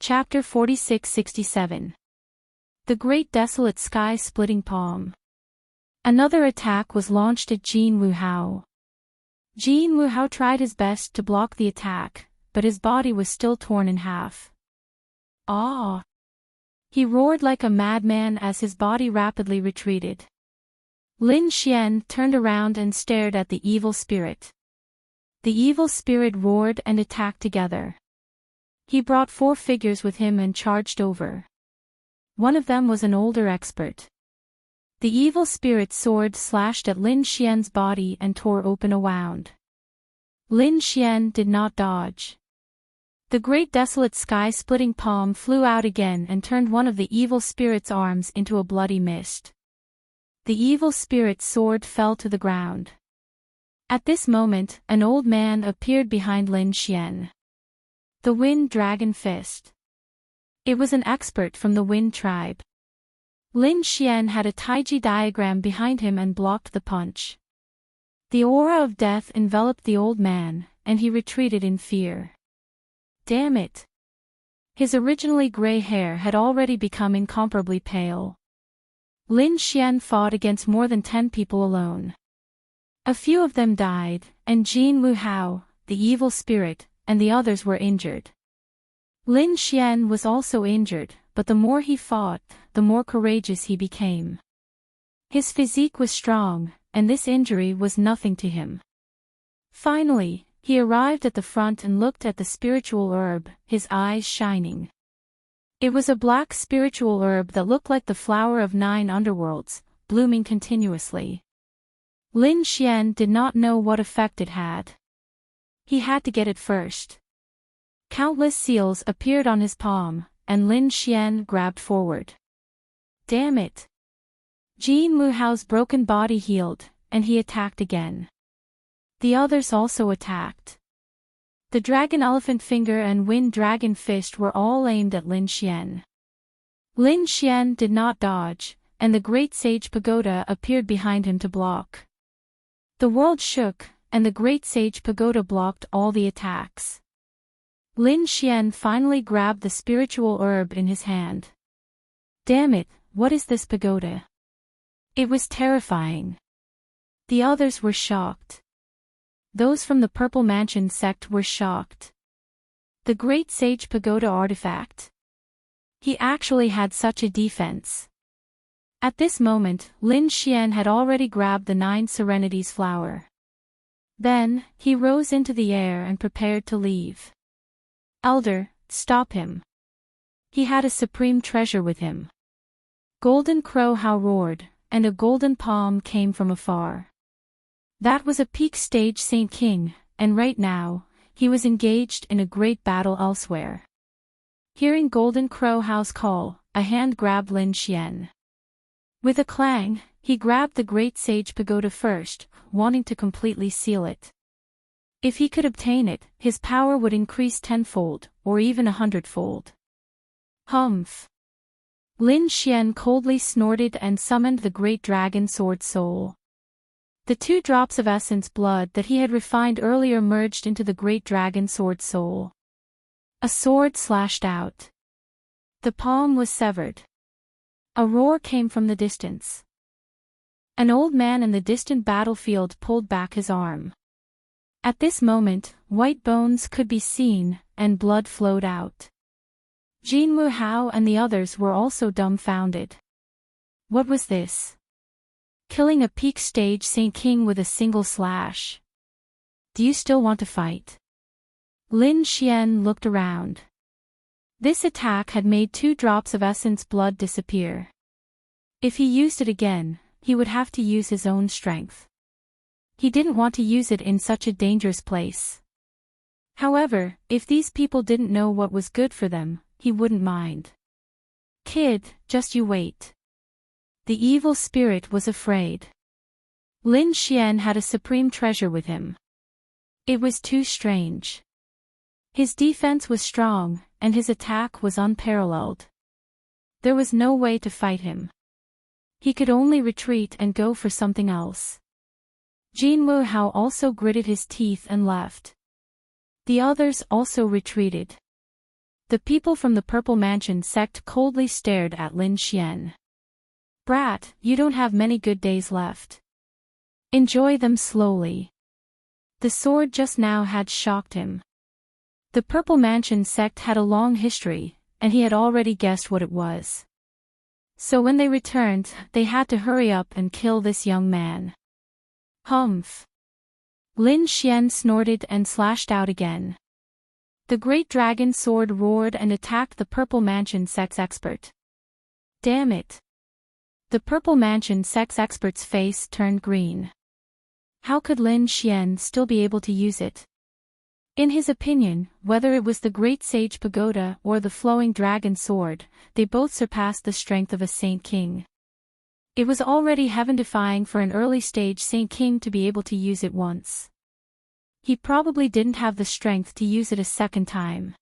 Chapter 46-67. The Great Desolate Sky-Splitting Palm. Another attack was launched at Jin Wuhao. Jin Wuhao tried his best to block the attack, but his body was still torn in half. Ah! He roared like a madman as his body rapidly retreated. Lin Xian turned around and stared at the evil spirit. The evil spirit roared and attacked together. He brought 4 figures with him and charged over. One of them was an older expert. The evil spirit's sword slashed at Lin Xian's body and tore open a wound. Lin Xian did not dodge. The great desolate sky-splitting palm flew out again and turned one of the evil spirit's arms into a bloody mist. The evil spirit's sword fell to the ground. At this moment, an old man appeared behind Lin Xian. The Wind Dragon Fist. It was an expert from the Wind tribe. Lin Xian had a Taiji diagram behind him and blocked the punch. The aura of death enveloped the old man, and he retreated in fear. Damn it! His originally gray hair had already become incomparably pale. Lin Xian fought against more than 10 people alone. A few of them died, and Jin Wuhao, the evil spirit, and the others were injured. Lin Xian was also injured, but the more he fought, the more courageous he became. His physique was strong, and this injury was nothing to him. Finally, he arrived at the front and looked at the spiritual herb, his eyes shining. It was a black spiritual herb that looked like the flower of 9 underworlds, blooming continuously. Lin Xian did not know what effect it had. He had to get it first. Countless seals appeared on his palm, and Lin Xian grabbed forward. Damn it! Jin Wuhao's broken body healed, and he attacked again. The others also attacked. The Dragon Elephant Finger and Wind Dragon Fist were all aimed at Lin Xian. Lin Xian did not dodge, and the Great Sage Pagoda appeared behind him to block. The world shook, and the Great Sage Pagoda blocked all the attacks. Lin Xian finally grabbed the spiritual herb in his hand. Damn it, what is this pagoda? It was terrifying. The others were shocked. Those from the Purple Mansion sect were shocked. The Great Sage Pagoda artifact. He actually had such a defense. At this moment, Lin Xian had already grabbed the 9 Serenities flower. Then, he rose into the air and prepared to leave. Elder, stop him. He had a supreme treasure with him. Golden Crow How roared, and a golden palm came from afar. That was a peak stage Saint King, and right now, he was engaged in a great battle elsewhere. Hearing Golden Crow How's call, a hand grabbed Lin Xian. With a clang, he grabbed the Great Sage Pagoda first, wanting to completely seal it. If he could obtain it, his power would increase 10-fold, or even 100-fold. Humph! Lin Xian coldly snorted and summoned the Great Dragon Sword Soul. The 2 drops of essence blood that he had refined earlier merged into the Great Dragon Sword Soul. A sword slashed out. The palm was severed. A roar came from the distance. An old man in the distant battlefield pulled back his arm. At this moment, white bones could be seen, and blood flowed out. Jin Wuhao and the others were also dumbfounded. What was this? Killing a peak stage Saint King with a single slash. Do you still want to fight? Lin Xian looked around. This attack had made 2 drops of essence blood disappear. If he used it again, he would have to use his own strength. He didn't want to use it in such a dangerous place. However, if these people didn't know what was good for them, he wouldn't mind. Kid, just you wait. The evil spirit was afraid. Lin Xian had a supreme treasure with him. It was too strange. His defense was strong, and his attack was unparalleled. There was no way to fight him. He could only retreat and go for something else. Jin Wuhao also gritted his teeth and left. The others also retreated. The people from the Purple Mansion sect coldly stared at Lin Xian. Brat, you don't have many good days left. Enjoy them slowly. The sword just now had shocked him. The Purple Mansion sect had a long history, and he had already guessed what it was. So when they returned, they had to hurry up and kill this young man. Humph. Lin Xian snorted and slashed out again. The great dragon sword roared and attacked the Purple Mansion sex expert. Damn it. The Purple Mansion sex expert's face turned green. How could Lin Xian still be able to use it? In his opinion, whether it was the Great Sage Pagoda or the Flowing Dragon Sword, they both surpassed the strength of a Saint King. It was already heaven-defying for an early-stage Saint King to be able to use it once. He probably didn't have the strength to use it a second time.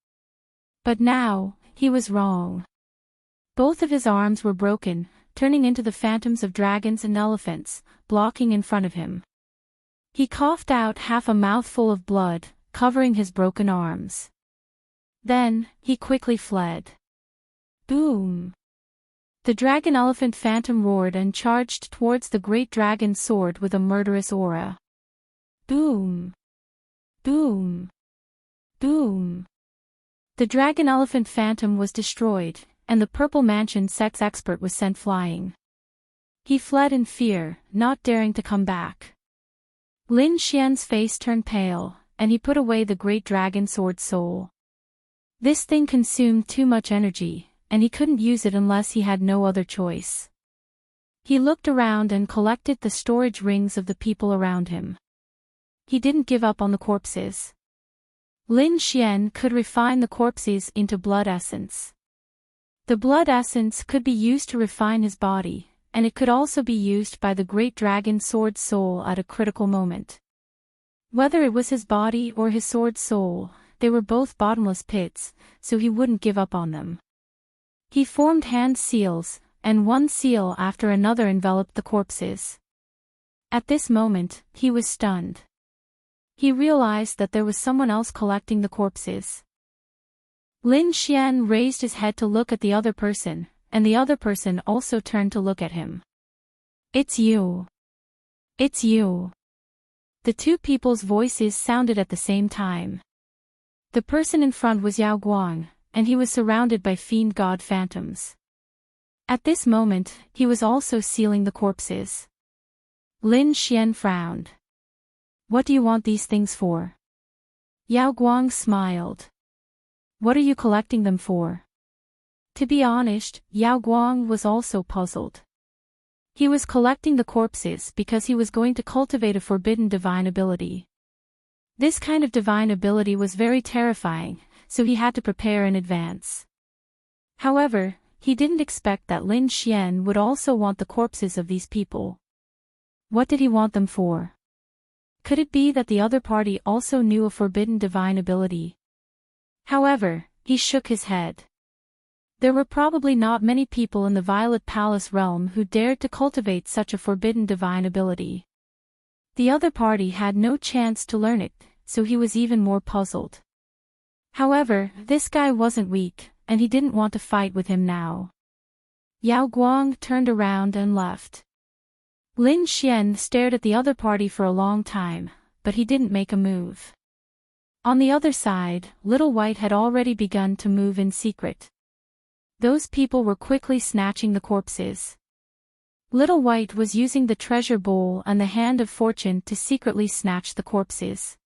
But now, he was wrong. Both of his arms were broken, turning into the phantoms of dragons and elephants, blocking in front of him. He coughed out half a mouthful of blood, covering his broken arms. Then, he quickly fled. Boom! The dragon elephant phantom roared and charged towards the great dragon sword with a murderous aura. Boom! Boom! Boom! The dragon elephant phantom was destroyed, and the Purple Mansion sex expert was sent flying. He fled in fear, not daring to come back. Lin Xian's face turned pale, and he put away the great dragon sword soul. This thing consumed too much energy, and he couldn't use it unless he had no other choice. He looked around and collected the storage rings of the people around him. He didn't give up on the corpses. Lin Xian could refine the corpses into blood essence. The blood essence could be used to refine his body, and it could also be used by the great dragon sword soul at a critical moment. Whether it was his body or his sword soul, they were both bottomless pits, so he wouldn't give up on them. He formed hand seals, and one seal after another enveloped the corpses. At this moment, he was stunned. He realized that there was someone else collecting the corpses. Lin Xian raised his head to look at the other person, and the other person also turned to look at him. It's you. It's you. The two people's voices sounded at the same time. The person in front was Yao Guang, and he was surrounded by fiend god phantoms. At this moment, he was also sealing the corpses. Lin Xian frowned. What do you want these things for? Yao Guang smiled. What are you collecting them for? To be honest, Yao Guang was also puzzled. He was collecting the corpses because he was going to cultivate a forbidden divine ability. This kind of divine ability was very terrifying, so he had to prepare in advance. However, he didn't expect that Lin Xian would also want the corpses of these people. What did he want them for? Could it be that the other party also knew a forbidden divine ability? However, he shook his head. There were probably not many people in the Violet Palace realm who dared to cultivate such a forbidden divine ability. The other party had no chance to learn it, so he was even more puzzled. However, this guy wasn't weak, and he didn't want to fight with him now. Yao Guang turned around and left. Lin Xian stared at the other party for a long time, but he didn't make a move. On the other side, Little White had already begun to move in secret. Those people were quickly snatching the corpses. Little White was using the treasure bowl and the hand of fortune to secretly snatch the corpses.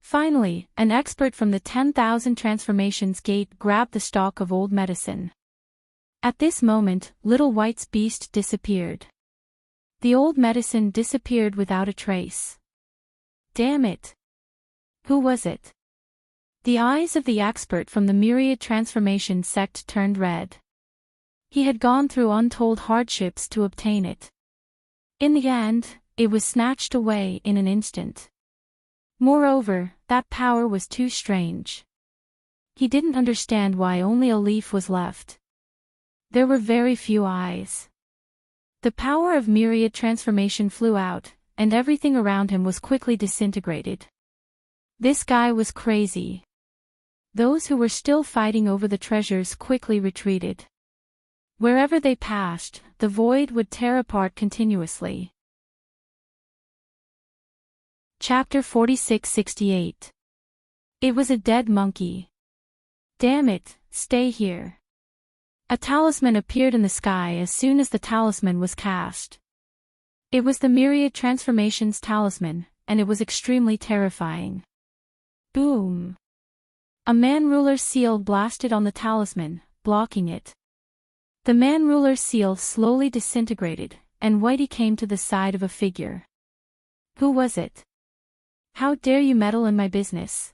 Finally, an expert from the 10,000 Transformations Gate grabbed the stalk of old medicine. At this moment, Little White's beast disappeared. The old medicine disappeared without a trace. Damn it! Who was it? The eyes of the expert from the Myriad Transformation sect turned red. He had gone through untold hardships to obtain it. In the end, it was snatched away in an instant. Moreover, that power was too strange. He didn't understand why only a leaf was left. There were very few eyes. The power of Myriad Transformation flew out, and everything around him was quickly disintegrated. This guy was crazy. Those who were still fighting over the treasures quickly retreated. Wherever they passed, the void would tear apart continuously. Chapter 46-68. It was a dead monkey. Damn it, stay here. A talisman appeared in the sky as soon as the talisman was cast. It was the Myriad Transformations talisman, and it was extremely terrifying. Boom! A man-ruler seal blasted on the talisman, blocking it. The man-ruler seal slowly disintegrated, and Whitey came to the side of a figure. Who was it? How dare you meddle in my business?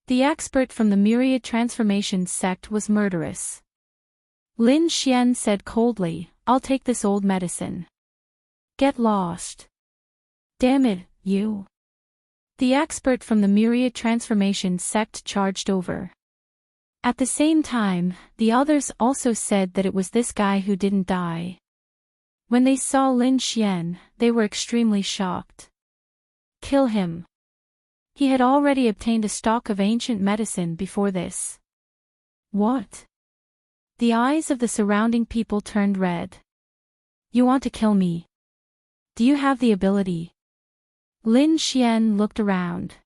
The expert from the Myriad Transformations sect was murderous. Lin Xian said coldly, I'll take this old medicine. Get lost. Damn it, you. The expert from the Myriad Transformations sect charged over. At the same time, the others also said that it was this guy who didn't die. When they saw Lin Xian, they were extremely shocked. Kill him. He had already obtained a stock of ancient medicine before this. What? The eyes of the surrounding people turned red. You want to kill me? Do you have the ability? Lin Xian looked around.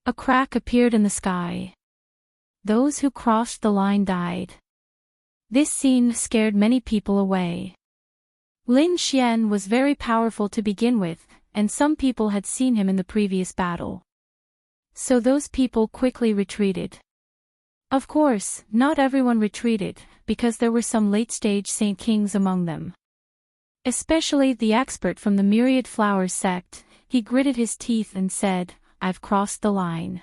A crack appeared in the sky. Those who crossed the line died. This scene scared many people away. Lin Xian was very powerful to begin with, and some people had seen him in the previous battle. So those people quickly retreated. Of course, not everyone retreated, because there were some late-stage Saint Kings among them. Especially the expert from the Myriad Flowers sect. He gritted his teeth and said, I've crossed the line.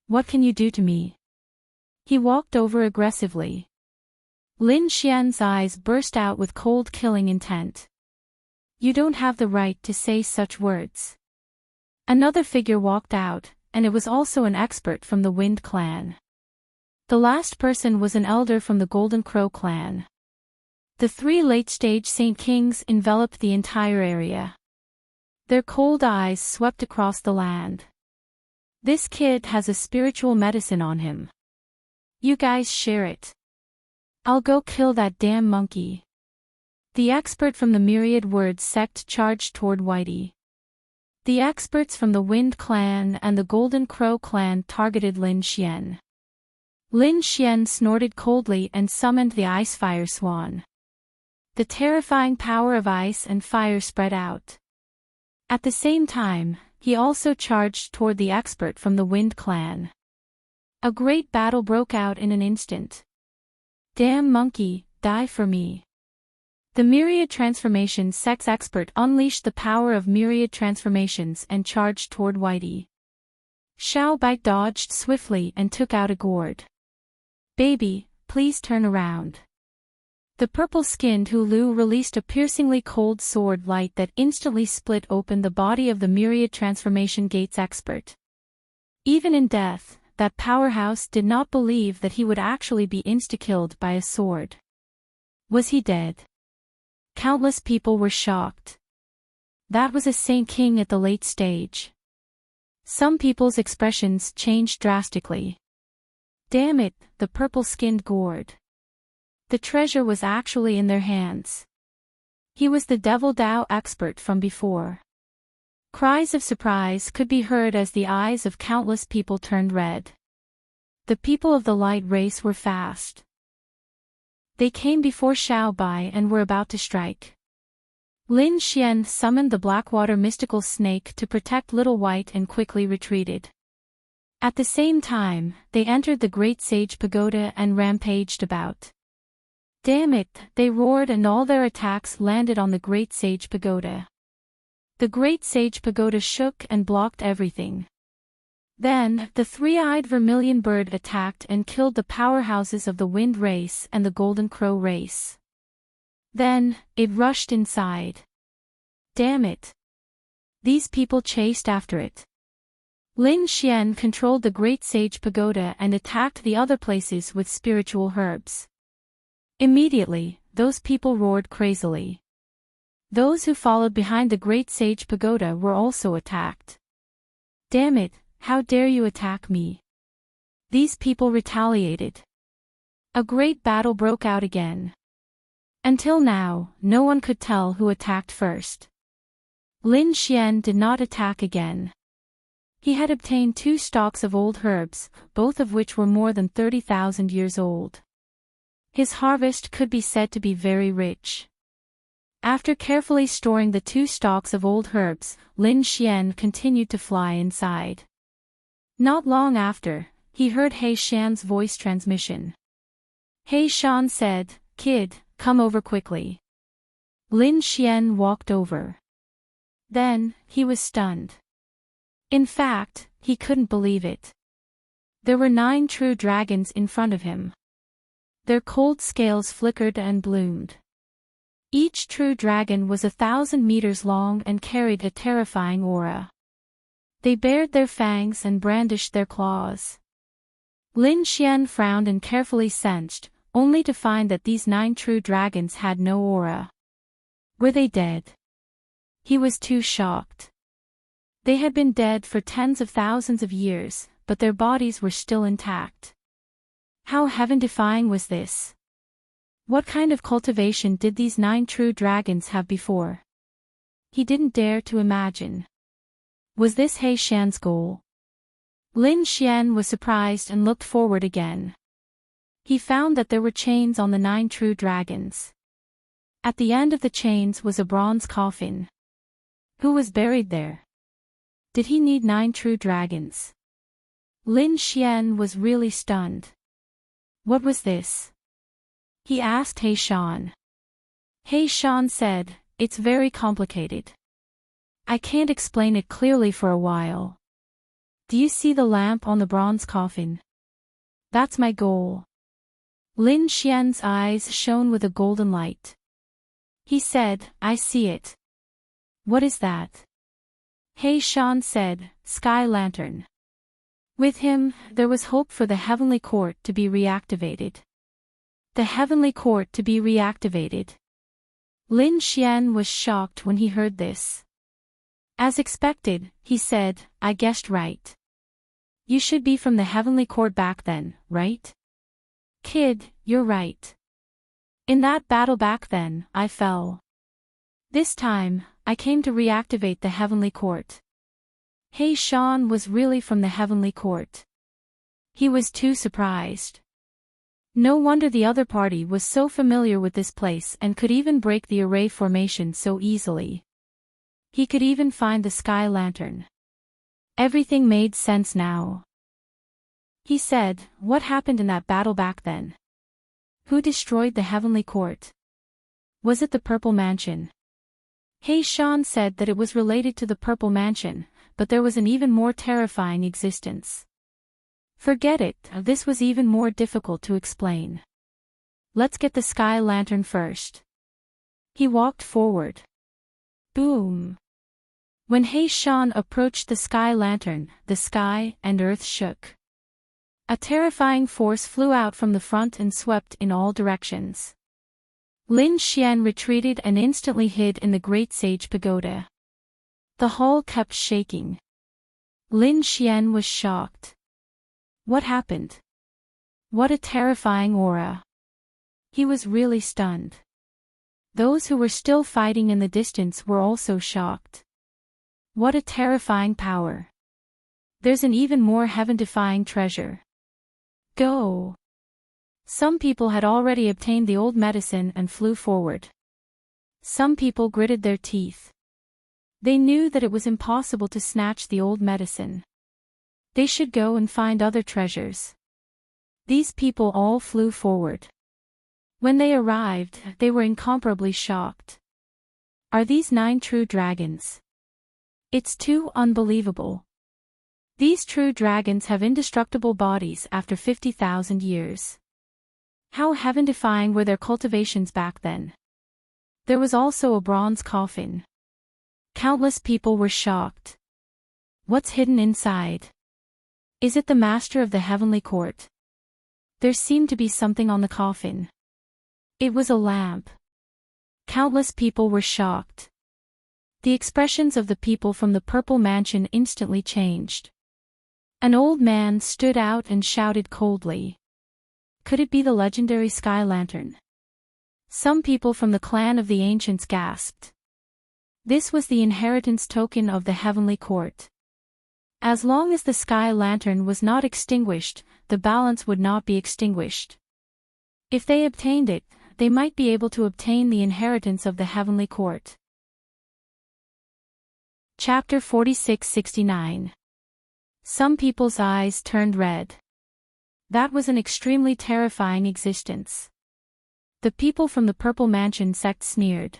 What can you do to me? He walked over aggressively. Lin Xian's eyes burst out with cold killing intent. You don't have the right to say such words. Another figure walked out, and it was also an expert from the Wind clan. The last person was an elder from the Golden Crow clan. The three late-stage Saint Kings enveloped the entire area. Their cold eyes swept across the land. This kid has a spiritual medicine on him. You guys share it. I'll go kill that damn monkey. The expert from the Myriad Words sect charged toward Whitey. The experts from the Wind clan and the Golden Crow clan targeted Lin Xian. Lin Xian snorted coldly and summoned the Ice Fire Swan. The terrifying power of ice and fire spread out. At the same time, he also charged toward the expert from the Wind clan. A great battle broke out in an instant. Damn monkey, die for me. The Myriad Transformations sex expert unleashed the power of Myriad Transformations and charged toward Whitey. Xiao Bai dodged swiftly and took out a gourd. Baby, please turn around. The purple-skinned Hulu released a piercingly cold sword light that instantly split open the body of the Myriad Transformation Gates expert. Even in death, that powerhouse did not believe that he would actually be insta-killed by a sword. Was he dead? Countless people were shocked. That was a Saint King at the late stage. Some people's expressions changed drastically. Damn it, the purple-skinned gourd. The treasure was actually in their hands. He was the Devil Dao expert from before. Cries of surprise could be heard as the eyes of countless people turned red. The people of the light race were fast. They came before Xiao Bai and were about to strike. Lin Xian summoned the Blackwater mystical snake to protect Little White and quickly retreated. At the same time, they entered the Great Sage Pagoda and rampaged about. Damn it, they roared and all their attacks landed on the Great Sage Pagoda. The Great Sage Pagoda shook and blocked everything. Then, the three-eyed vermilion bird attacked and killed the powerhouses of the Wind race and the Golden Crow race. Then, it rushed inside. Damn it. These people chased after it. Lin Xian controlled the Great Sage Pagoda and attacked the other places with spiritual herbs. Immediately, those people roared crazily. Those who followed behind the Great Sage Pagoda were also attacked. Damn it, how dare you attack me? These people retaliated. A great battle broke out again. Until now, no one could tell who attacked first. Lin Xian did not attack again. He had obtained 2 stalks of old herbs, both of which were more than 30,000 years old. His harvest could be said to be very rich. After carefully storing the 2 stalks of old herbs, Lin Xian continued to fly inside. Not long after, he heard He Shan's voice transmission. He Shan said, "Kid, come over quickly." Lin Xian walked over. Then, he was stunned. In fact, he couldn't believe it. There were 9 true dragons in front of him. Their cold scales flickered and bloomed. Each true dragon was 1,000 meters long and carried a terrifying aura. They bared their fangs and brandished their claws. Lin Xian frowned and carefully sensed, only to find that these 9 true dragons had no aura. Were they dead? He was too shocked. They had been dead for tens of thousands of years, but their bodies were still intact. How heaven-defying was this? What kind of cultivation did these 9 true dragons have before? He didn't dare to imagine. Was this He Shan's goal? Lin Xian was surprised and looked forward again. He found that there were chains on the 9 true dragons. At the end of the chains was a bronze coffin. Who was buried there? Did he need 9 true dragons? Lin Xian was really stunned. What was this? He asked He Shan. He Shan said, "It's very complicated. I can't explain it clearly for a while. Do you see the lamp on the bronze coffin? That's my goal." Lin Xian's eyes shone with a golden light. He said, "I see it." "What is that?" He Shan said, "Sky Lantern." With him, there was hope for the Heavenly Court to be reactivated. The Heavenly Court to be reactivated. Lin Xian was shocked when he heard this. As expected, he said, "I guessed right. You should be from the Heavenly Court back then, right?" "Kid, you're right. In that battle back then, I fell. This time, I came to reactivate the Heavenly Court." He Shan was really from the Heavenly Court. He was too surprised. No wonder the other party was so familiar with this place and could even break the array formation so easily. He could even find the sky lantern. Everything made sense now. He said, "What happened in that battle back then? Who destroyed the Heavenly Court? Was it the Purple Mansion?" He Shan said that it was related to the Purple Mansion, but there was an even more terrifying existence. Forget it, this was even more difficult to explain. Let's get the sky lantern first. He walked forward. Boom! When He Shan approached the sky lantern, the sky and earth shook. A terrifying force flew out from the front and swept in all directions. Lin Xian retreated and instantly hid in the Great Sage Pagoda. The hall kept shaking. Lin Xian was shocked. What happened? What a terrifying aura. He was really stunned. Those who were still fighting in the distance were also shocked. What a terrifying power. There's an even more heaven-defying treasure. Go! Some people had already obtained the old medicine and flew forward. Some people gritted their teeth. They knew that it was impossible to snatch the old medicine. They should go and find other treasures. These people all flew forward. When they arrived, they were incomparably shocked. Are these 9 true dragons? It's too unbelievable. These true dragons have indestructible bodies after 50,000 years. How heaven-defying were their cultivations back then? There was also a bronze coffin. Countless people were shocked. What's hidden inside? Is it the master of the Heavenly Court? There seemed to be something on the coffin. It was a lamp. Countless people were shocked. The expressions of the people from the Purple Mansion instantly changed. An old man stood out and shouted coldly. Could it be the legendary sky lantern? Some people from the clan of the ancients gasped. This was the inheritance token of the heavenly court. As long as the sky lantern was not extinguished, the balance would not be extinguished. If they obtained it, they might be able to obtain the inheritance of the heavenly court. Chapter 46-69. Some people's eyes turned red. That was an extremely terrifying existence. The people from the Purple Mansion sect sneered.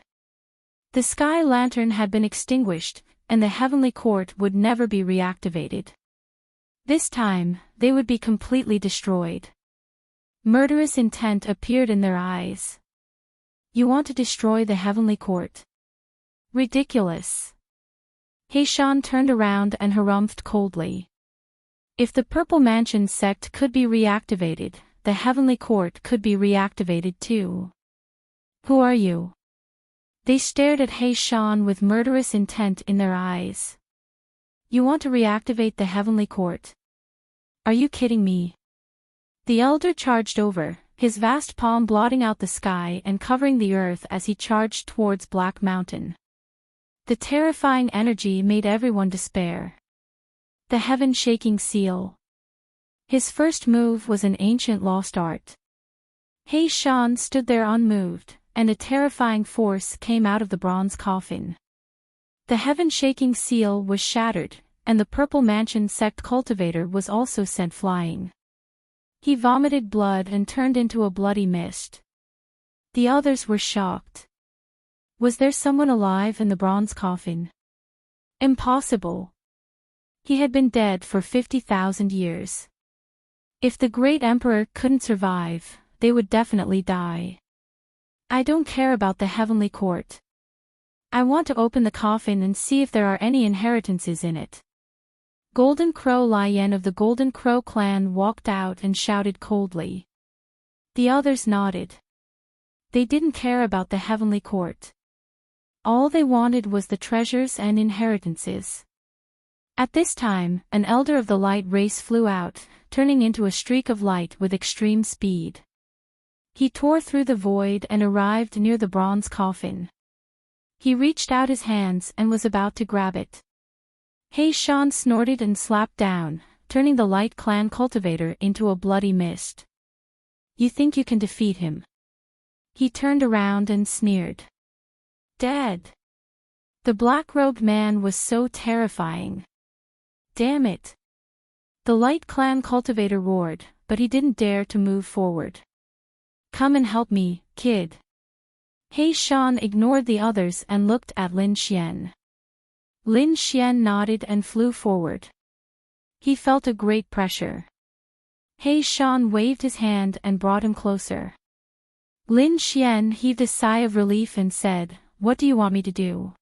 The sky lantern had been extinguished, and the heavenly court would never be reactivated. This time, they would be completely destroyed. Murderous intent appeared in their eyes. You want to destroy the heavenly court? Ridiculous. Heishan turned around and harumphed coldly. If the Purple Mansion sect could be reactivated, the heavenly court could be reactivated too. Who are you? They stared at Heishan with murderous intent in their eyes. You want to reactivate the heavenly court? Are you kidding me? The elder charged over, his vast palm blotting out the sky and covering the earth as he charged towards Black Mountain. The terrifying energy made everyone despair. The heaven-shaking seal. His first move was an ancient lost art. Heishan stood there unmoved, and a terrifying force came out of the bronze coffin. The heaven-shaking seal was shattered, and the Purple Mansion sect cultivator was also sent flying. He vomited blood and turned into a bloody mist. The others were shocked. Was there someone alive in the bronze coffin? Impossible. He had been dead for 50,000 years. If the great emperor couldn't survive, they would definitely die. I don't care about the heavenly court. I want to open the coffin and see if there are any inheritances in it. Golden Crow Lion of the Golden Crow clan walked out and shouted coldly. The others nodded. They didn't care about the heavenly court. All they wanted was the treasures and inheritances. At this time, an elder of the light race flew out, turning into a streak of light with extreme speed. He tore through the void and arrived near the bronze coffin. He reached out his hands and was about to grab it. Heishan snorted and slapped down, turning the Light Clan cultivator into a bloody mist. You think you can defeat him? He turned around and sneered. Dead. The black-robed man was so terrifying. Damn it. The Light Clan cultivator roared, but he didn't dare to move forward. Come and help me, kid. Heishan ignored the others and looked at Lin Xian. Lin Xian nodded and flew forward. He felt a great pressure. Heishan waved his hand and brought him closer. Lin Xian heaved a sigh of relief and said, What do you want me to do?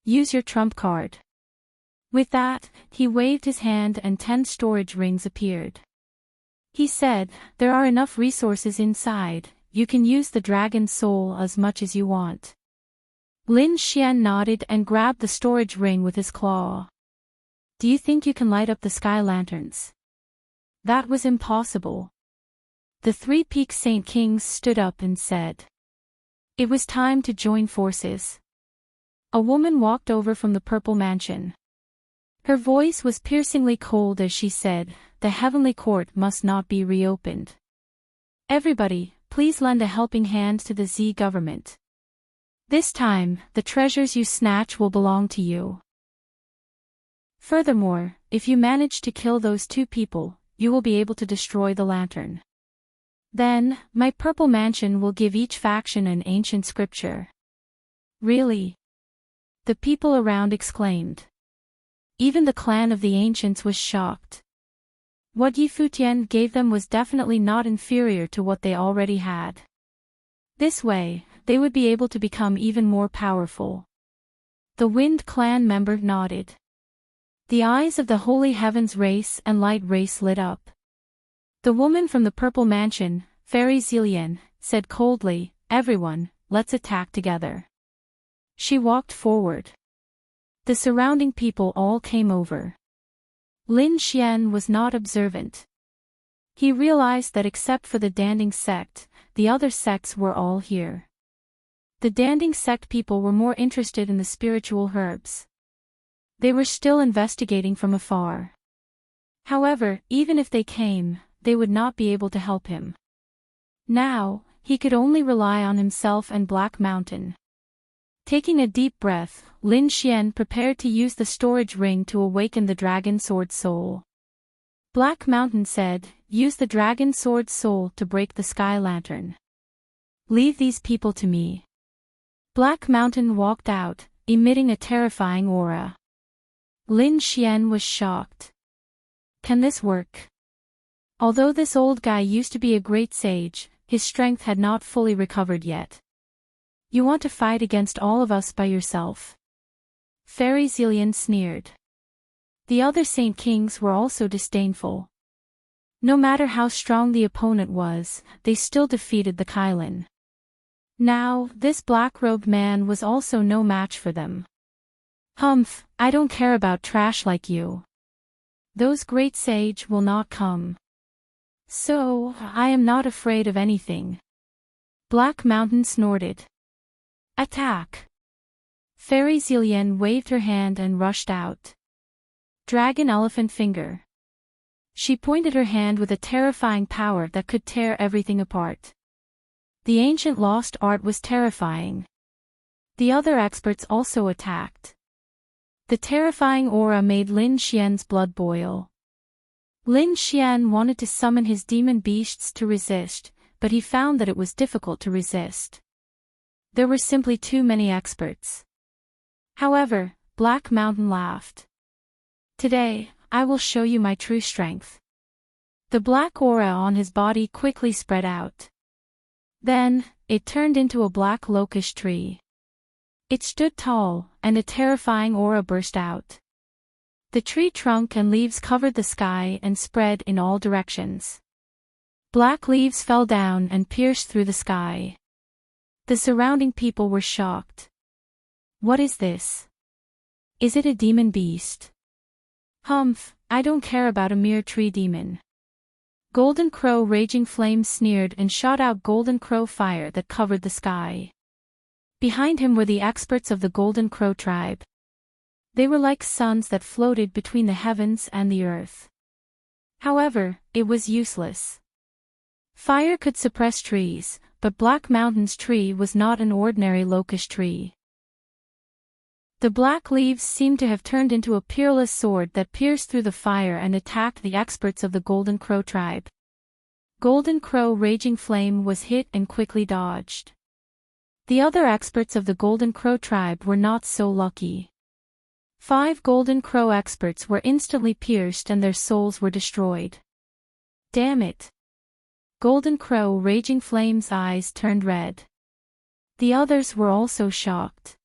Use your trump card. With that, he waved his hand and 10 storage rings appeared. He said, There are enough resources inside, you can use the dragon soul as much as you want. Lin Xian nodded and grabbed the storage ring with his claw. Do you think you can light up the sky lanterns? That was impossible. The Three Peak Saint Kings stood up and said. It was time to join forces. A woman walked over from the Purple Mansion. Her voice was piercingly cold as she said, The heavenly court must not be reopened. Everybody, please lend a helping hand to the Z government. This time, the treasures you snatch will belong to you. Furthermore, if you manage to kill those 2 people, you will be able to destroy the lantern. Then, my Purple Mansion will give each faction an ancient scripture. Really? The people around exclaimed. Even the clan of the ancients was shocked. What Yi Futian gave them was definitely not inferior to what they already had. This way, they would be able to become even more powerful. The Wind Clan member nodded. The eyes of the Holy Heavens race and Light race lit up. The woman from the Purple Mansion, Fairy Zillian, said coldly, Everyone, let's attack together. She walked forward. The surrounding people all came over. Lin Xian was not observant. He realized that except for the Danding sect, the other sects were all here. The Danding sect people were more interested in the spiritual herbs. They were still investigating from afar. However, even if they came, they would not be able to help him. Now, he could only rely on himself and Black Mountain. Taking a deep breath, Lin Xian prepared to use the storage ring to awaken the Dragon Sword Soul. Black Mountain said, "Use the Dragon Sword Soul to break the Sky Lantern. Leave these people to me." Black Mountain walked out, emitting a terrifying aura. Lin Xian was shocked. Can this work? Although this old guy used to be a great sage, his strength had not fully recovered yet. You want to fight against all of us by yourself? Fairy Zillion sneered. The other Saint Kings were also disdainful. No matter how strong the opponent was, they still defeated the Kylin. Now, this black-robed man was also no match for them. Humph, I don't care about trash like you. Those great sage will not come. So, I am not afraid of anything. Black Mountain snorted. Attack! Fairy Zillion waved her hand and rushed out. Dragon Elephant Finger. She pointed her hand with a terrifying power that could tear everything apart. The ancient lost art was terrifying. The other experts also attacked. The terrifying aura made Lin Xian's blood boil. Lin Xian wanted to summon his demon beasts to resist, but he found that it was difficult to resist. There were simply too many experts. However, Black Mountain laughed. Today, I will show you my true strength. The black aura on his body quickly spread out. Then, it turned into a black locust tree. It stood tall, and a terrifying aura burst out. The tree trunk and leaves covered the sky and spread in all directions. Black leaves fell down and pierced through the sky. The surrounding people were shocked. What is this? Is it a demon beast? Humph, I don't care about a mere tree demon. Golden Crow Raging Flame sneered and shot out Golden Crow fire that covered the sky. Behind him were the experts of the Golden Crow tribe. They were like suns that floated between the heavens and the earth. However, it was useless. Fire could suppress trees, but Black Mountain's tree was not an ordinary locust tree. The black leaves seemed to have turned into a peerless sword that pierced through the fire and attacked the experts of the Golden Crow tribe. Golden Crow Raging Flame was hit and quickly dodged. The other experts of the Golden Crow tribe were not so lucky. 5 Golden Crow experts were instantly pierced and their souls were destroyed. Damn it! Golden Crow Raging Flame's eyes turned red. The others were also shocked.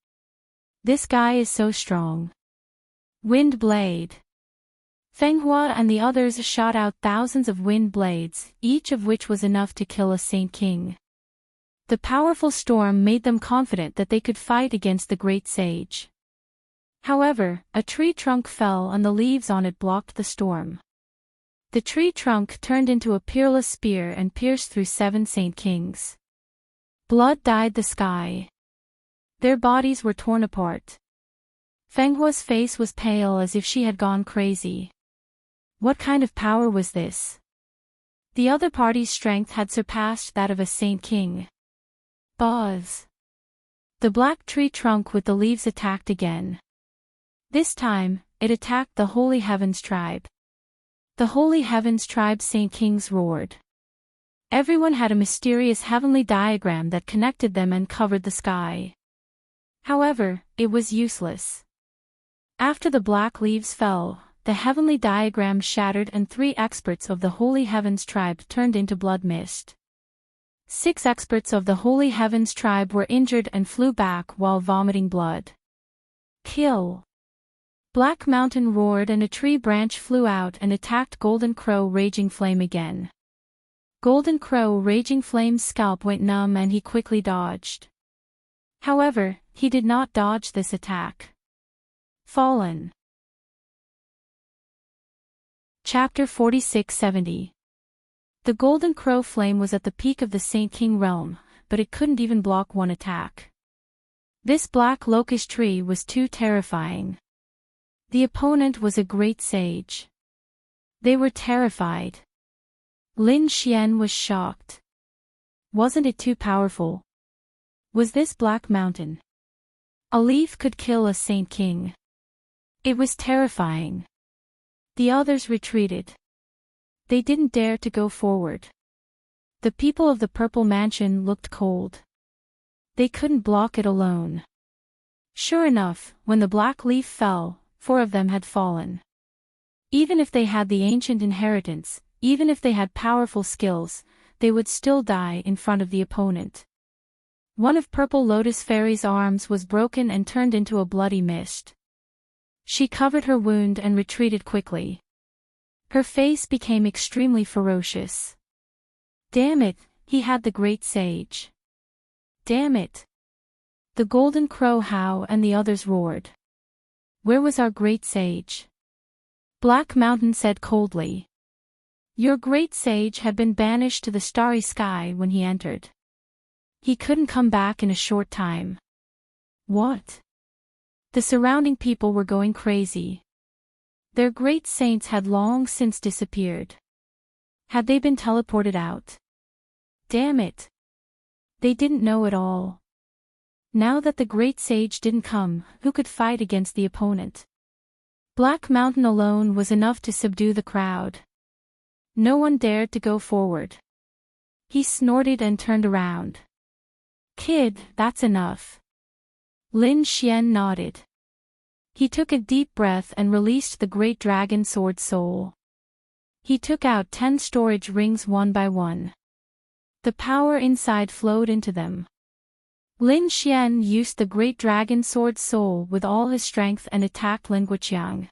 This guy is so strong. Wind Blade. Fenghua and the others shot out thousands of wind blades, each of which was enough to kill a Saint King. The powerful storm made them confident that they could fight against the great sage. However, a tree trunk fell and the leaves on it blocked the storm. The tree trunk turned into a peerless spear and pierced through 7 Saint Kings. Blood dyed the sky. Their bodies were torn apart. Fenghua's face was pale as if she had gone crazy. What kind of power was this? The other party's strength had surpassed that of a Saint King. Buzz! The black tree trunk with the leaves attacked again. This time, it attacked the Holy Heavens tribe. The Holy Heavens tribe Saint Kings roared. Everyone had a mysterious heavenly diagram that connected them and covered the sky. However, it was useless. After the black leaves fell, the heavenly diagram shattered and 3 experts of the Holy Heavens tribe turned into blood mist. 6 experts of the Holy Heavens tribe were injured and flew back while vomiting blood. Kill! Black Mountain roared and a tree branch flew out and attacked Golden Crow Raging Flame again. Golden Crow Raging Flame's scalp went numb and he quickly dodged. However, he did not dodge this attack. Fallen. Chapter 46-70. The golden crow flame was at the peak of the Saint King realm, but it couldn't even block one attack. This black locust tree was too terrifying. The opponent was a great sage. They were terrified. Lin Xian was shocked. Wasn't it too powerful? Was this Black Mountain? A leaf could kill a Saint King. It was terrifying. The others retreated. They didn't dare to go forward. The people of the Purple Mansion looked cold. They couldn't block it alone. Sure enough, when the black leaf fell, 4 of them had fallen. Even if they had the ancient inheritance, even if they had powerful skills, they would still die in front of the opponent. One of Purple Lotus Fairy's arms was broken and turned into a bloody mist. She covered her wound and retreated quickly. Her face became extremely ferocious. Damn it, he had the great sage. Damn it. The golden crow howled and the others roared. Where was our great sage? Black Mountain said coldly. Your great sage had been banished to the starry sky when he entered. He couldn't come back in a short time. What? The surrounding people were going crazy. Their great saints had long since disappeared. Had they been teleported out? Damn it. They didn't know at all. Now that the great sage didn't come, who could fight against the opponent? Black Mountain alone was enough to subdue the crowd. No one dared to go forward. He snorted and turned around. Kid, that's enough. Lin Xian nodded. He took a deep breath and released the great dragon sword soul. He took out 10 storage rings one by one. The power inside flowed into them. Lin Xian used the great dragon sword soul with all his strength and attacked Lin Guoqiang.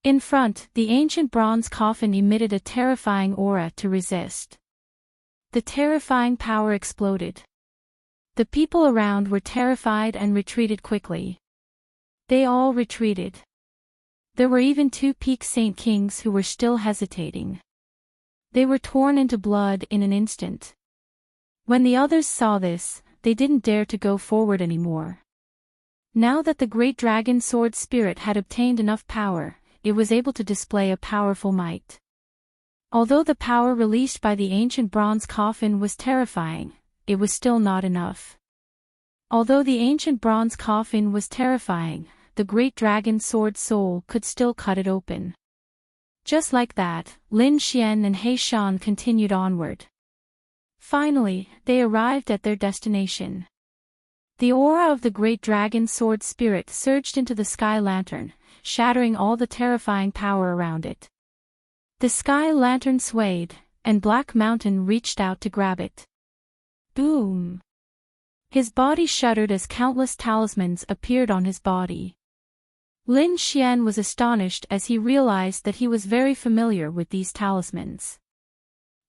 In front, the ancient bronze coffin emitted a terrifying aura to resist. The terrifying power exploded. The people around were terrified and retreated quickly. They all retreated. There were even 2 peak Saint Kings who were still hesitating. They were torn into blood in an instant. When the others saw this, they didn't dare to go forward anymore. Now that the great dragon sword spirit had obtained enough power, it was able to display a powerful might. Although the power released by the ancient bronze coffin was terrifying, it was still not enough. Although the ancient bronze coffin was terrifying, the great dragon sword soul could still cut it open. Just like that, Lin Xian and He Shan continued onward. Finally, they arrived at their destination. The aura of the great dragon sword spirit surged into the sky lantern, shattering all the terrifying power around it. The sky lantern swayed, and Black Mountain reached out to grab it. Boom! His body shuddered as countless talismans appeared on his body. Lin Xian was astonished as he realized that he was very familiar with these talismans.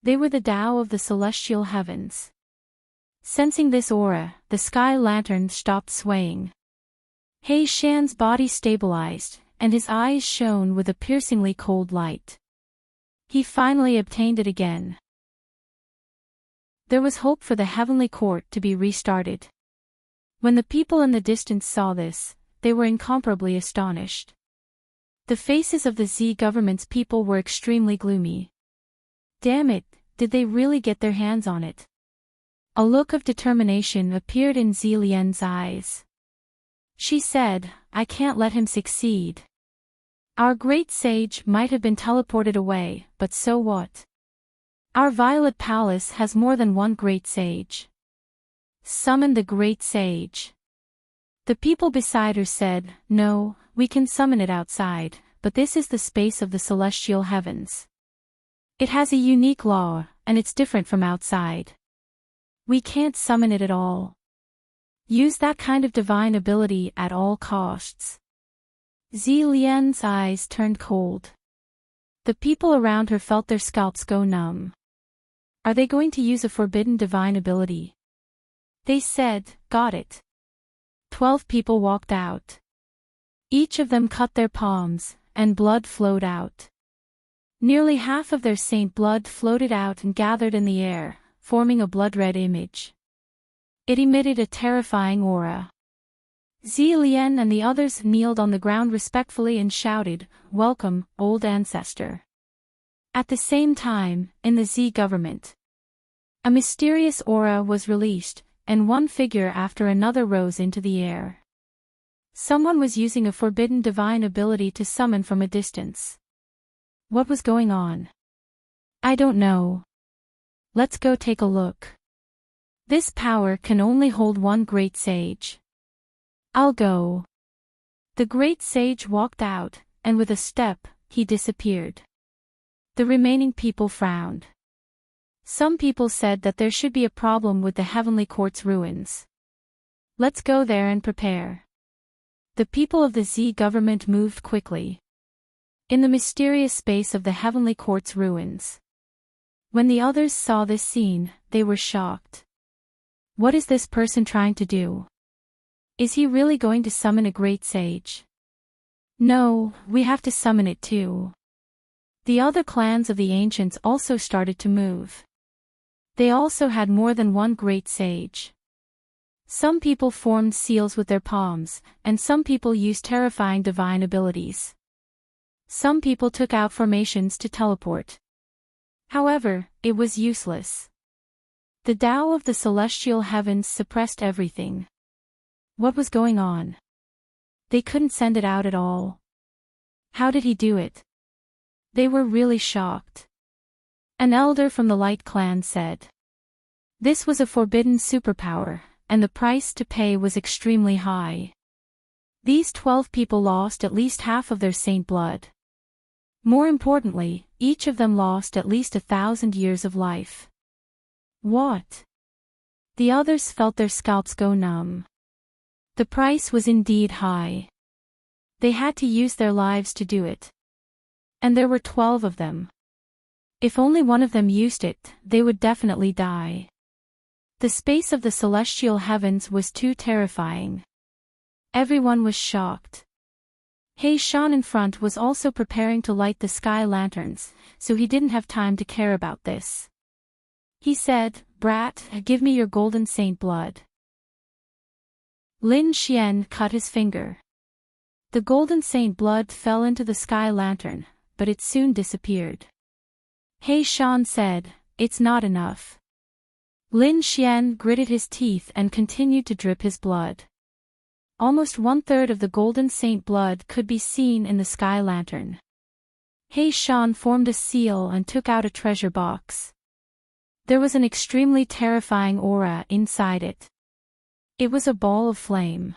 They were the Tao of the celestial heavens. Sensing this aura, the sky lantern stopped swaying. He Shan's body stabilized, and his eyes shone with a piercingly cold light. He finally obtained it again. There was hope for the heavenly court to be restarted. When the people in the distance saw this, they were incomparably astonished. The faces of the Z government's people were extremely gloomy. Damn it, did they really get their hands on it? A look of determination appeared in Zi Lian's eyes. She said, I can't let him succeed. Our great sage might have been teleported away, but so what? Our Violet Palace has more than one great sage. Summon the great sage. The people beside her said, no, we can summon it outside, but this is the space of the celestial heavens. It has a unique law, and it's different from outside. We can't summon it at all. Use that kind of divine ability at all costs. Zi Lian's eyes turned cold. The people around her felt their scalps go numb. Are they going to use a forbidden divine ability? They said, got it. 12 people walked out. Each of them cut their palms, and blood flowed out. Nearly half of their saint blood floated out and gathered in the air, forming a blood-red image. It emitted a terrifying aura. Xi Lian and the others kneeled on the ground respectfully and shouted, "Welcome, old ancestor." At the same time, in the Z government, a mysterious aura was released, and one figure after another rose into the air. Someone was using a forbidden divine ability to summon from a distance. What was going on? I don't know. Let's go take a look. This power can only hold one great sage. I'll go. The great sage walked out, and with a step, he disappeared. The remaining people frowned. Some people said that there should be a problem with the Heavenly Court's ruins. Let's go there and prepare. The people of the Z government moved quickly. In the mysterious space of the Heavenly Court's ruins. When the others saw this scene, they were shocked. What is this person trying to do? Is he really going to summon a great sage? No, we have to summon it too. The other clans of the ancients also started to move. They also had more than one great sage. Some people formed seals with their palms, and some people used terrifying divine abilities. Some people took out formations to teleport. However, it was useless. The Tao of the celestial heavens suppressed everything. What was going on? They couldn't send it out at all. How did he do it? They were really shocked. An elder from the Light Clan said. This was a forbidden superpower, and the price to pay was extremely high. These 12 people lost at least half of their saint blood. More importantly, each of them lost at least 1,000 years of life. What? The others felt their scalps go numb. The price was indeed high. They had to use their lives to do it. And there were 12 of them. If only one of them used it, they would definitely die. The space of the celestial heavens was too terrifying. Everyone was shocked. He Shan in front was also preparing to light the sky lanterns, so he didn't have time to care about this. He said, "Brat, give me your golden saint blood." Lin Xian cut his finger. The golden saint blood fell into the sky lantern, but it soon disappeared. He Shan said, "It's not enough." Lin Xian gritted his teeth and continued to drip his blood. Almost 1/3 of the golden saint blood could be seen in the sky lantern. He Shan formed a seal and took out a treasure box. There was an extremely terrifying aura inside it. It was a ball of flame.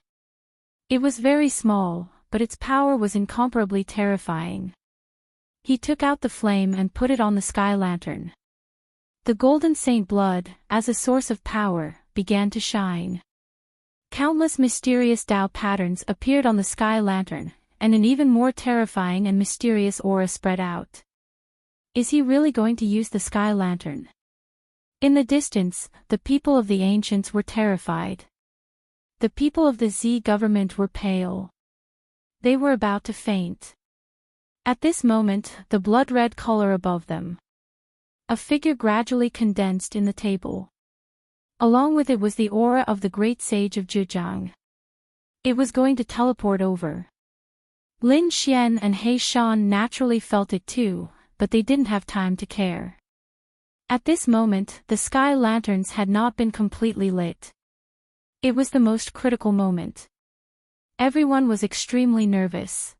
It was very small, but its power was incomparably terrifying. He took out the flame and put it on the sky lantern. The golden saint blood, as a source of power, began to shine. Countless mysterious Tao patterns appeared on the sky lantern, and an even more terrifying and mysterious aura spread out. Is he really going to use the sky lantern? In the distance, the people of the ancients were terrified. The people of the Z government were pale. They were about to faint. At this moment, the blood-red color above them. A figure gradually condensed in the table. Along with it was the aura of the great sage of Zhejiang. It was going to teleport over. Lin Xian and He Shan naturally felt it too, but they didn't have time to care. At this moment, the sky lanterns had not been completely lit. It was the most critical moment. Everyone was extremely nervous.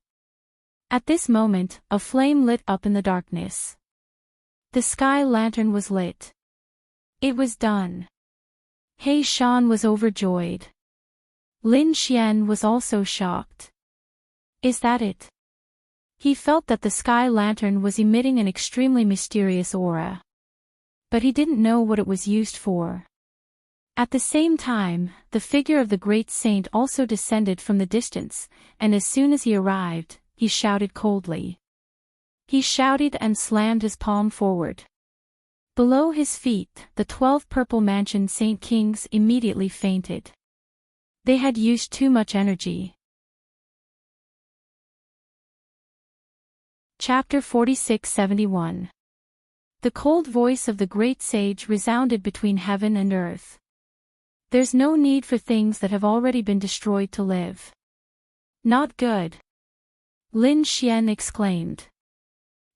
At this moment, a flame lit up in the darkness. The sky lantern was lit. It was done. He Shan was overjoyed. Lin Xian was also shocked. Is that it? He felt that the sky lantern was emitting an extremely mysterious aura. But he didn't know what it was used for. At the same time, the figure of the great saint also descended from the distance, and as soon as he arrived, he shouted coldly. He shouted and slammed his palm forward. Below his feet, the 12 purple mansion saint kings immediately fainted. They had used too much energy. Chapter 46-71. The cold voice of the great sage resounded between heaven and earth. There's no need for things that have already been destroyed to live. Not good. Lin Xian exclaimed.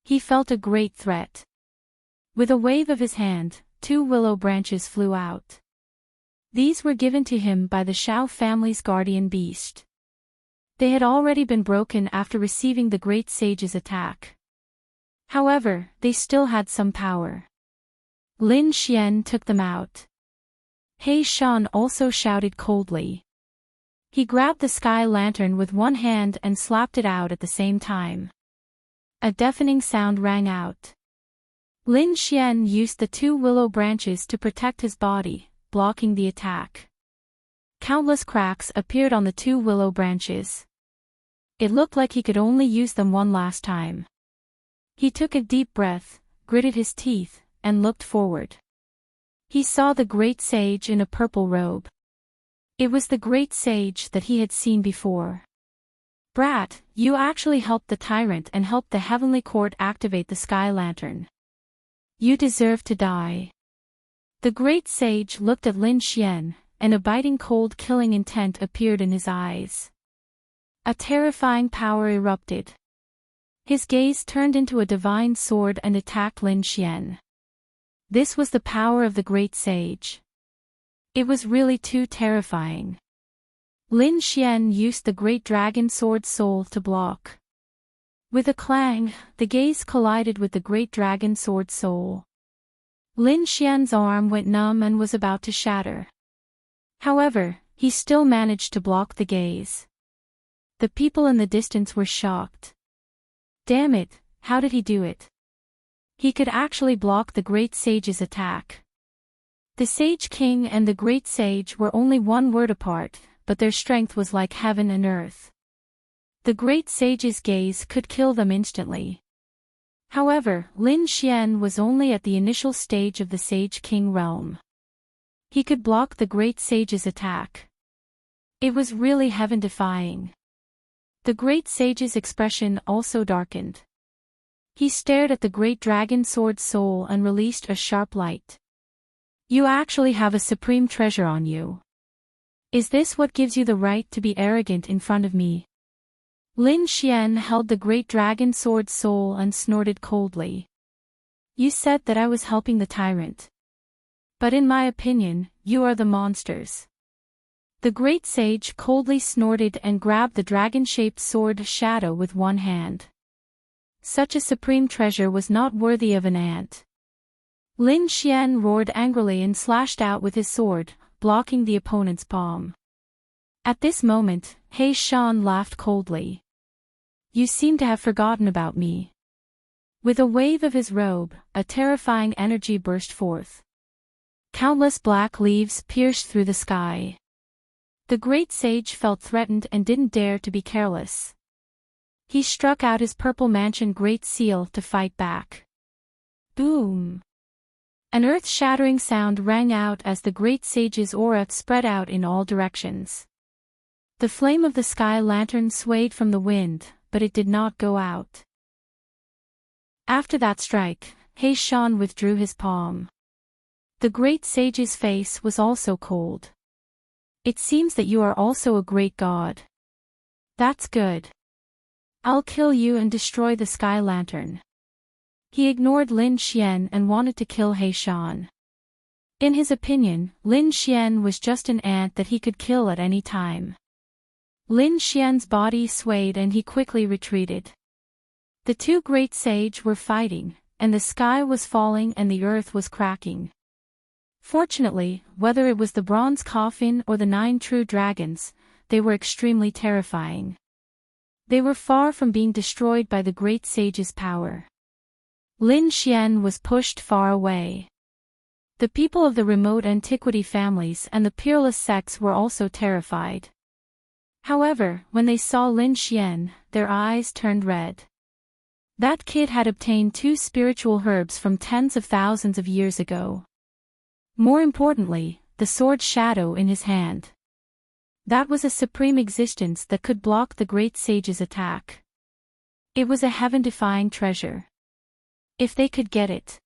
He felt a great threat. With a wave of his hand, 2 willow branches flew out. These were given to him by the Shao family's guardian beast. They had already been broken after receiving the great sage's attack. However, they still had some power. Lin Xian took them out. He Shan also shouted coldly. He grabbed the sky lantern with one hand and slapped it out at the same time. A deafening sound rang out. Lin Xian used the 2 willow branches to protect his body, blocking the attack. Countless cracks appeared on the 2 willow branches. It looked like he could only use them one last time. He took a deep breath, gritted his teeth, and looked forward. He saw the great sage in a purple robe. It was the great sage that he had seen before. Brat, you actually helped the tyrant and helped the heavenly court activate the sky lantern. You deserve to die. The great sage looked at Lin Xian, and a biting cold killing intent appeared in his eyes. A terrifying power erupted. His gaze turned into a divine sword and attacked Lin Xian. This was the power of the great sage. It was really too terrifying. Lin Xian used the great dragon sword soul to block. With a clang, the gaze collided with the great dragon sword soul. Lin Xian's arm went numb and was about to shatter. However, he still managed to block the gaze. The people in the distance were shocked. Damn it, how did he do it? He could actually block the great sage's attack. The Sage King and the great sage were only one word apart, but their strength was like heaven and earth. The great sage's gaze could kill them instantly. However, Lin Xian was only at the initial stage of the Sage King realm. He could block the great sage's attack. It was really heaven-defying. The great sage's expression also darkened. He stared at the great dragon sword soul and released a sharp light. You actually have a supreme treasure on you. Is this what gives you the right to be arrogant in front of me? Lin Xian held the great dragon sword soul and snorted coldly. You said that I was helping the tyrant. But in my opinion, you are the monsters. The great sage coldly snorted and grabbed the dragon-shaped sword shadow with one hand. Such a supreme treasure was not worthy of an ant. Lin Xian roared angrily and slashed out with his sword, blocking the opponent's palm. At this moment, He Shan laughed coldly. You seem to have forgotten about me. With a wave of his robe, a terrifying energy burst forth. Countless black leaves pierced through the sky. The great sage felt threatened and didn't dare to be careless. He struck out his purple mansion great seal to fight back. Boom! An earth-shattering sound rang out as the great sage's aura spread out in all directions. The flame of the sky lantern swayed from the wind, but it did not go out. After that strike, He Shan withdrew his palm. The great sage's face was also cold. It seems that you are also a great god. That's good. I'll kill you and destroy the sky lantern. He ignored Lin Xian and wanted to kill He Shan. In his opinion, Lin Xian was just an ant that he could kill at any time. Lin Xian's body swayed and he quickly retreated. The 2 great sage were fighting, and the sky was falling and the earth was cracking. Fortunately, whether it was the bronze coffin or the 9 true dragons, they were extremely terrifying. They were far from being destroyed by the great sage's power. Lin Xian was pushed far away. The people of the remote antiquity families and the peerless sects were also terrified. However, when they saw Lin Xian, their eyes turned red. That kid had obtained 2 spiritual herbs from tens of thousands of years ago. More importantly, the sword shadow in his hand. That was a supreme existence that could block the great sage's attack. It was a heaven-defying treasure. If they could get it.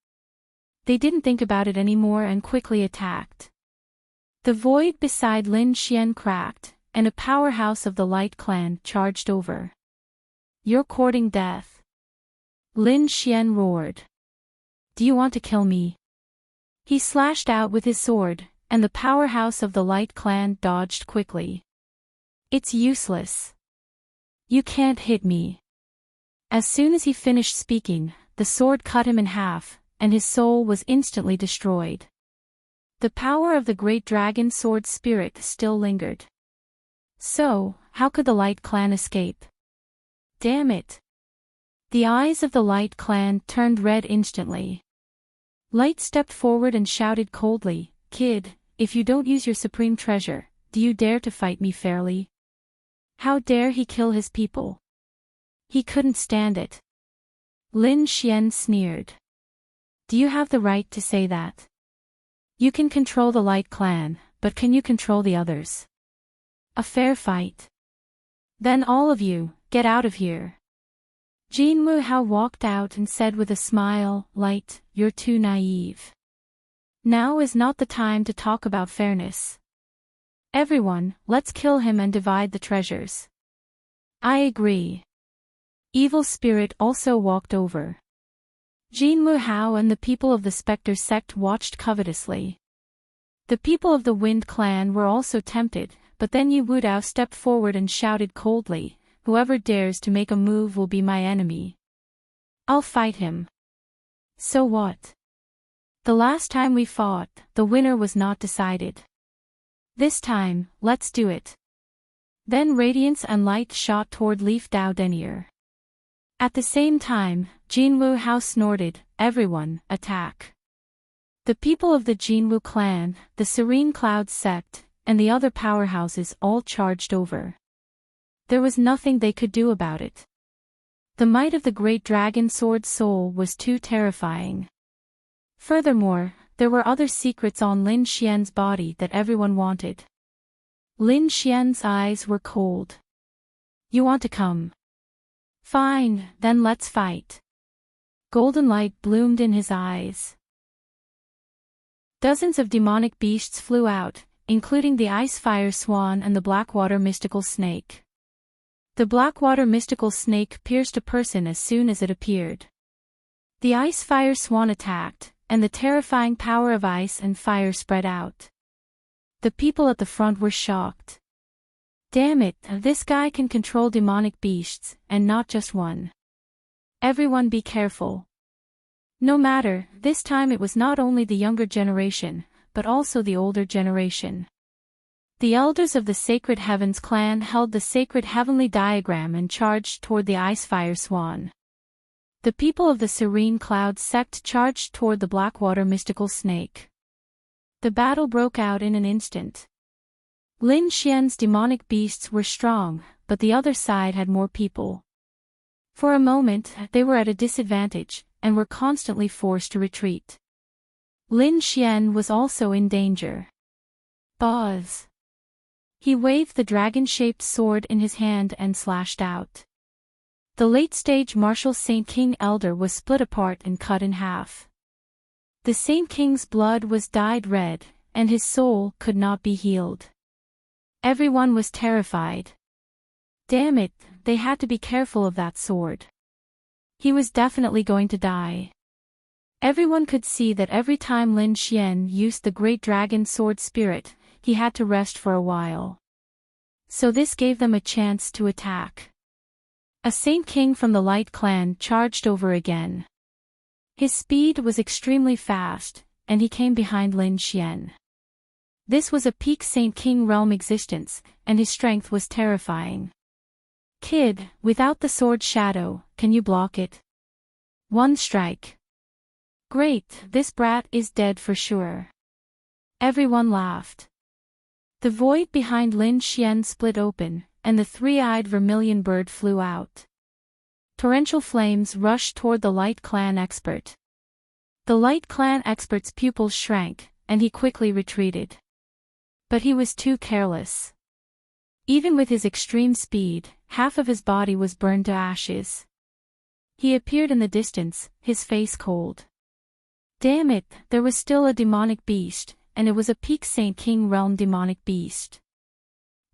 They didn't think about it anymore and quickly attacked. The void beside Lin Xian cracked, and a powerhouse of the Light Clan charged over. You're courting death. Lin Xian roared. Do you want to kill me? He slashed out with his sword, and the powerhouse of the Light Clan dodged quickly. It's useless. You can't hit me. As soon as he finished speaking, the sword cut him in half, and his soul was instantly destroyed. The power of the great dragon sword spirit still lingered. So, how could the Light Clan escape? Damn it! The eyes of the Light Clan turned red instantly. Light stepped forward and shouted coldly, Kid, if you don't use your supreme treasure, do you dare to fight me fairly? How dare he kill his people? He couldn't stand it. Lin Xian sneered. Do you have the right to say that? You can control the Light Clan, but can you control the others? A fair fight. Then all of you, get out of here. Jin Wuhao walked out and said with a smile, Light, you're too naive. Now is not the time to talk about fairness. Everyone, let's kill him and divide the treasures. I agree. Evil Spirit also walked over. Jin Wuhao and the people of the Spectre sect watched covetously. The people of the Wind Clan were also tempted, but then Yu Wudao stepped forward and shouted coldly, Whoever dares to make a move will be my enemy. I'll fight him. So what? The last time we fought, the winner was not decided. This time, let's do it. Then radiance and light shot toward Leaf Dao Denier. At the same time, Jinwu Hao snorted, Everyone, attack. The people of the Jinwu clan, the Serene Cloud sect, and the other powerhouses all charged over. There was nothing they could do about it. The might of the great dragon sword soul was too terrifying. Furthermore, there were other secrets on Lin Xian's body that everyone wanted. Lin Xian's eyes were cold. You want to come? Fine, then let's fight. Golden light bloomed in his eyes. Dozens of demonic beasts flew out, including the ice fire swan and the blackwater mystical snake. The blackwater mystical snake pierced a person as soon as it appeared. The ice fire swan attacked, and the terrifying power of ice and fire spread out. The people at the front were shocked. Damn it, this guy can control demonic beasts, and not just one. Everyone be careful. No matter, this time it was not only the younger generation, but also the older generation. The elders of the Sacred Heavens clan held the sacred heavenly diagram and charged toward the ice fire swan. The people of the Serene Cloud sect charged toward the blackwater mystical snake. The battle broke out in an instant. Lin Xian's demonic beasts were strong, but the other side had more people. For a moment, they were at a disadvantage, and were constantly forced to retreat. Lin Xian was also in danger. Buzz! He waved the dragon-shaped sword in his hand and slashed out. The late-stage martial Saint King Elder was split apart and cut in half. The Saint King's blood was dyed red, and his soul could not be healed. Everyone was terrified. Damn it, they had to be careful of that sword. He was definitely going to die. Everyone could see that every time Lin Xian used the great dragon sword spirit, he had to rest for a while. So this gave them a chance to attack. A Saint King from the Light Clan charged over again. His speed was extremely fast, and he came behind Lin Xian. This was a peak Saint King realm existence, and his strength was terrifying. Kid, without the sword shadow, can you block it? One strike. Great, this brat is dead for sure. Everyone laughed. The void behind Lin Xian split open, and the three-eyed vermilion bird flew out. Torrential flames rushed toward the Light Clan expert. The Light Clan expert's pupils shrank, and he quickly retreated. But he was too careless. Even with his extreme speed, half of his body was burned to ashes. He appeared in the distance, his face cold. Damn it, there was still a demonic beast, and it was a Peak Saint King realm demonic beast.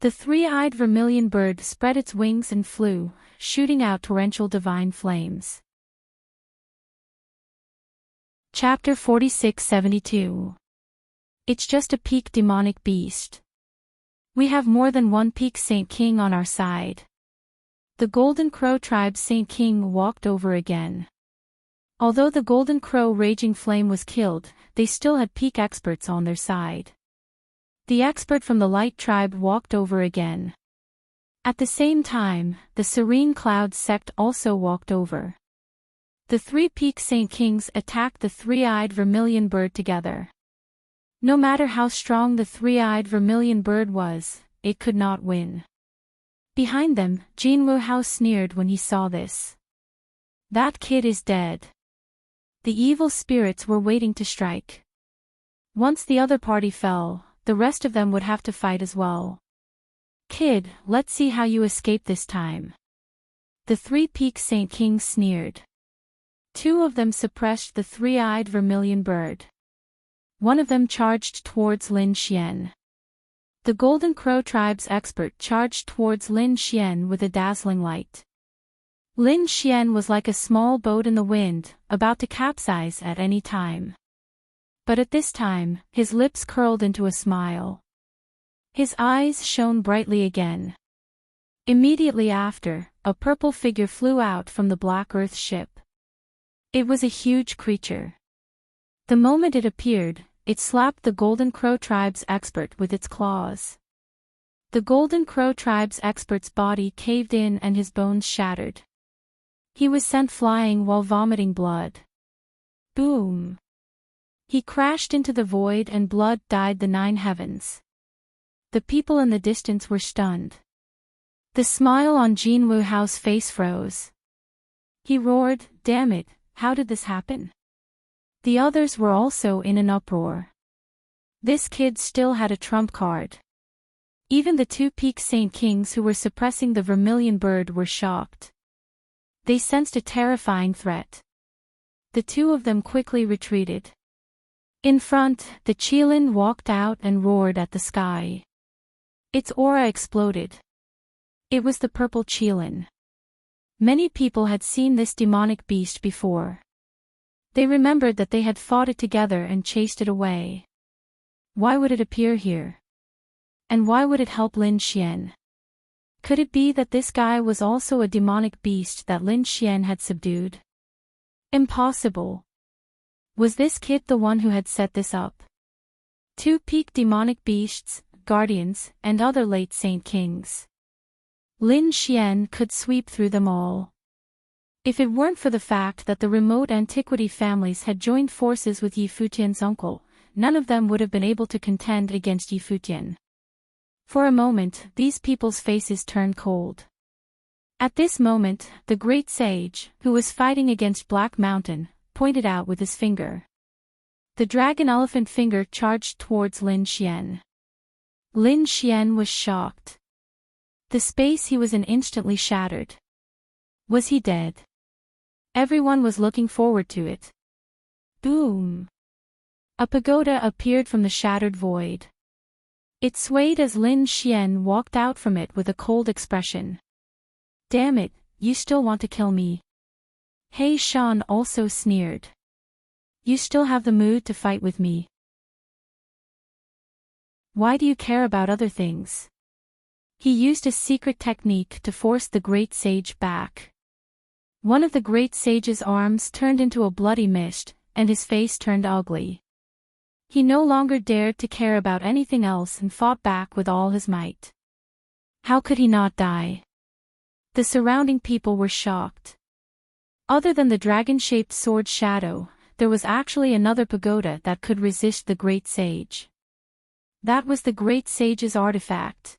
The three-eyed vermilion bird spread its wings and flew, shooting out torrential divine flames. Chapter 4672. It's just a peak demonic beast. We have more than one Peak Saint King on our side. The Golden Crow tribe's Saint King walked over again. Although the Golden Crow Raging Flame was killed, they still had peak experts on their side. The expert from the Light tribe walked over again. At the same time, the Serene Cloud sect also walked over. The three Peak Saint Kings attacked the three-eyed vermilion bird together. No matter how strong the three-eyed vermilion bird was, it could not win. Behind them, Jin Wuhao sneered when he saw this. That kid is dead. The evil spirits were waiting to strike. Once the other party fell, the rest of them would have to fight as well. Kid, let's see how you escape this time. The three Peak Saint Kings sneered. Two of them suppressed the three-eyed vermilion bird. One of them charged towards Lin Xian. The Golden Crow tribe's expert charged towards Lin Xian with a dazzling light. Lin Xian was like a small boat in the wind, about to capsize at any time. But at this time, his lips curled into a smile. His eyes shone brightly again. Immediately after, a purple figure flew out from the Black Earth ship. It was a huge creature. The moment it appeared, it slapped the Golden Crow tribe's expert with its claws. The Golden Crow tribe's expert's body caved in and his bones shattered. He was sent flying while vomiting blood. Boom! He crashed into the void and blood dyed the 9 heavens. The people in the distance were stunned. The smile on Jin Wuhao's face froze. He roared, "Damn it, how did this happen?" The others were also in an uproar. This kid still had a trump card. Even the two Peak Saint Kings who were suppressing the vermilion bird were shocked. They sensed a terrifying threat. The two of them quickly retreated. In front, the Qilin walked out and roared at the sky. Its aura exploded. It was the purple Qilin. Many people had seen this demonic beast before. They remembered that they had fought it together and chased it away. Why would it appear here? And why would it help Lin Xian? Could it be that this guy was also a demonic beast that Lin Xian had subdued? Impossible. Was this kid the one who had set this up? Two peak demonic beasts, guardians, and other late Saint Kings. Lin Xian could sweep through them all. If it weren't for the fact that the remote antiquity families had joined forces with Yi Futian's uncle, none of them would have been able to contend against Yi Futian. For a moment, these people's faces turned cold. At this moment, the great sage, who was fighting against Black Mountain, pointed out with his finger. The dragon elephant finger charged towards Lin Xian. Lin Xian was shocked. The space he was in instantly shattered. Was he dead? Everyone was looking forward to it. Boom! A pagoda appeared from the shattered void. It swayed as Lin Xian walked out from it with a cold expression. Damn it, you still want to kill me? He Shan also sneered. You still have the mood to fight with me? Why do you care about other things? He used a secret technique to force the great sage back. One of the great sage's arms turned into a bloody mist, and his face turned ugly. He no longer dared to care about anything else and fought back with all his might. How could he not die? The surrounding people were shocked. Other than the dragon-shaped sword shadow, there was actually another pagoda that could resist the great sage. That was the great sage's artifact.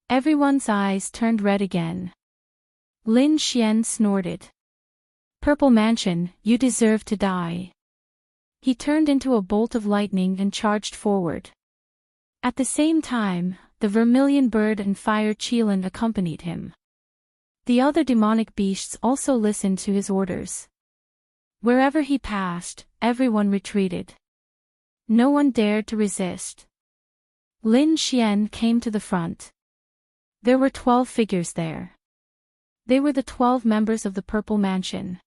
Everyone's eyes turned red again. Lin Xian snorted. Purple Mansion, you deserve to die. He turned into a bolt of lightning and charged forward. At the same time, the vermilion bird and fire Qilin accompanied him. The other demonic beasts also listened to his orders. Wherever he passed, everyone retreated. No one dared to resist. Lin Xian came to the front. There were 12 figures there. They were the 12 members of the Purple Mansion.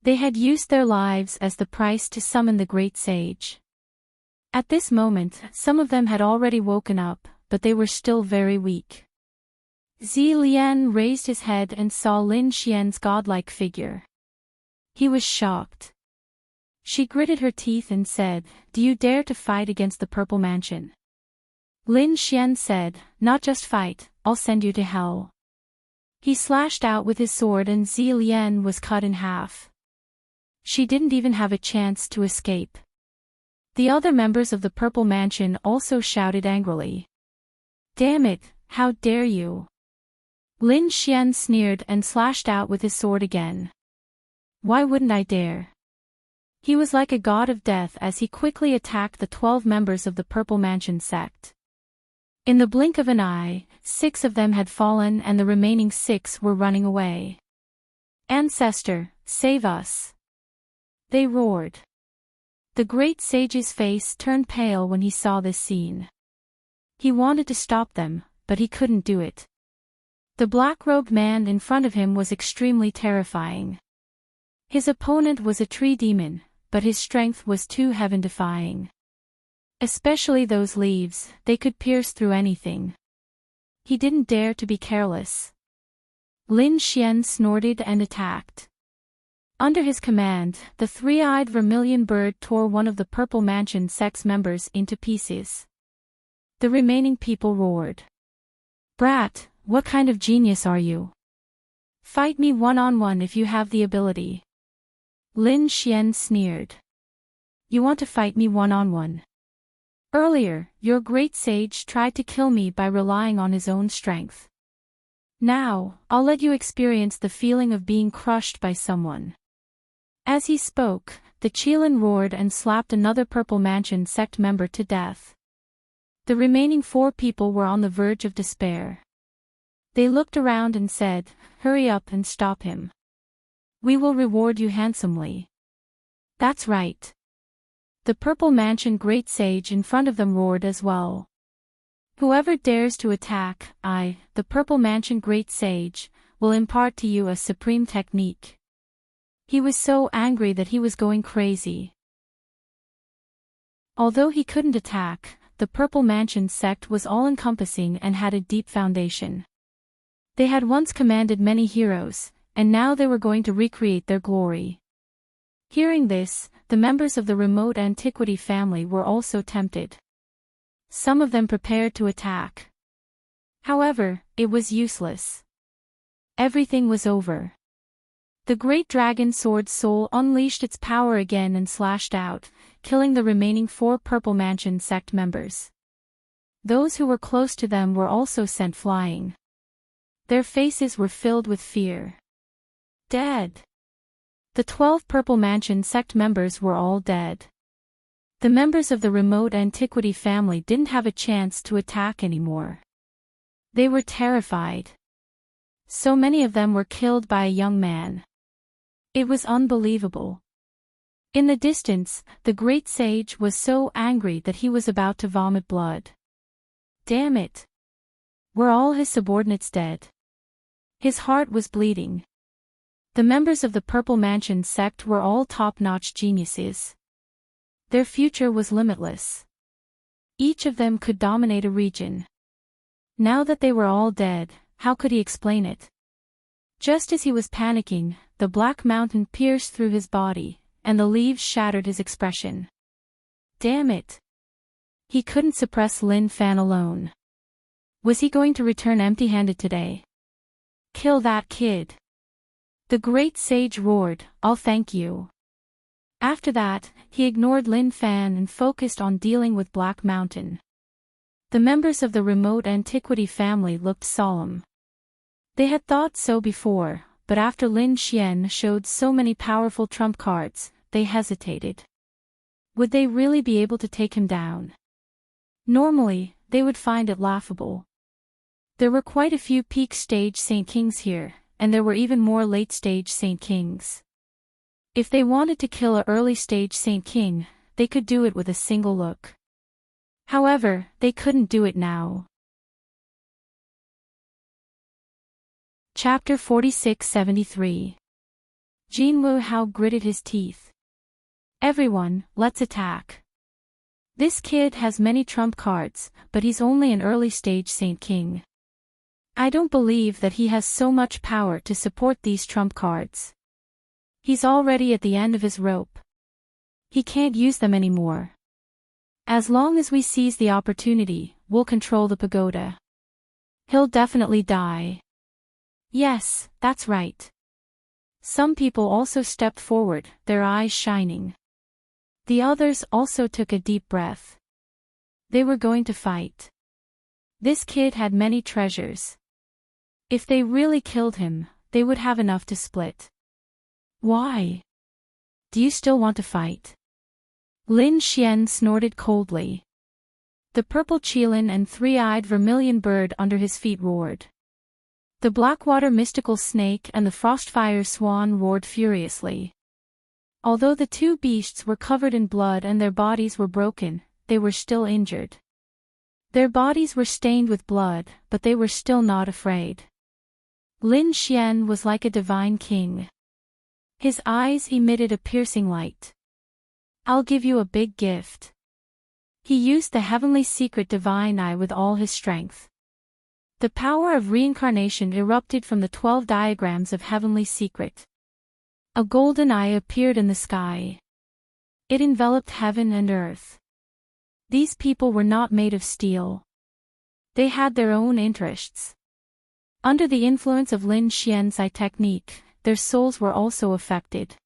They had used their lives as the price to summon the great sage. At this moment, some of them had already woken up, but they were still very weak. Zi Lian raised his head and saw Lin Xian's godlike figure. He was shocked. She gritted her teeth and said, "Do you dare to fight against the Purple Mansion?" Lin Xian said, "Not just fight, I'll send you to hell." He slashed out with his sword and Zi Lian was cut in half. She didn't even have a chance to escape. The other members of the Purple Mansion also shouted angrily. "Damn it, how dare you!" Lin Xian sneered and slashed out with his sword again. "Why wouldn't I dare?" He was like a god of death as he quickly attacked the 12 members of the Purple Mansion sect. In the blink of an eye, 6 of them had fallen and the remaining 6 were running away. "Ancestor, save us!" they roared. The great sage's face turned pale when he saw this scene. He wanted to stop them, but he couldn't do it. The black-robed man in front of him was extremely terrifying. His opponent was a tree demon, but his strength was too heaven-defying. Especially those leaves, they could pierce through anything. He didn't dare to be careless. Lin Xian snorted and attacked. Under his command, the three-eyed vermilion bird tore one of the Purple Mansion sect's members into pieces. The remaining people roared. "Brat, what kind of genius are you? Fight me one-on-one if you have the ability." Lin Xian sneered. "You want to fight me one-on-one? Earlier, your great sage tried to kill me by relying on his own strength. Now, I'll let you experience the feeling of being crushed by someone." As he spoke, the Qilin roared and slapped another Purple Mansion sect member to death. The remaining 4 people were on the verge of despair. They looked around and said, "Hurry up and stop him. We will reward you handsomely." "That's right." The Purple Mansion Great Sage in front of them roared as well. "Whoever dares to attack, I, the Purple Mansion Great Sage, will impart to you a supreme technique." He was so angry that he was going crazy. Although he couldn't attack, the Purple Mansion sect was all-encompassing and had a deep foundation. They had once commanded many heroes, and now they were going to recreate their glory. Hearing this, the members of the remote antiquity family were also tempted. Some of them prepared to attack. However, it was useless. Everything was over. The great dragon sword soul unleashed its power again and slashed out, killing the remaining 4 Purple Mansion sect members. Those who were close to them were also sent flying. Their faces were filled with fear. Dead. The 12 Purple Mansion sect members were all dead. The members of the remote antiquity family didn't have a chance to attack anymore. They were terrified. So many of them were killed by a young man. It was unbelievable. In the distance, the great sage was so angry that he was about to vomit blood. Damn it! Were all his subordinates dead? His heart was bleeding. The members of the Purple Mansion sect were all top-notch geniuses. Their future was limitless. Each of them could dominate a region. Now that they were all dead, how could he explain it? Just as he was panicking, the black mountain pierced through his body, and the leaves shattered his expression. Damn it! He couldn't suppress Lin Fan alone. Was he going to return empty-handed today? Kill that kid! The great sage roared, "I'll thank you." After that, he ignored Lin Fan and focused on dealing with Black Mountain. The members of the remote antiquity family looked solemn. They had thought so before, but after Lin Xian showed so many powerful trump cards, they hesitated. Would they really be able to take him down? Normally, they would find it laughable. There were quite a few peak stage Saint Kings here, and there were even more late-stage Saint Kings. If they wanted to kill an early-stage Saint King, they could do it with a single look. However, they couldn't do it now. Chapter 46-73. Jin Wu-hao gritted his teeth. Everyone, let's attack. This kid has many trump cards, but he's only an early-stage Saint King. I don't believe that he has so much power to support these trump cards. He's already at the end of his rope. He can't use them anymore. As long as we seize the opportunity, we'll control the pagoda. He'll definitely die. Yes, that's right. Some people also stepped forward, their eyes shining. The others also took a deep breath. They were going to fight. This kid had many treasures. If they really killed him, they would have enough to split. Why? Do you still want to fight? Lin Xian snorted coldly. The purple qilin and three-eyed vermilion bird under his feet roared. The blackwater mystical snake and the frostfire swan roared furiously. Although the two beasts were covered in blood and their bodies were broken, they were still injured. Their bodies were stained with blood, but they were still not afraid. Lin Xian was like a divine king. His eyes emitted a piercing light. I'll give you a big gift. He used the heavenly secret divine eye with all his strength. The power of reincarnation erupted from the 12 diagrams of heavenly secret. A golden eye appeared in the sky. It enveloped heaven and earth. These people were not made of steel. They had their own interests. Under the influence of Lin Xian's eye technique, their souls were also affected.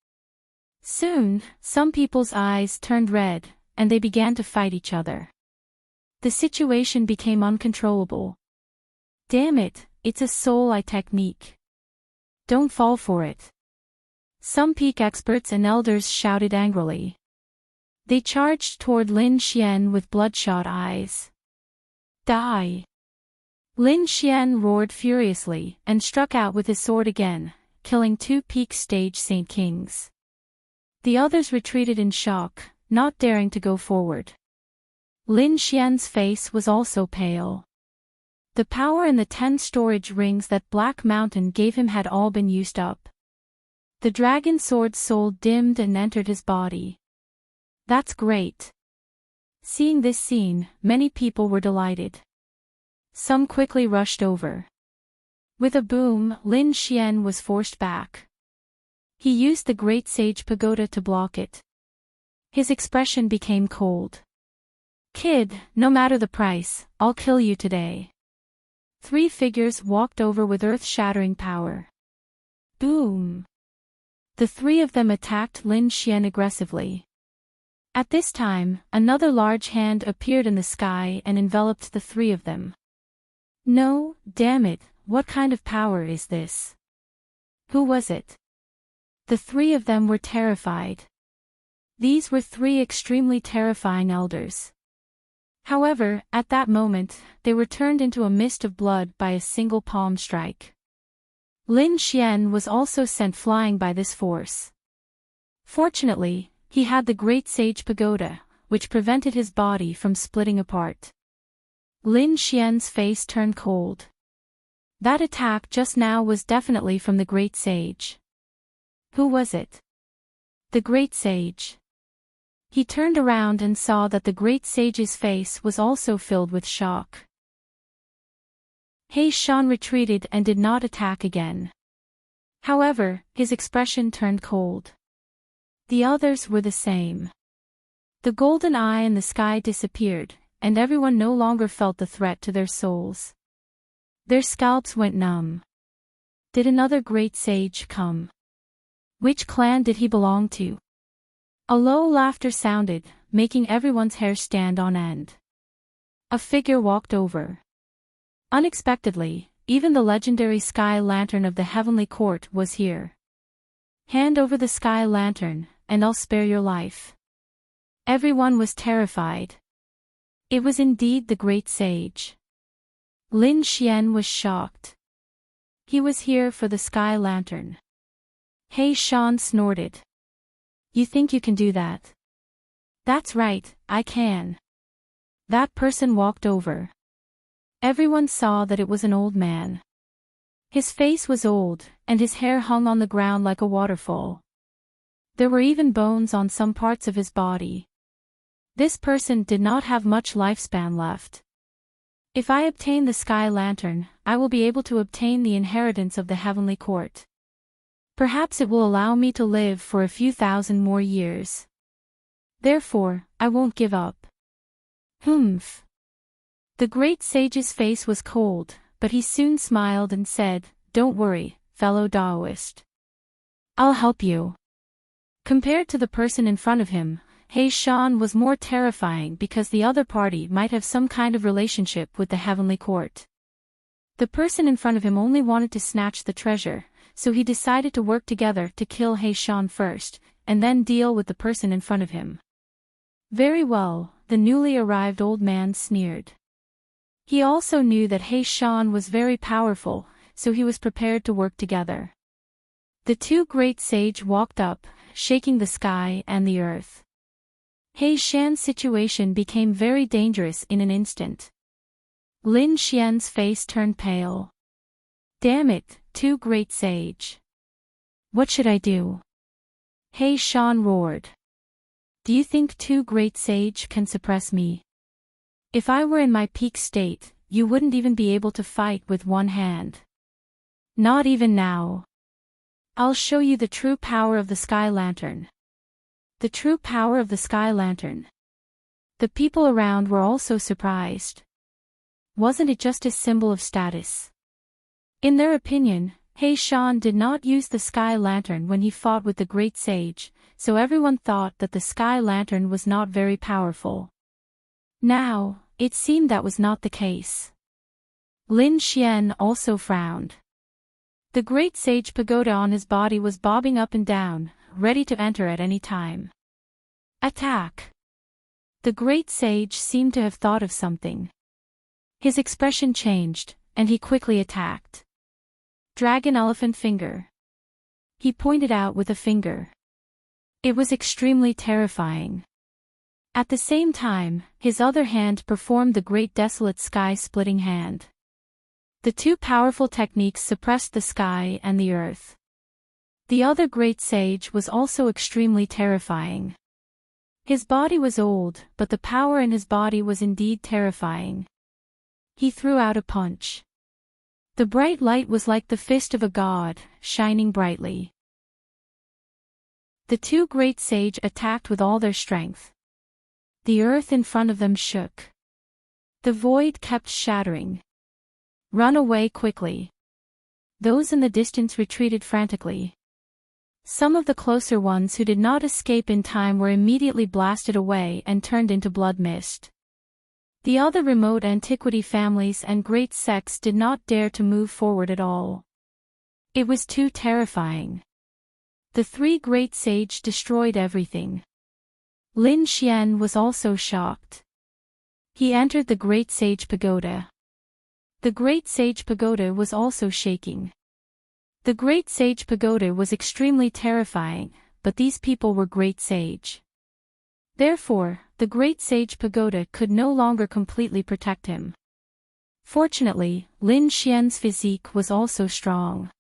Soon, some people's eyes turned red, and they began to fight each other. The situation became uncontrollable. Damn it, it's a soul eye technique. Don't fall for it. Some peak experts and elders shouted angrily. They charged toward Lin Xian with bloodshot eyes. Die! Lin Xian roared furiously and struck out with his sword again, killing 2 peak stage Saint Kings. The others retreated in shock, not daring to go forward. Lin Xian's face was also pale. The power in the 10 storage rings that Black Mountain gave him had all been used up. The dragon sword's soul dimmed and entered his body. That's great. Seeing this scene, many people were delighted. Some quickly rushed over. With a boom, Lin Xian was forced back. He used the Great Sage Pagoda to block it. His expression became cold. Kid, no matter the price, I'll kill you today. 3 figures walked over with earth-shattering power. Boom! The 3 of them attacked Lin Xian aggressively. At this time, another large hand appeared in the sky and enveloped the 3 of them. No, damn it, what kind of power is this? Who was it? The 3 of them were terrified. These were 3 extremely terrifying elders. However, at that moment, they were turned into a mist of blood by a single palm strike. Lin Xian was also sent flying by this force. Fortunately, he had the Great Sage Pagoda, which prevented his body from splitting apart. Lin Xian's face turned cold. That attack just now was definitely from the Great Sage. Who was it? The Great Sage. He turned around and saw that the Great Sage's face was also filled with shock. He Shan retreated and did not attack again. However, his expression turned cold. The others were the same. The golden eye in the sky disappeared, and everyone no longer felt the threat to their souls. Their scalps went numb. Did another Great Sage come? Which clan did he belong to? A low laughter sounded, making everyone's hair stand on end. A figure walked over. Unexpectedly, even the legendary Sky Lantern of the Heavenly Court was here. Hand over the Sky Lantern, and I'll spare your life. Everyone was terrified. It was indeed the Great Sage. Lin Xian was shocked. He was here for the sky lantern. He Shan snorted. You think you can do that? That's right, I can. That person walked over. Everyone saw that it was an old man. His face was old, and his hair hung on the ground like a waterfall. There were even bones on some parts of his body. This person did not have much lifespan left. If I obtain the sky lantern, I will be able to obtain the inheritance of the heavenly court. Perhaps it will allow me to live for a few thousand more years. Therefore, I won't give up. Humph. The great sage's face was cold, but he soon smiled and said, Don't worry, fellow Taoist. I'll help you. Compared to the person in front of him, He Shan was more terrifying because the other party might have some kind of relationship with the heavenly court. The person in front of him only wanted to snatch the treasure, so he decided to work together to kill He Shan first, and then deal with the person in front of him. Very well, the newly arrived old man sneered. He also knew that He Shan was very powerful, so he was prepared to work together. The two great sages walked up, shaking the sky and the earth. He Shan's situation became very dangerous in an instant. Lin Xian's face turned pale. Damn it, two great sage. What should I do? He Shan roared. Do you think two great sage can suppress me? If I were in my peak state, you wouldn't even be able to fight with one hand. Not even now. I'll show you the true power of the sky lantern. The true power of the sky lantern. The people around were also surprised. Wasn't it just a symbol of status? In their opinion, He Shan did not use the sky lantern when he fought with the great sage, so everyone thought that the sky lantern was not very powerful. Now, it seemed that was not the case. Lin Xian also frowned. The great sage pagoda on his body was bobbing up and down, ready to enter at any time. Attack! The great sage seemed to have thought of something. His expression changed, and he quickly attacked. Dragon elephant finger. He pointed out with a finger. It was extremely terrifying. At the same time, his other hand performed the great desolate sky-splitting hand. The two powerful techniques suppressed the sky and the earth. The other great sage was also extremely terrifying. His body was old, but the power in his body was indeed terrifying. He threw out a punch. The bright light was like the fist of a god, shining brightly. The two great sages attacked with all their strength. The earth in front of them shook. The void kept shattering. Run away quickly. Those in the distance retreated frantically. Some of the closer ones who did not escape in time were immediately blasted away and turned into blood mist. The other remote antiquity families and great sects did not dare to move forward at all. It was too terrifying. The three great sages destroyed everything. Lin Xian was also shocked. He entered the great sage pagoda. The great sage pagoda was also shaking. The great sage pagoda was extremely terrifying, but these people were great sage. Therefore, the great sage pagoda could no longer completely protect him. Fortunately, Lin Xian's physique was also strong.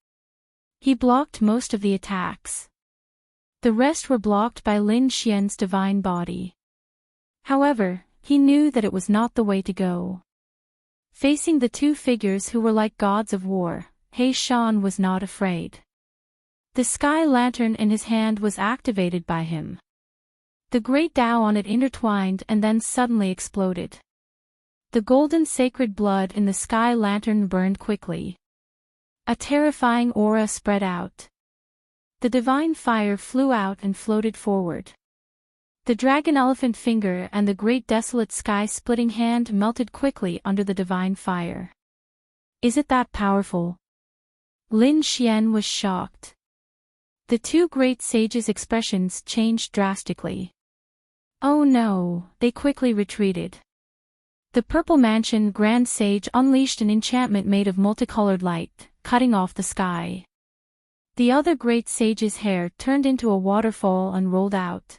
He blocked most of the attacks. The rest were blocked by Lin Xian's divine body. However, he knew that it was not the way to go. Facing the two figures who were like gods of war, He Shan was not afraid. The sky lantern in his hand was activated by him. The great Tao on it intertwined and then suddenly exploded. The golden sacred blood in the sky lantern burned quickly. A terrifying aura spread out. The divine fire flew out and floated forward. The dragon elephant finger and the great desolate sky-splitting hand melted quickly under the divine fire. Is it that powerful? Lin Xian was shocked. The two great sages' expressions changed drastically. Oh no, they quickly retreated. The Purple Mansion Grand Sage unleashed an enchantment made of multicolored light, cutting off the sky. The other great sage's hair turned into a waterfall and rolled out.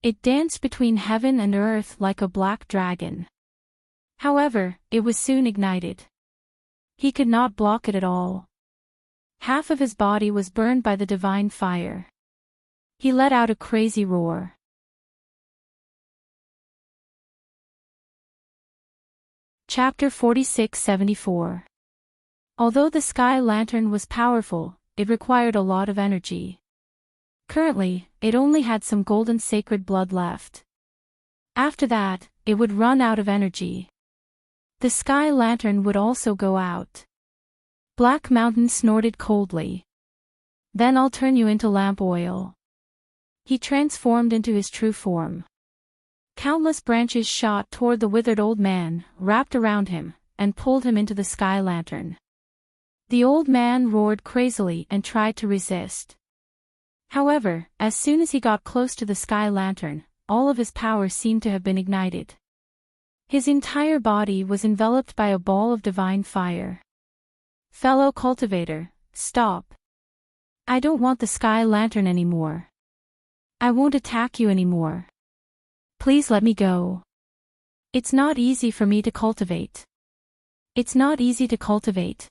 It danced between heaven and earth like a black dragon. However, it was soon ignited. He could not block it at all. Half of his body was burned by the divine fire. He let out a crazy roar. Chapter 46-74. Although the sky lantern was powerful, it required a lot of energy. Currently, it only had some golden sacred blood left. After that, it would run out of energy. The sky lantern would also go out. Black Mountain snorted coldly. Then I'll turn you into lamp oil. He transformed into his true form. Countless branches shot toward the withered old man, wrapped around him, and pulled him into the sky lantern. The old man roared crazily and tried to resist. However, as soon as he got close to the sky lantern, all of his power seemed to have been ignited. His entire body was enveloped by a ball of divine fire. Fellow cultivator, stop. I don't want the sky lantern anymore. I won't attack you anymore. Please let me go. It's not easy for me to cultivate. It's not easy to cultivate.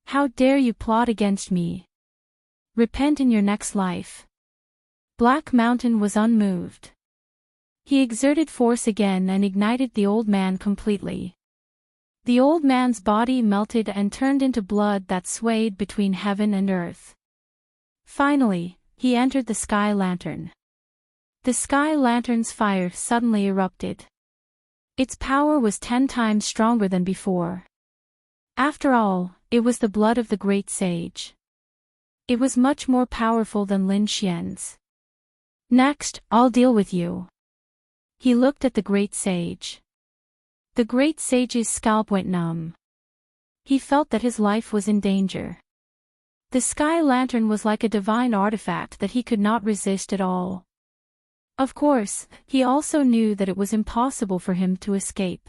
How dare you plot against me? Repent in your next life. Black Mountain was unmoved. He exerted force again and ignited the old man completely. The old man's body melted and turned into blood that swayed between heaven and earth. Finally, he entered the sky lantern. The sky lantern's fire suddenly erupted. Its power was 10 times stronger than before. After all, it was the blood of the great sage. It was much more powerful than Lin Xian's. Next, I'll deal with you. He looked at the great sage. The great sage's scalp went numb. He felt that his life was in danger. The sky lantern was like a divine artifact that he could not resist at all. Of course, he also knew that it was impossible for him to escape.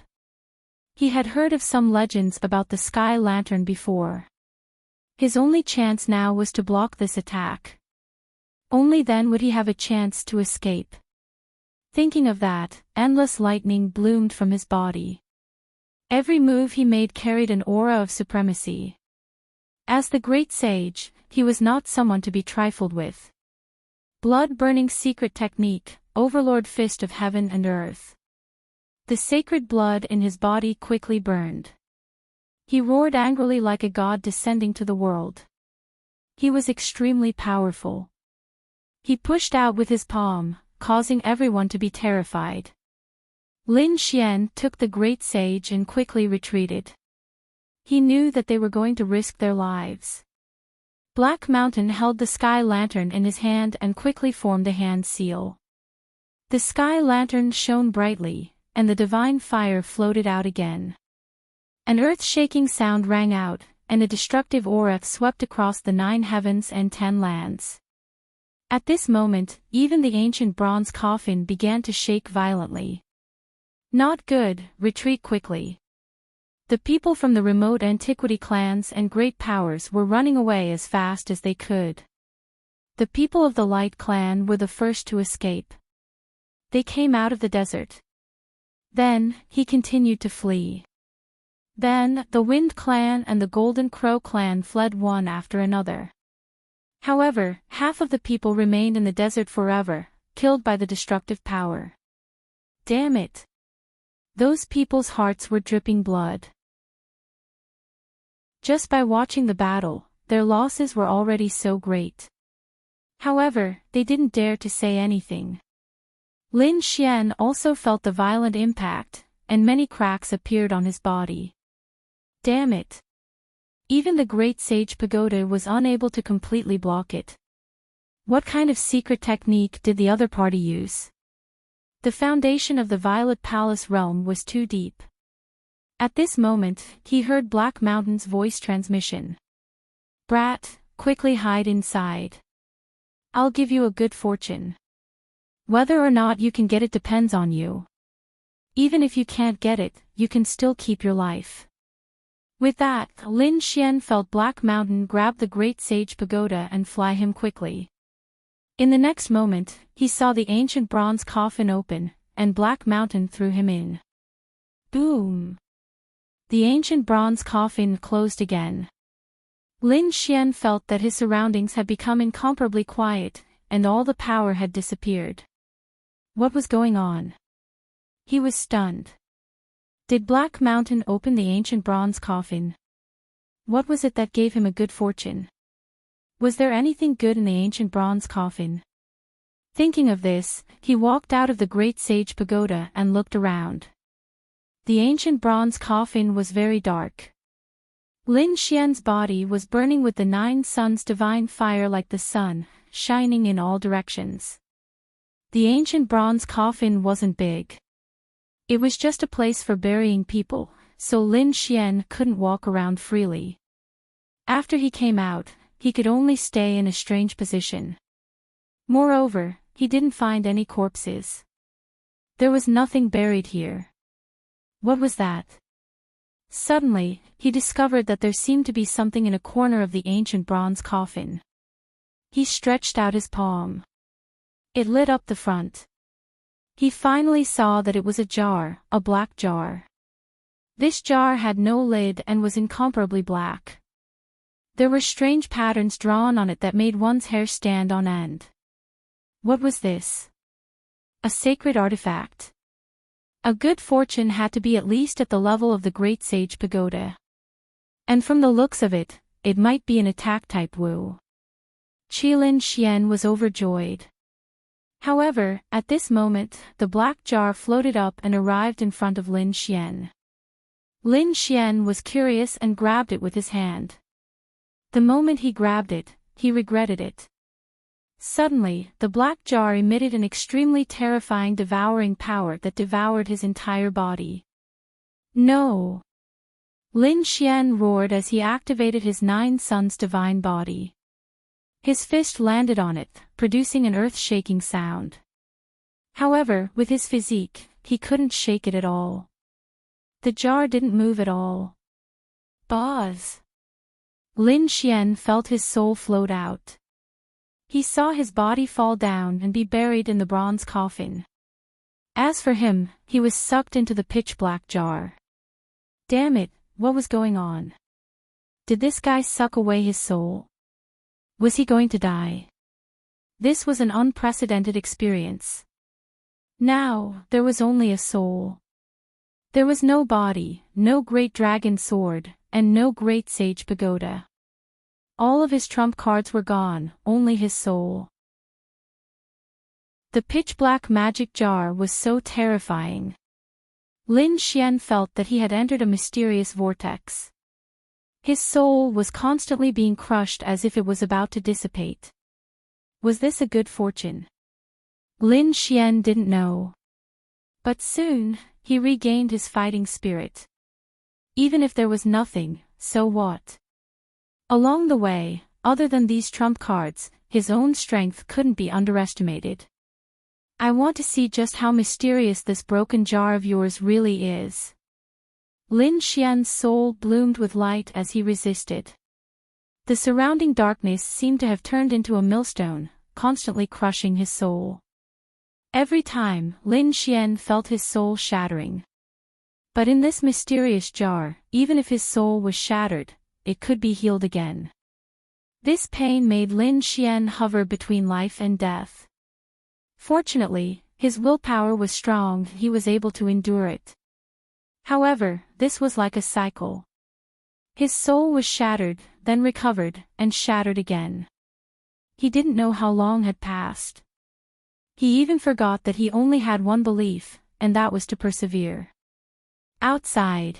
He had heard of some legends about the sky lantern before. His only chance now was to block this attack. Only then would he have a chance to escape. Thinking of that, endless lightning bloomed from his body. Every move he made carried an aura of supremacy. As the great sage, he was not someone to be trifled with. Blood-burning secret technique, overlord fist of heaven and earth. The sacred blood in his body quickly burned. He roared angrily like a god descending to the world. He was extremely powerful. He pushed out with his palm, causing everyone to be terrified. Lin Xian took the great sage and quickly retreated. He knew that they were going to risk their lives. Black Mountain held the sky lantern in his hand and quickly formed a hand seal. The sky lantern shone brightly, and the divine fire floated out again. An earth-shaking sound rang out, and a destructive aura swept across the 9 heavens and 10 lands. At this moment, even the ancient bronze coffin began to shake violently. Not good, retreat quickly. The people from the remote antiquity clans and great powers were running away as fast as they could. The people of the Light clan were the first to escape. They came out of the desert. Then, he continued to flee. Then, the Wind clan and the Golden Crow clan fled one after another. However, half of the people remained in the desert forever, killed by the destructive power. Damn it! Those people's hearts were dripping blood. Just by watching the battle, their losses were already so great. However, they didn't dare to say anything. Lin Xian also felt the violent impact, and many cracks appeared on his body. Damn it! Even the great sage pagoda was unable to completely block it. What kind of secret technique did the other party use? The foundation of the Violet Palace realm was too deep. At this moment, he heard Black Mountain's voice transmission. Brat, quickly hide inside. I'll give you a good fortune. Whether or not you can get it depends on you. Even if you can't get it, you can still keep your life. With that, Lin Xian felt Black Mountain grab the Great Sage Pagoda and fly him quickly. In the next moment, he saw the ancient bronze coffin open, and Black Mountain threw him in. Boom! The ancient bronze coffin closed again. Lin Xian felt that his surroundings had become incomparably quiet, and all the power had disappeared. What was going on? He was stunned. Did Black Mountain open the ancient bronze coffin? What was it that gave him a good fortune? Was there anything good in the ancient bronze coffin? Thinking of this, he walked out of the Great Sage Pagoda and looked around. The ancient bronze coffin was very dark. Lin Xian's body was burning with the 9 suns' divine fire like the sun, shining in all directions. The ancient bronze coffin wasn't big. It was just a place for burying people, so Lin Xian couldn't walk around freely. After he came out, he could only stay in a strange position. Moreover, he didn't find any corpses. There was nothing buried here. What was that? Suddenly, he discovered that there seemed to be something in a corner of the ancient bronze coffin. He stretched out his palm. It lit up the front. He finally saw that it was a jar, a black jar. This jar had no lid and was incomparably black. There were strange patterns drawn on it that made one's hair stand on end. What was this? A sacred artifact. A good fortune had to be at least at the level of the Great Sage Pagoda. And from the looks of it, it might be an attack-type Wu. Lin Xian was overjoyed. However, at this moment, the black jar floated up and arrived in front of Lin Xian. Lin Xian was curious and grabbed it with his hand. The moment he grabbed it, he regretted it. Suddenly, the black jar emitted an extremely terrifying devouring power that devoured his entire body. No! Lin Xian roared as he activated his 9 suns' divine body. His fist landed on it, producing an earth-shaking sound. However, with his physique, he couldn't shake it at all. The jar didn't move at all. Buzz! Lin Xian felt his soul float out. He saw his body fall down and be buried in the bronze coffin. As for him, he was sucked into the pitch-black jar. Damn it, what was going on? Did this guy suck away his soul? Was he going to die? This was an unprecedented experience. Now, there was only a soul. There was no body, no great dragon sword, and no great sage pagoda. All of his trump cards were gone, only his soul. The pitch-black magic jar was so terrifying. Lin Xian felt that he had entered a mysterious vortex. His soul was constantly being crushed as if it was about to dissipate. Was this a good fortune? Lin Xian didn't know. But soon, he regained his fighting spirit. Even if there was nothing, so what? Along the way, other than these trump cards, his own strength couldn't be underestimated. I want to see just how mysterious this broken jar of yours really is. Lin Xian's soul bloomed with light as he resisted. The surrounding darkness seemed to have turned into a millstone, constantly crushing his soul. Every time, Lin Xian felt his soul shattering. But in this mysterious jar, even if his soul was shattered, it could be healed again. This pain made Lin Xian hover between life and death. Fortunately, his willpower was strong, he was able to endure it. However, this was like a cycle. His soul was shattered, then recovered, and shattered again. He didn't know how long had passed. He even forgot that he only had one belief, and that was to persevere. Outside,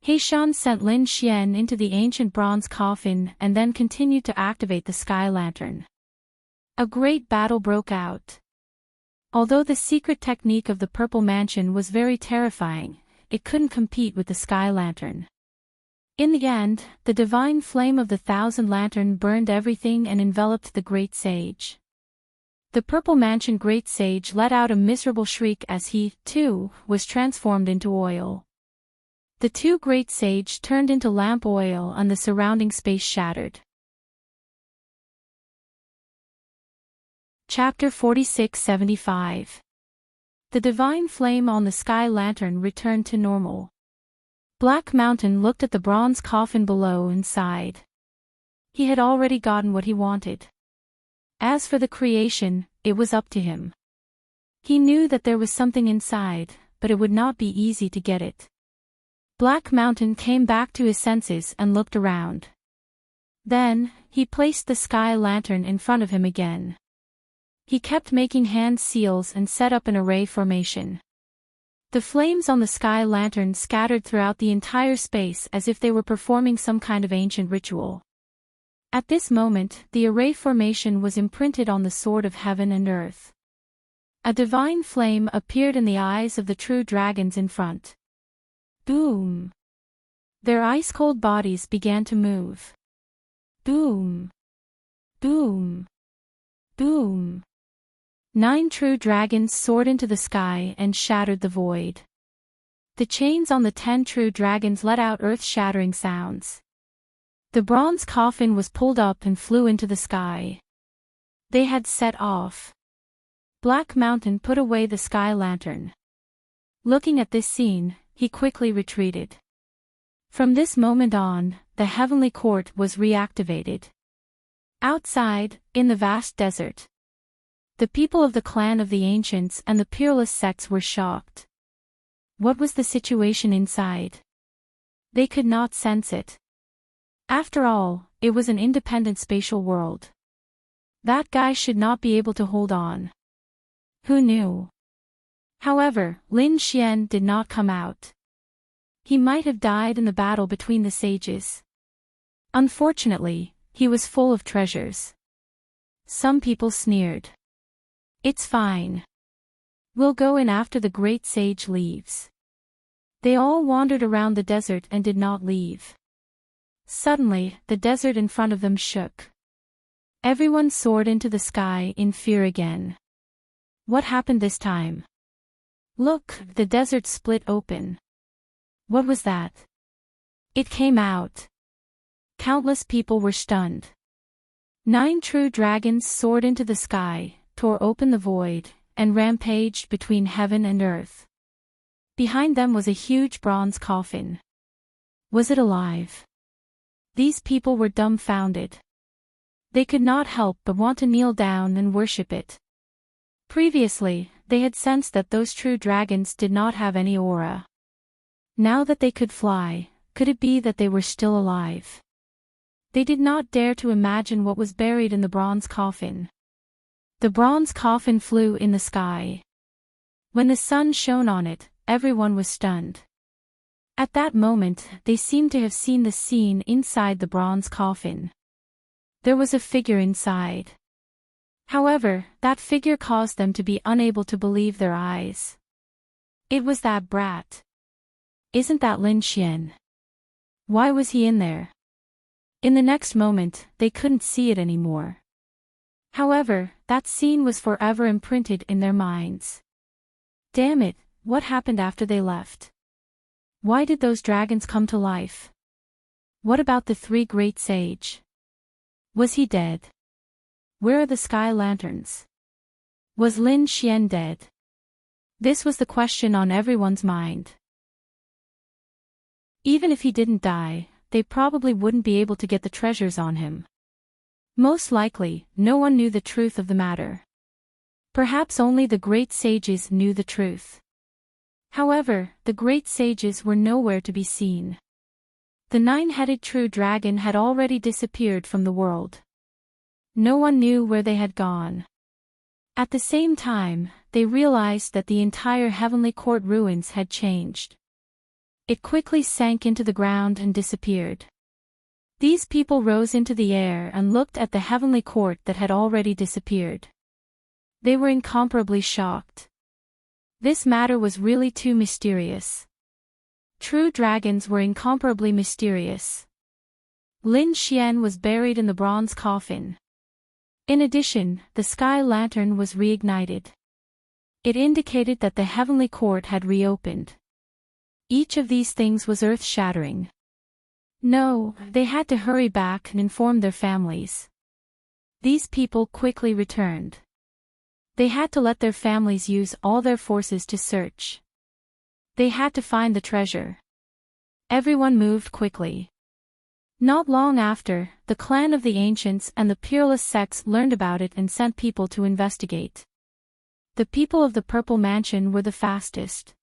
Heishan sent Lin Xian into the ancient bronze coffin and then continued to activate the sky lantern. A great battle broke out. Although the secret technique of the Purple Mansion was very terrifying, it couldn't compete with the sky lantern. In the end, the divine flame of the Thousand Lantern burned everything and enveloped the Great Sage. The Purple Mansion Great Sage let out a miserable shriek as he, too, was transformed into oil. The two great sage turned into lamp oil and the surrounding space shattered. Chapter 46-75. The divine flame on the sky lantern returned to normal. Black Mountain looked at the bronze coffin below and sighed. He had already gotten what he wanted. As for the creation, it was up to him. He knew that there was something inside, but it would not be easy to get it. Black Mountain came back to his senses and looked around. Then, he placed the sky lantern in front of him again. He kept making hand seals and set up an array formation. The flames on the sky lantern scattered throughout the entire space as if they were performing some kind of ancient ritual. At this moment, the array formation was imprinted on the sword of heaven and earth. A divine flame appeared in the eyes of the true dragons in front. Boom! Their ice-cold bodies began to move. Boom! Boom! Boom! 9 true dragons soared into the sky and shattered the void. The chains on the 10 true dragons let out earth-shattering sounds. The bronze coffin was pulled up and flew into the sky. They had set off. Black Mountain put away the sky lantern. Looking at this scene, he quickly retreated. From this moment on, the heavenly court was reactivated. Outside, in the vast desert, the people of the clan of the ancients and the peerless sects were shocked. What was the situation inside? They could not sense it. After all, it was an independent spatial world. That guy should not be able to hold on. Who knew? However, Lin Xian did not come out. He might have died in the battle between the sages. Unfortunately, he was full of treasures. Some people sneered. It's fine. We'll go in after the great sage leaves. They all wandered around the desert and did not leave. Suddenly, the desert in front of them shook. Everyone soared into the sky in fear again. What happened this time? Look, the desert split open. What was that? It came out. Countless people were stunned. 9 true dragons soared into the sky, tore open the void, and rampaged between heaven and earth. Behind them was a huge bronze coffin. Was it alive? These people were dumbfounded. They could not help but want to kneel down and worship it. Previously, they had sensed that those true dragons did not have any aura. Now that they could fly, could it be that they were still alive? They did not dare to imagine what was buried in the bronze coffin. The bronze coffin flew in the sky. When the sun shone on it, everyone was stunned. At that moment, they seemed to have seen the scene inside the bronze coffin. There was a figure inside. However, that figure caused them to be unable to believe their eyes. It was that brat. Isn't that Lin Xian? Why was he in there? In the next moment, they couldn't see it anymore. However, that scene was forever imprinted in their minds. Damn it, what happened after they left? Why did those dragons come to life? What about the 3 great sage? Was he dead? Where are the sky lanterns? Was Lin Xian dead? This was the question on everyone's mind. Even if he didn't die, they probably wouldn't be able to get the treasures on him. Most likely, no one knew the truth of the matter. Perhaps only the great sages knew the truth. However, the great sages were nowhere to be seen. The 9-headed true dragon had already disappeared from the world. No one knew where they had gone. At the same time, they realized that the entire heavenly court ruins had changed. It quickly sank into the ground and disappeared. These people rose into the air and looked at the heavenly court that had already disappeared. They were incomparably shocked. This matter was really too mysterious. True dragons were incomparably mysterious. Lin Xian was buried in the bronze coffin. In addition, the sky lantern was reignited. It indicated that the heavenly court had reopened. Each of these things was earth-shattering. No, they had to hurry back and inform their families. These people quickly returned. They had to let their families use all their forces to search. They had to find the treasure. Everyone moved quickly. Not long after, the clan of the ancients and the peerless sex learned about it and sent people to investigate. The people of the Purple Mansion were the fastest.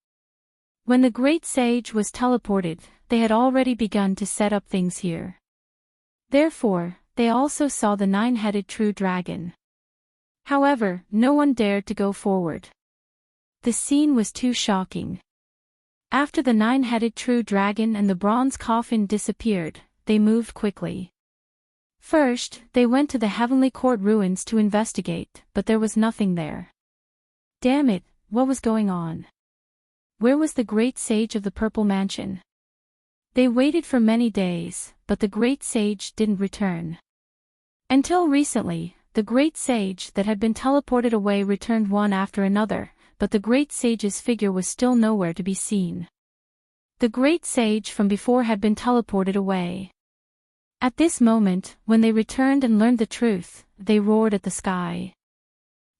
When the great sage was teleported, they had already begun to set up things here. Therefore, they also saw the nine-headed true dragon. However, no one dared to go forward. The scene was too shocking. After the nine-headed true dragon and the bronze coffin disappeared, they moved quickly. First, they went to the Heavenly Court ruins to investigate, but there was nothing there. Damn it, what was going on? Where was the great sage of the Purple Mansion? They waited for many days, but the great sage didn't return. Until recently, the great sage that had been teleported away returned one after another, but the great sage's figure was still nowhere to be seen. The great sage from before had been teleported away. At this moment, when they returned and learned the truth, they roared at the sky.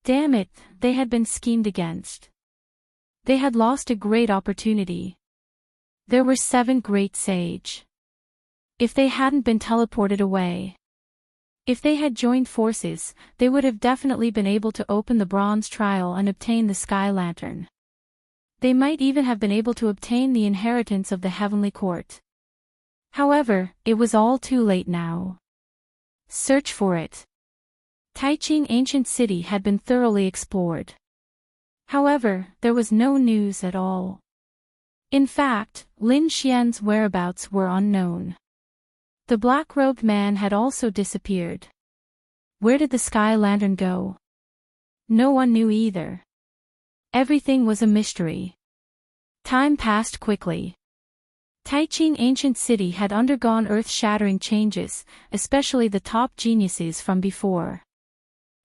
Damn it, they had been schemed against. They had lost a great opportunity. There were 7 great sage. If they hadn't been teleported away. If they had joined forces, they would have definitely been able to open the bronze trial and obtain the sky lantern. They might even have been able to obtain the inheritance of the Heavenly Court. However, it was all too late now. Search for it. Taiching Ancient City had been thoroughly explored. However, there was no news at all. In fact, Lin Xian's whereabouts were unknown. The black-robed man had also disappeared. Where did the sky lantern go? No one knew either. Everything was a mystery. Time passed quickly. Taiching Ancient City had undergone earth-shattering changes, especially the top geniuses from before.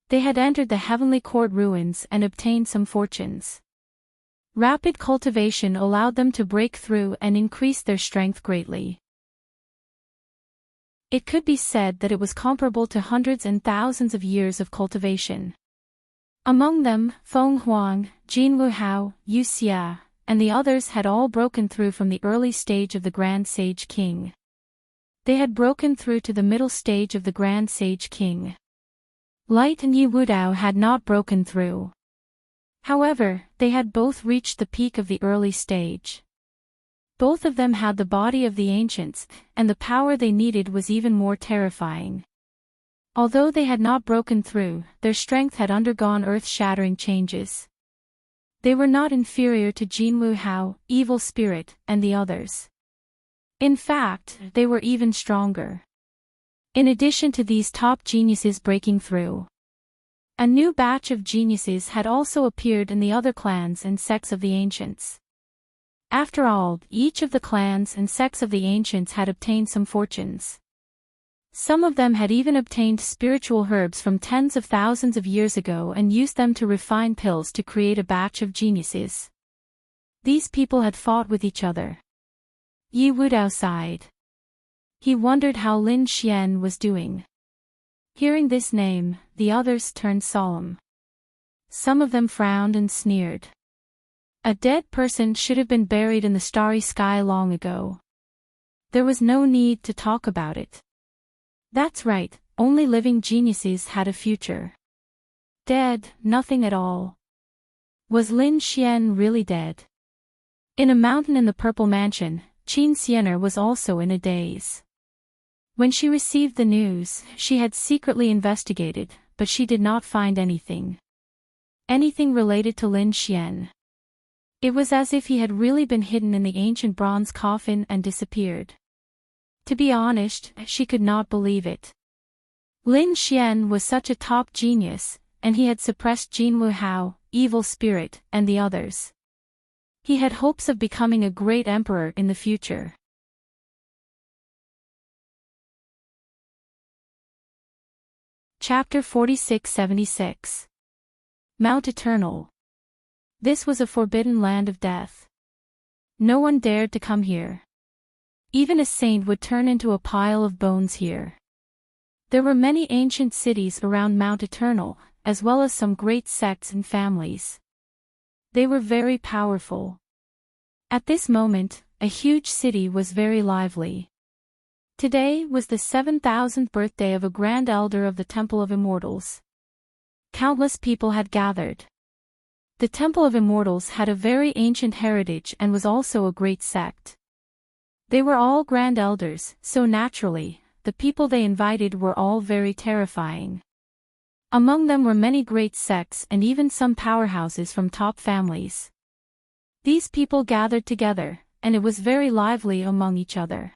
They had entered the Heavenly Court ruins and obtained some fortunes. Rapid cultivation allowed them to break through and increase their strength greatly. It could be said that it was comparable to hundreds and thousands of years of cultivation. Among them, Feng Huang, Jin Wuhao, Yu Xia, and the others had all broken through from the early stage of the Grand Sage King. They had broken through to the middle stage of the Grand Sage King. Light and Yi Wudao had not broken through. However, they had both reached the peak of the early stage. Both of them had the body of the ancients, and the power they needed was even more terrifying. Although they had not broken through, their strength had undergone earth-shattering changes. They were not inferior to Jin Wuhao, Evil Spirit, and the others. In fact, they were even stronger. In addition to these top geniuses breaking through, a new batch of geniuses had also appeared in the other clans and sects of the ancients. After all, each of the clans and sects of the ancients had obtained some fortunes. Some of them had even obtained spiritual herbs from tens of thousands of years ago and used them to refine pills to create a batch of geniuses. These people had fought with each other. Yi Wudao sighed. He wondered how Lin Xian was doing. Hearing this name, the others turned solemn. Some of them frowned and sneered. A dead person should have been buried in the starry sky long ago. There was no need to talk about it. That's right, only living geniuses had a future. Dead, nothing at all. Was Lin Xian really dead? In a mountain in the Purple Mansion, Qin Xianer was also in a daze. When she received the news, she had secretly investigated, but she did not find anything. Anything related to Lin Xian. It was as if he had really been hidden in the ancient bronze coffin and disappeared. To be honest, she could not believe it. Lin Xian was such a top genius, and he had suppressed Jin Wuhao, Evil Spirit, and the others. He had hopes of becoming a great emperor in the future. Chapter 4676. Mount Eternal. This was a forbidden land of death. No one dared to come here. Even a saint would turn into a pile of bones here. There were many ancient cities around Mount Eternal, as well as some great sects and families. They were very powerful. At this moment, a huge city was very lively. Today was the 7,000th birthday of a grand elder of the Temple of Immortals. Countless people had gathered. The Temple of Immortals had a very ancient heritage and was also a great sect. They were all grand elders, so naturally, the people they invited were all very terrifying. Among them were many great sects and even some powerhouses from top families. These people gathered together, and it was very lively among each other.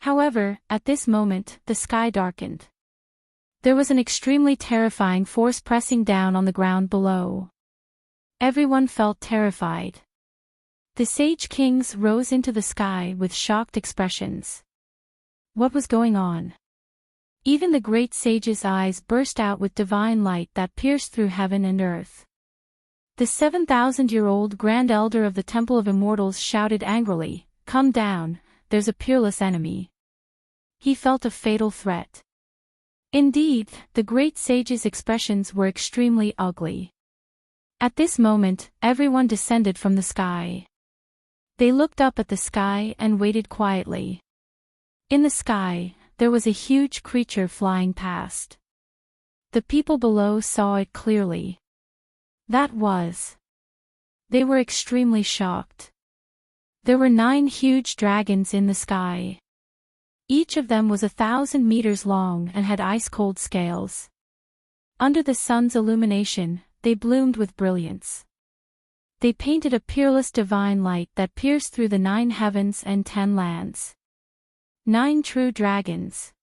However, at this moment, the sky darkened. There was an extremely terrifying force pressing down on the ground below. Everyone felt terrified. The sage kings rose into the sky with shocked expressions. What was going on? Even the great sage's eyes burst out with divine light that pierced through heaven and earth. The 7,000-year-old grand elder of the Temple of Immortals shouted angrily, "Come down, there's a peerless enemy." He felt a fatal threat. Indeed, the great sage's expressions were extremely ugly. At this moment, everyone descended from the sky. They looked up at the sky and waited quietly. In the sky, there was a huge creature flying past. The people below saw it clearly. That was. They were extremely shocked. There were 9 huge dragons in the sky. Each of them was 1,000 meters long and had ice-cold scales. Under the sun's illumination, they bloomed with brilliance. They painted a peerless divine light that pierced through the 9 heavens and 10 lands. 9 true dragons.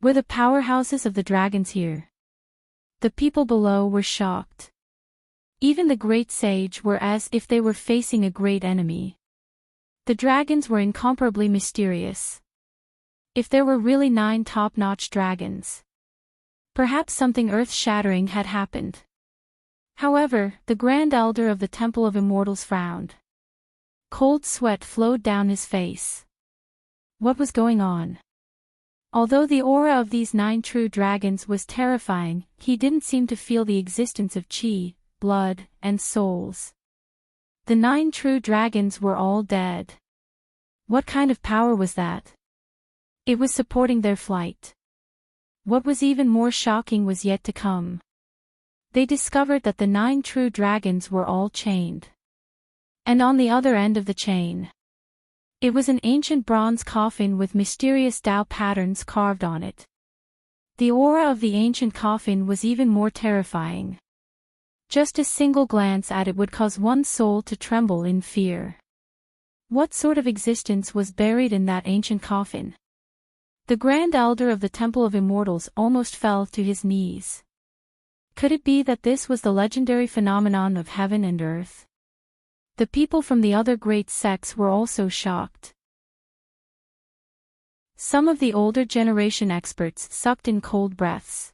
Were the powerhouses of the dragons here? The people below were shocked. Even the great sage were as if they were facing a great enemy. The dragons were incomparably mysterious. If there were really 9 top-notch dragons, perhaps something earth-shattering had happened. However, the Grand Elder of the Temple of Immortals frowned. Cold sweat flowed down his face. What was going on? Although the aura of these 9 true dragons was terrifying, he didn't seem to feel the existence of chi, blood, and souls. The 9 true dragons were all dead. What kind of power was that? It was supporting their flight. What was even more shocking was yet to come. They discovered that the 9 true dragons were all chained. And on the other end of the chain, it was an ancient bronze coffin with mysterious Tao patterns carved on it. The aura of the ancient coffin was even more terrifying. Just a single glance at it would cause one's soul to tremble in fear. What sort of existence was buried in that ancient coffin? The Grand Elder of the Temple of Immortals almost fell to his knees. Could it be that this was the legendary phenomenon of heaven and earth? The people from the other great sects were also shocked. Some of the older generation experts sucked in cold breaths.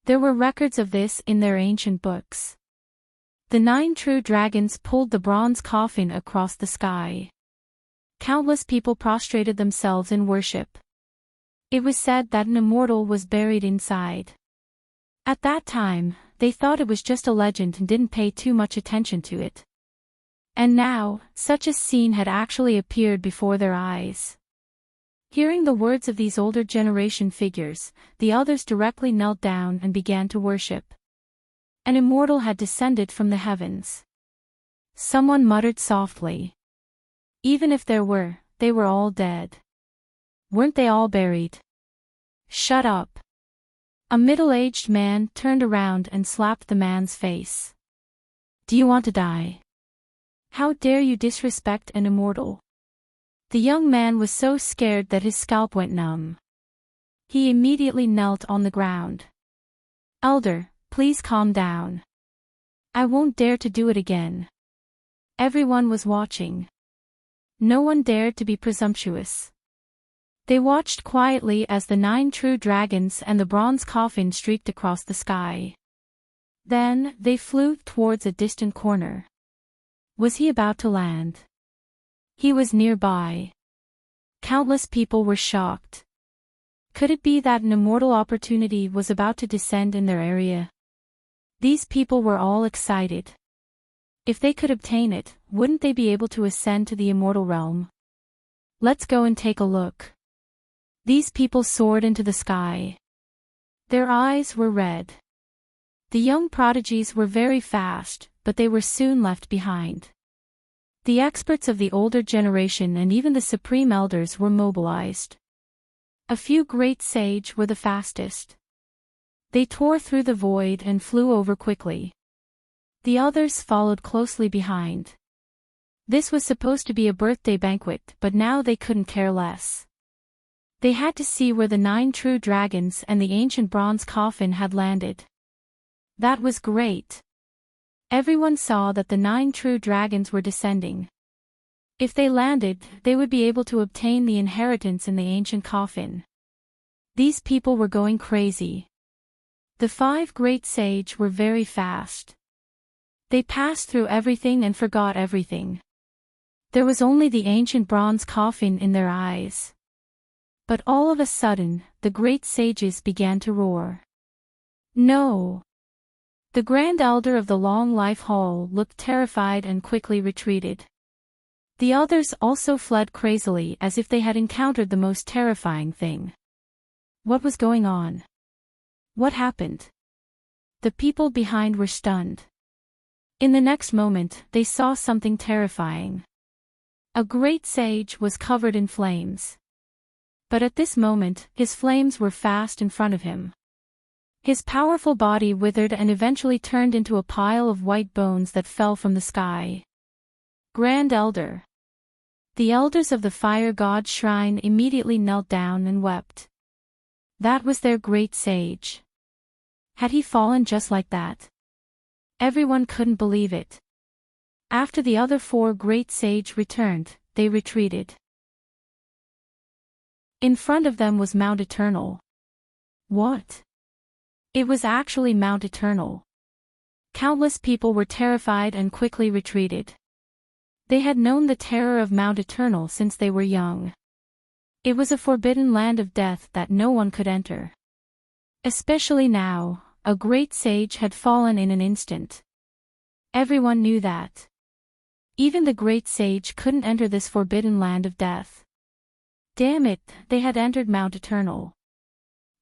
There were records of this in their ancient books. The 9 true dragons pulled the bronze coffin across the sky. Countless people prostrated themselves in worship. It was said that an immortal was buried inside. At that time, they thought it was just a legend and didn't pay too much attention to it. And now, such a scene had actually appeared before their eyes. Hearing the words of these older generation figures, the others directly knelt down and began to worship. An immortal had descended from the heavens. Someone muttered softly. Even if there were, they were all dead. Weren't they all buried? Shut up. A middle-aged man turned around and slapped the man's face. Do you want to die? How dare you disrespect an immortal? The young man was so scared that his scalp went numb. He immediately knelt on the ground. Elder, please calm down. I won't dare to do it again. Everyone was watching. No one dared to be presumptuous. They watched quietly as the 9 true dragons and the bronze coffin streaked across the sky. Then, they flew towards a distant corner. Was he about to land? He was nearby. Countless people were shocked. Could it be that an immortal opportunity was about to descend in their area? These people were all excited. If they could obtain it, wouldn't they be able to ascend to the immortal realm? Let's go and take a look. These people soared into the sky. Their eyes were red. The young prodigies were very fast, but they were soon left behind. The experts of the older generation and even the supreme elders were mobilized. A few great sage were the fastest. They tore through the void and flew over quickly. The others followed closely behind. This was supposed to be a birthday banquet, but now they couldn't care less. They had to see where the 9 true dragons and the ancient bronze coffin had landed. That was great. Everyone saw that the 9 true dragons were descending. If they landed, they would be able to obtain the inheritance in the ancient coffin. These people were going crazy. The 5 great sage were very fast. They passed through everything and forgot everything. There was only the ancient bronze coffin in their eyes. But all of a sudden, the great sages began to roar. No! The Grand Elder of the Long Life Hall looked terrified and quickly retreated. The others also fled crazily as if they had encountered the most terrifying thing. What was going on? What happened? The people behind were stunned. In the next moment, they saw something terrifying. A great sage was covered in flames. But at this moment, his flames were fast in front of him. His powerful body withered and eventually turned into a pile of white bones that fell from the sky. Grand Elder. The elders of the fire god's shrine immediately knelt down and wept. That was their great sage. Had he fallen just like that? Everyone couldn't believe it. After the other 4 great sage returned, they retreated. In front of them was Mount Eternal. What? It was actually Mount Eternal. Countless people were terrified and quickly retreated. They had known the terror of Mount Eternal since they were young. It was a forbidden land of death that no one could enter. Especially now, a great sage had fallen in an instant. Everyone knew that. Even the great sage couldn't enter this forbidden land of death. Damn it, they had entered Mount Eternal.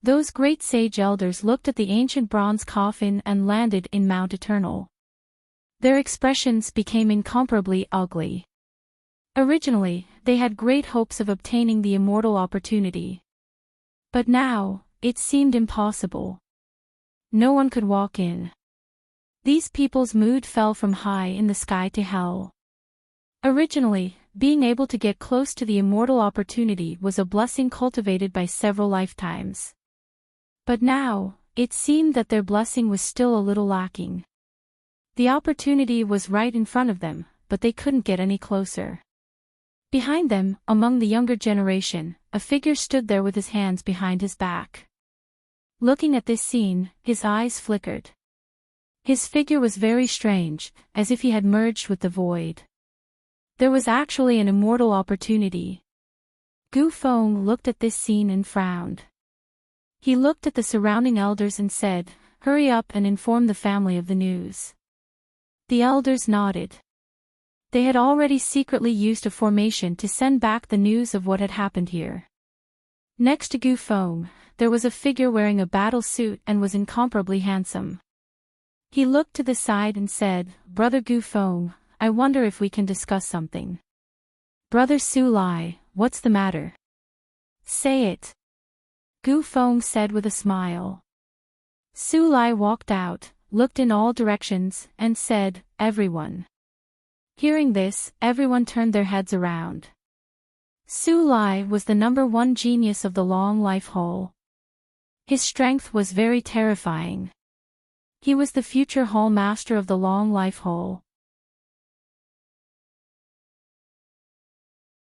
Those great sage elders looked at the ancient bronze coffin and landed in Mount Eternal. Their expressions became incomparably ugly. Originally, they had great hopes of obtaining the immortal opportunity. But now, it seemed impossible. No one could walk in. These people's mood fell from high in the sky to hell. Originally, being able to get close to the immortal opportunity was a blessing cultivated by several lifetimes. But now, it seemed that their blessing was still a little lacking. The opportunity was right in front of them, but they couldn't get any closer. Behind them, among the younger generation, a figure stood there with his hands behind his back. Looking at this scene, his eyes flickered. His figure was very strange, as if he had merged with the void. There was actually an immortal opportunity. Gu Feng looked at this scene and frowned. He looked at the surrounding elders and said, "Hurry up and inform the family of the news." The elders nodded. They had already secretly used a formation to send back the news of what had happened here. Next to Gu Feng, there was a figure wearing a battle suit and was incomparably handsome. He looked to the side and said, "Brother Gu Feng, I wonder if we can discuss something." "Brother Su Lai, what's the matter?" "Say it," Gu Feng said with a smile. Su Lai walked out, looked in all directions, and said, "Everyone." Hearing this, everyone turned their heads around. Su Lai was the #1 genius of the Long Life Hall. His strength was very terrifying. He was the future Hall Master of the Long Life Hall.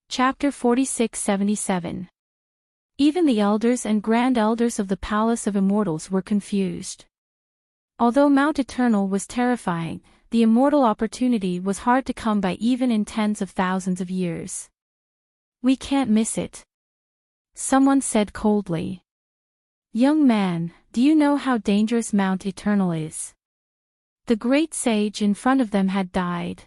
Chapter 4677. Even the elders and grand elders of the Palace of Immortals were confused. Although Mount Eternal was terrifying, the immortal opportunity was hard to come by even in tens of thousands of years. We can't miss it. Someone said coldly. Young man, do you know how dangerous Mount Eternal is? The great sage in front of them had died.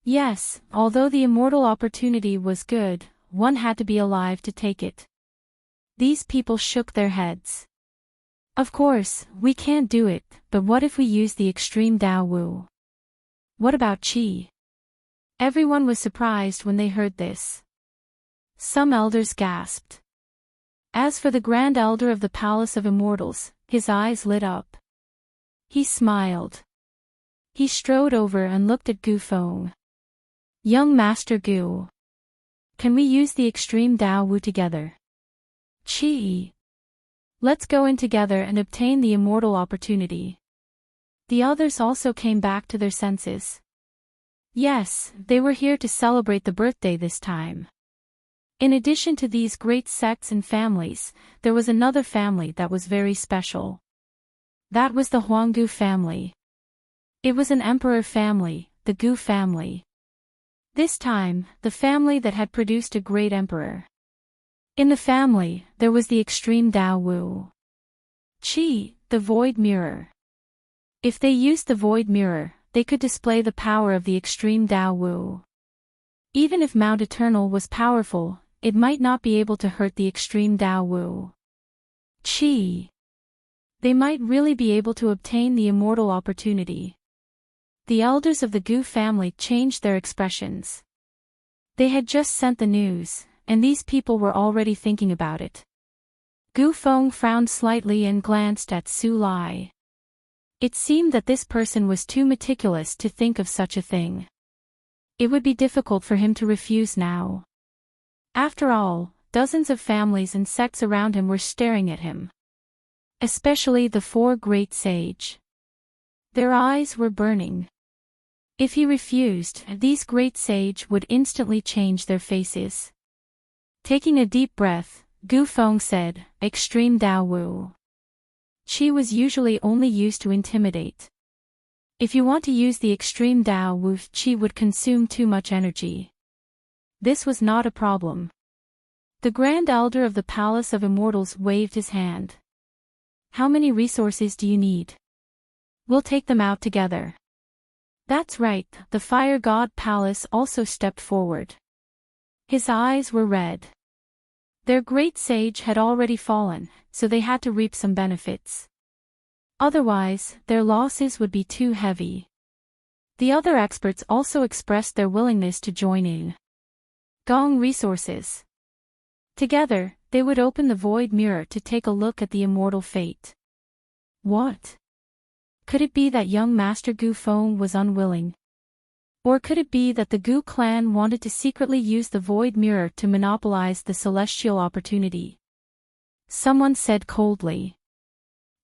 Yes, although the immortal opportunity was good, one had to be alive to take it. These people shook their heads. Of course, we can't do it, but what if we use the extreme Dao Wu? What about Qi? Everyone was surprised when they heard this. Some elders gasped. As for the Grand Elder of the Palace of Immortals, his eyes lit up. He smiled. He strode over and looked at Gu Feng. Young Master Gu. Can we use the extreme Dao Wu together? Qi. Let's go in together and obtain the immortal opportunity. The others also came back to their senses. Yes, they were here to celebrate the birthday this time. In addition to these great sects and families, there was another family that was very special. That was the Huanggu family. It was an emperor family, the Gu family. This time, the family that had produced a great emperor. In the family, there was the extreme Dao Wu. Qi, the void mirror. If they used the void mirror, they could display the power of the extreme Dao Wu. Even if Mount Eternal was powerful, it might not be able to hurt the extreme Dao Wu. Qi. They might really be able to obtain the immortal opportunity. The elders of the Gu family changed their expressions. They had just sent the news, and these people were already thinking about it. Gu Feng frowned slightly and glanced at Su Lai. It seemed that this person was too meticulous to think of such a thing. It would be difficult for him to refuse now. After all, dozens of families and sects around him were staring at him. Especially the four great sage. Their eyes were burning. If he refused, these great sage would instantly change their faces. Taking a deep breath, Gu Feng said, Extreme Dao Wu. Qi was usually only used to intimidate. If you want to use the extreme Dao Wu, Qi would consume too much energy. This was not a problem. The Grand Elder of the Palace of Immortals waved his hand. How many resources do you need? We'll take them out together. That's right, the Fire God Palace also stepped forward. His eyes were red. Their great sage had already fallen, so they had to reap some benefits. Otherwise, their losses would be too heavy. The other experts also expressed their willingness to join in. Gong resources. Together, they would open the void mirror to take a look at the immortal fate. What? Could it be that young Master Gu Feng was unwilling? Or could it be that the Gu clan wanted to secretly use the void mirror to monopolize the celestial opportunity? Someone said coldly.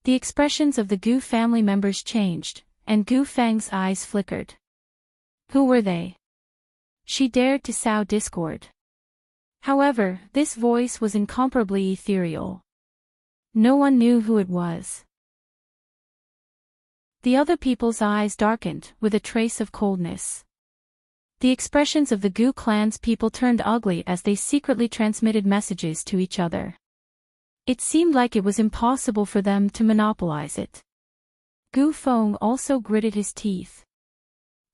The expressions of the Gu family members changed, and Gu Feng's eyes flickered. Who were they? She dared to sow discord. However, this voice was incomparably ethereal. No one knew who it was. The other people's eyes darkened, with a trace of coldness. The expressions of the Gu clan's people turned ugly as they secretly transmitted messages to each other. It seemed like it was impossible for them to monopolize it. Gu Feng also gritted his teeth.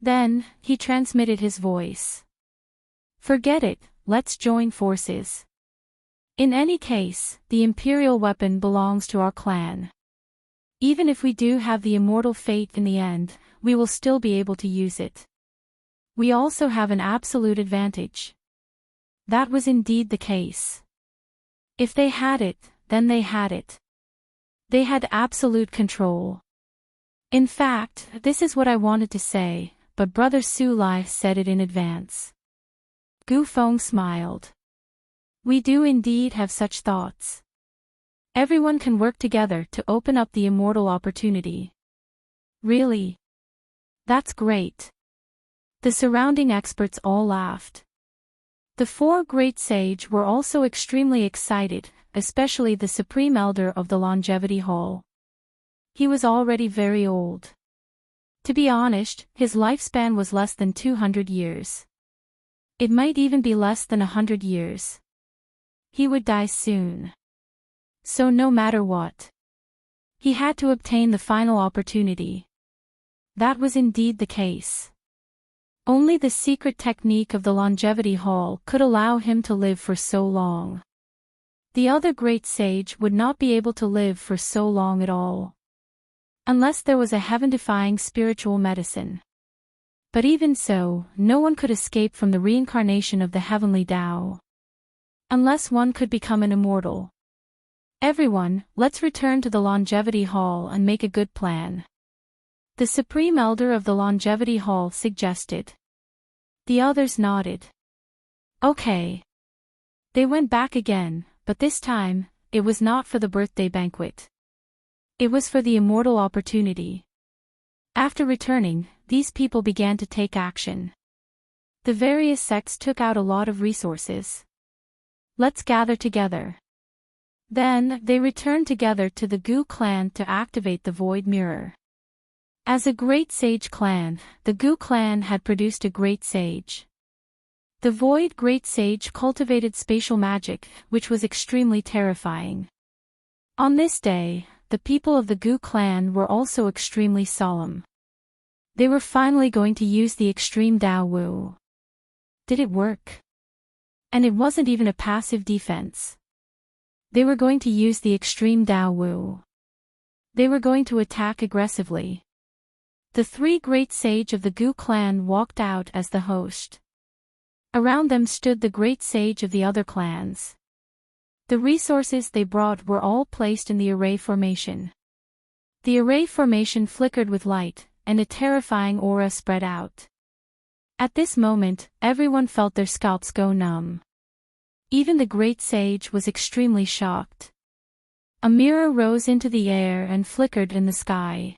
Then, he transmitted his voice. Forget it, let's join forces. In any case, the imperial weapon belongs to our clan. Even if we do have the immortal fate in the end, we will still be able to use it. We also have an absolute advantage. That was indeed the case. If they had it, then they had it. They had absolute control. In fact, this is what I wanted to say, but Brother Su Lai said it in advance. Gu Feng smiled. We do indeed have such thoughts. Everyone can work together to open up the immortal opportunity. Really? That's great. The surrounding experts all laughed. The four great sage were also extremely excited, especially the Supreme Elder of the Longevity Hall. He was already very old. To be honest, his lifespan was less than 200 years. It might even be less than 100 years. He would die soon. So no matter what, he had to obtain the final opportunity. That was indeed the case. Only the secret technique of the longevity hall could allow him to live for so long. The other great sage would not be able to live for so long at all. Unless there was a heaven-defying spiritual medicine. But even so, no one could escape from the reincarnation of the heavenly Tao. Unless one could become an immortal. Everyone, let's return to the longevity hall and make a good plan. The Supreme Elder of the longevity hall suggested. The others nodded. Okay. They went back again, but this time, it was not for the birthday banquet. It was for the immortal opportunity. After returning, these people began to take action. The various sects took out a lot of resources. Let's gather together. Then, they returned together to the Gu clan to activate the Void Mirror. As a great sage clan, the Gu clan had produced a great sage. The Void Great Sage cultivated spatial magic, which was extremely terrifying. On this day, the people of the Gu clan were also extremely solemn. They were finally going to use the extreme Dao Wu. Did it work? And it wasn't even a passive defense. They were going to use the extreme Dao Wu. They were going to attack aggressively. The three great sage of the Gu clan walked out as the host. Around them stood the great sage of the other clans. The resources they brought were all placed in the array formation. The array formation flickered with light, and a terrifying aura spread out. At this moment, everyone felt their scalps go numb. Even the great sage was extremely shocked. A mirror rose into the air and flickered in the sky.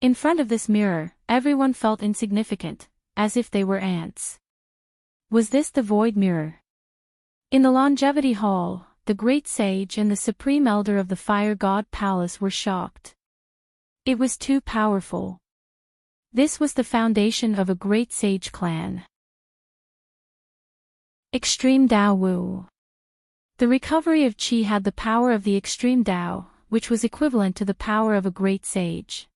In front of this mirror, everyone felt insignificant, as if they were ants. Was this the Void Mirror? In the Longevity Hall, the Great Sage and the Supreme Elder of the Fire God Palace were shocked. It was too powerful. This was the foundation of a Great Sage clan. Extreme Dao Wu. The recovery of Qi had the power of the Extreme Dao, which was equivalent to the power of a Great Sage.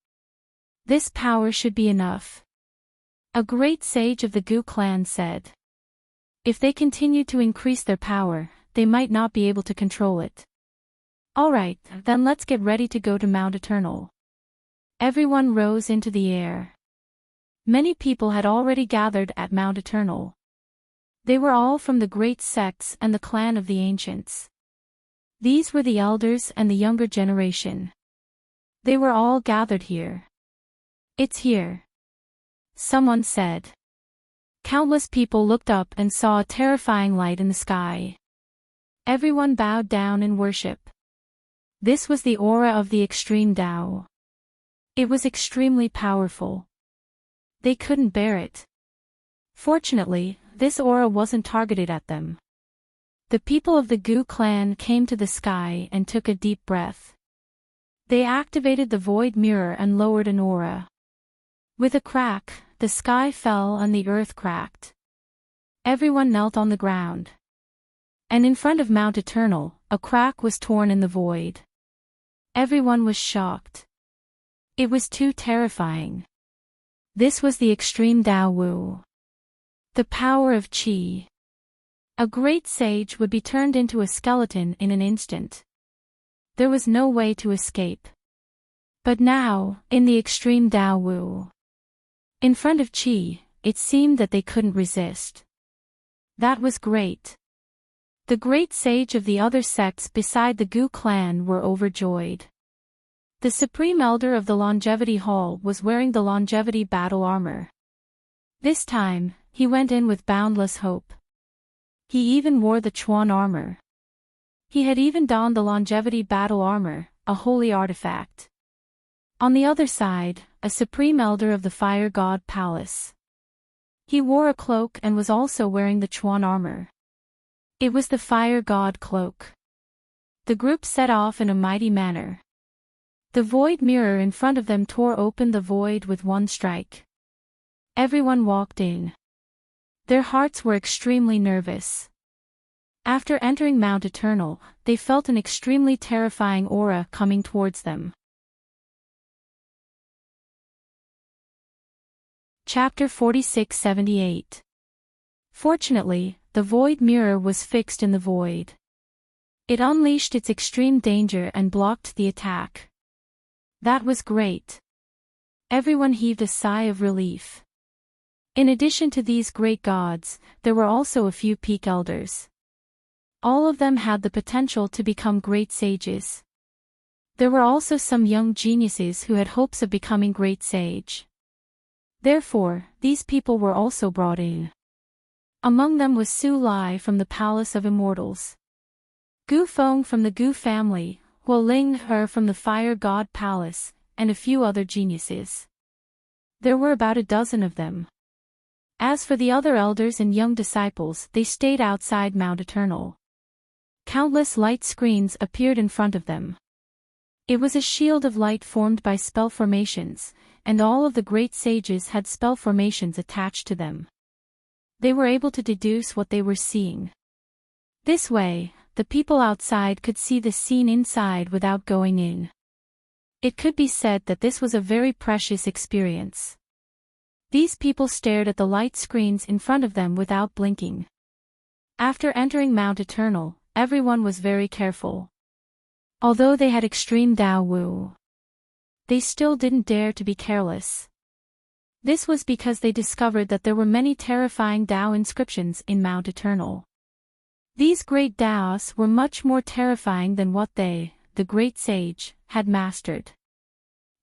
This power should be enough. A great sage of the Gu clan said. If they continue to increase their power, they might not be able to control it. Alright, then let's get ready to go to Mount Eternal. Everyone rose into the air. Many people had already gathered at Mount Eternal. They were all from the great sects and the clan of the ancients. These were the elders and the younger generation. They were all gathered here. It's here. Someone said. Countless people looked up and saw a terrifying light in the sky. Everyone bowed down in worship. This was the aura of the Extreme Dao. It was extremely powerful. They couldn't bear it. Fortunately, this aura wasn't targeted at them. The people of the Gu clan came to the sky and took a deep breath. They activated the Void Mirror and lowered an aura. With a crack, the sky fell and the earth cracked. Everyone knelt on the ground. And in front of Mount Eternal, a crack was torn in the void. Everyone was shocked. It was too terrifying. This was the Extreme Dao Wu. The power of Qi. A great sage would be turned into a skeleton in an instant. There was no way to escape. But now, in the Extreme Dao Wu. In front of Qi, it seemed that they couldn't resist. That was great. The great sage of the other sects beside the Gu clan were overjoyed. The Supreme Elder of the Longevity Hall was wearing the Longevity Battle Armor. This time, he went in with boundless hope. He even wore the Chuan armor. He had even donned the Longevity Battle Armor, a holy artifact. On the other side, a Supreme Elder of the Fire God Palace. He wore a cloak and was also wearing the Chuan armor. It was the Fire God cloak. The group set off in a mighty manner. The void mirror in front of them tore open the void with one strike. Everyone walked in. Their hearts were extremely nervous. After entering Mount Eternal, they felt an extremely terrifying aura coming towards them. Chapter 4678. Fortunately, the void mirror was fixed in the void. It unleashed its extreme danger and blocked the attack. That was great. Everyone heaved a sigh of relief. In addition to these great gods, there were also a few peak elders. All of them had the potential to become great sages. There were also some young geniuses who had hopes of becoming great sage. Therefore, these people were also brought in. Among them was Su Lai from the Palace of Immortals, Gu Feng from the Gu family, Huo Ling He from the Fire God Palace, and a few other geniuses. There were about a dozen of them. As for the other elders and young disciples, they stayed outside Mount Eternal. Countless light screens appeared in front of them. It was a shield of light formed by spell formations, and all of the great sages had spell formations attached to them. They were able to deduce what they were seeing. This way, the people outside could see the scene inside without going in. It could be said that this was a very precious experience. These people stared at the light screens in front of them without blinking. After entering Mount Eternal, everyone was very careful. Although they had extreme Dao Wu, they still didn't dare to be careless. This was because they discovered that there were many terrifying Dao inscriptions in Mount Eternal. These great Daos were much more terrifying than what they, the great sage, had mastered.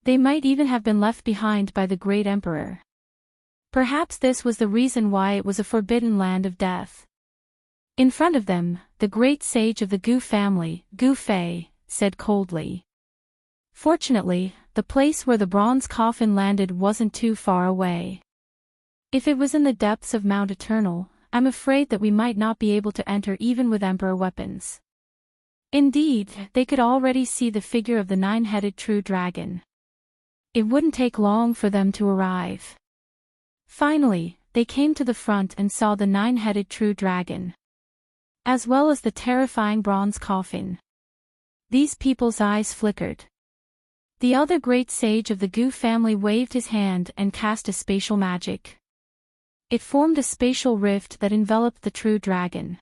They might even have been left behind by the great emperor. Perhaps this was the reason why it was a forbidden land of death. In front of them, the great sage of the Gu family, Gu Fei, said coldly. Fortunately, the place where the bronze coffin landed wasn't too far away. If it was in the depths of Mount Eternal, I'm afraid that we might not be able to enter even with emperor weapons. Indeed, they could already see the figure of the nine-headed true dragon. It wouldn't take long for them to arrive. Finally, they came to the front and saw the nine-headed true dragon, as well as the terrifying bronze coffin. These people's eyes flickered. The other great sage of the Gu family waved his hand and cast a spatial magic. It formed a spatial rift that enveloped the true dragon.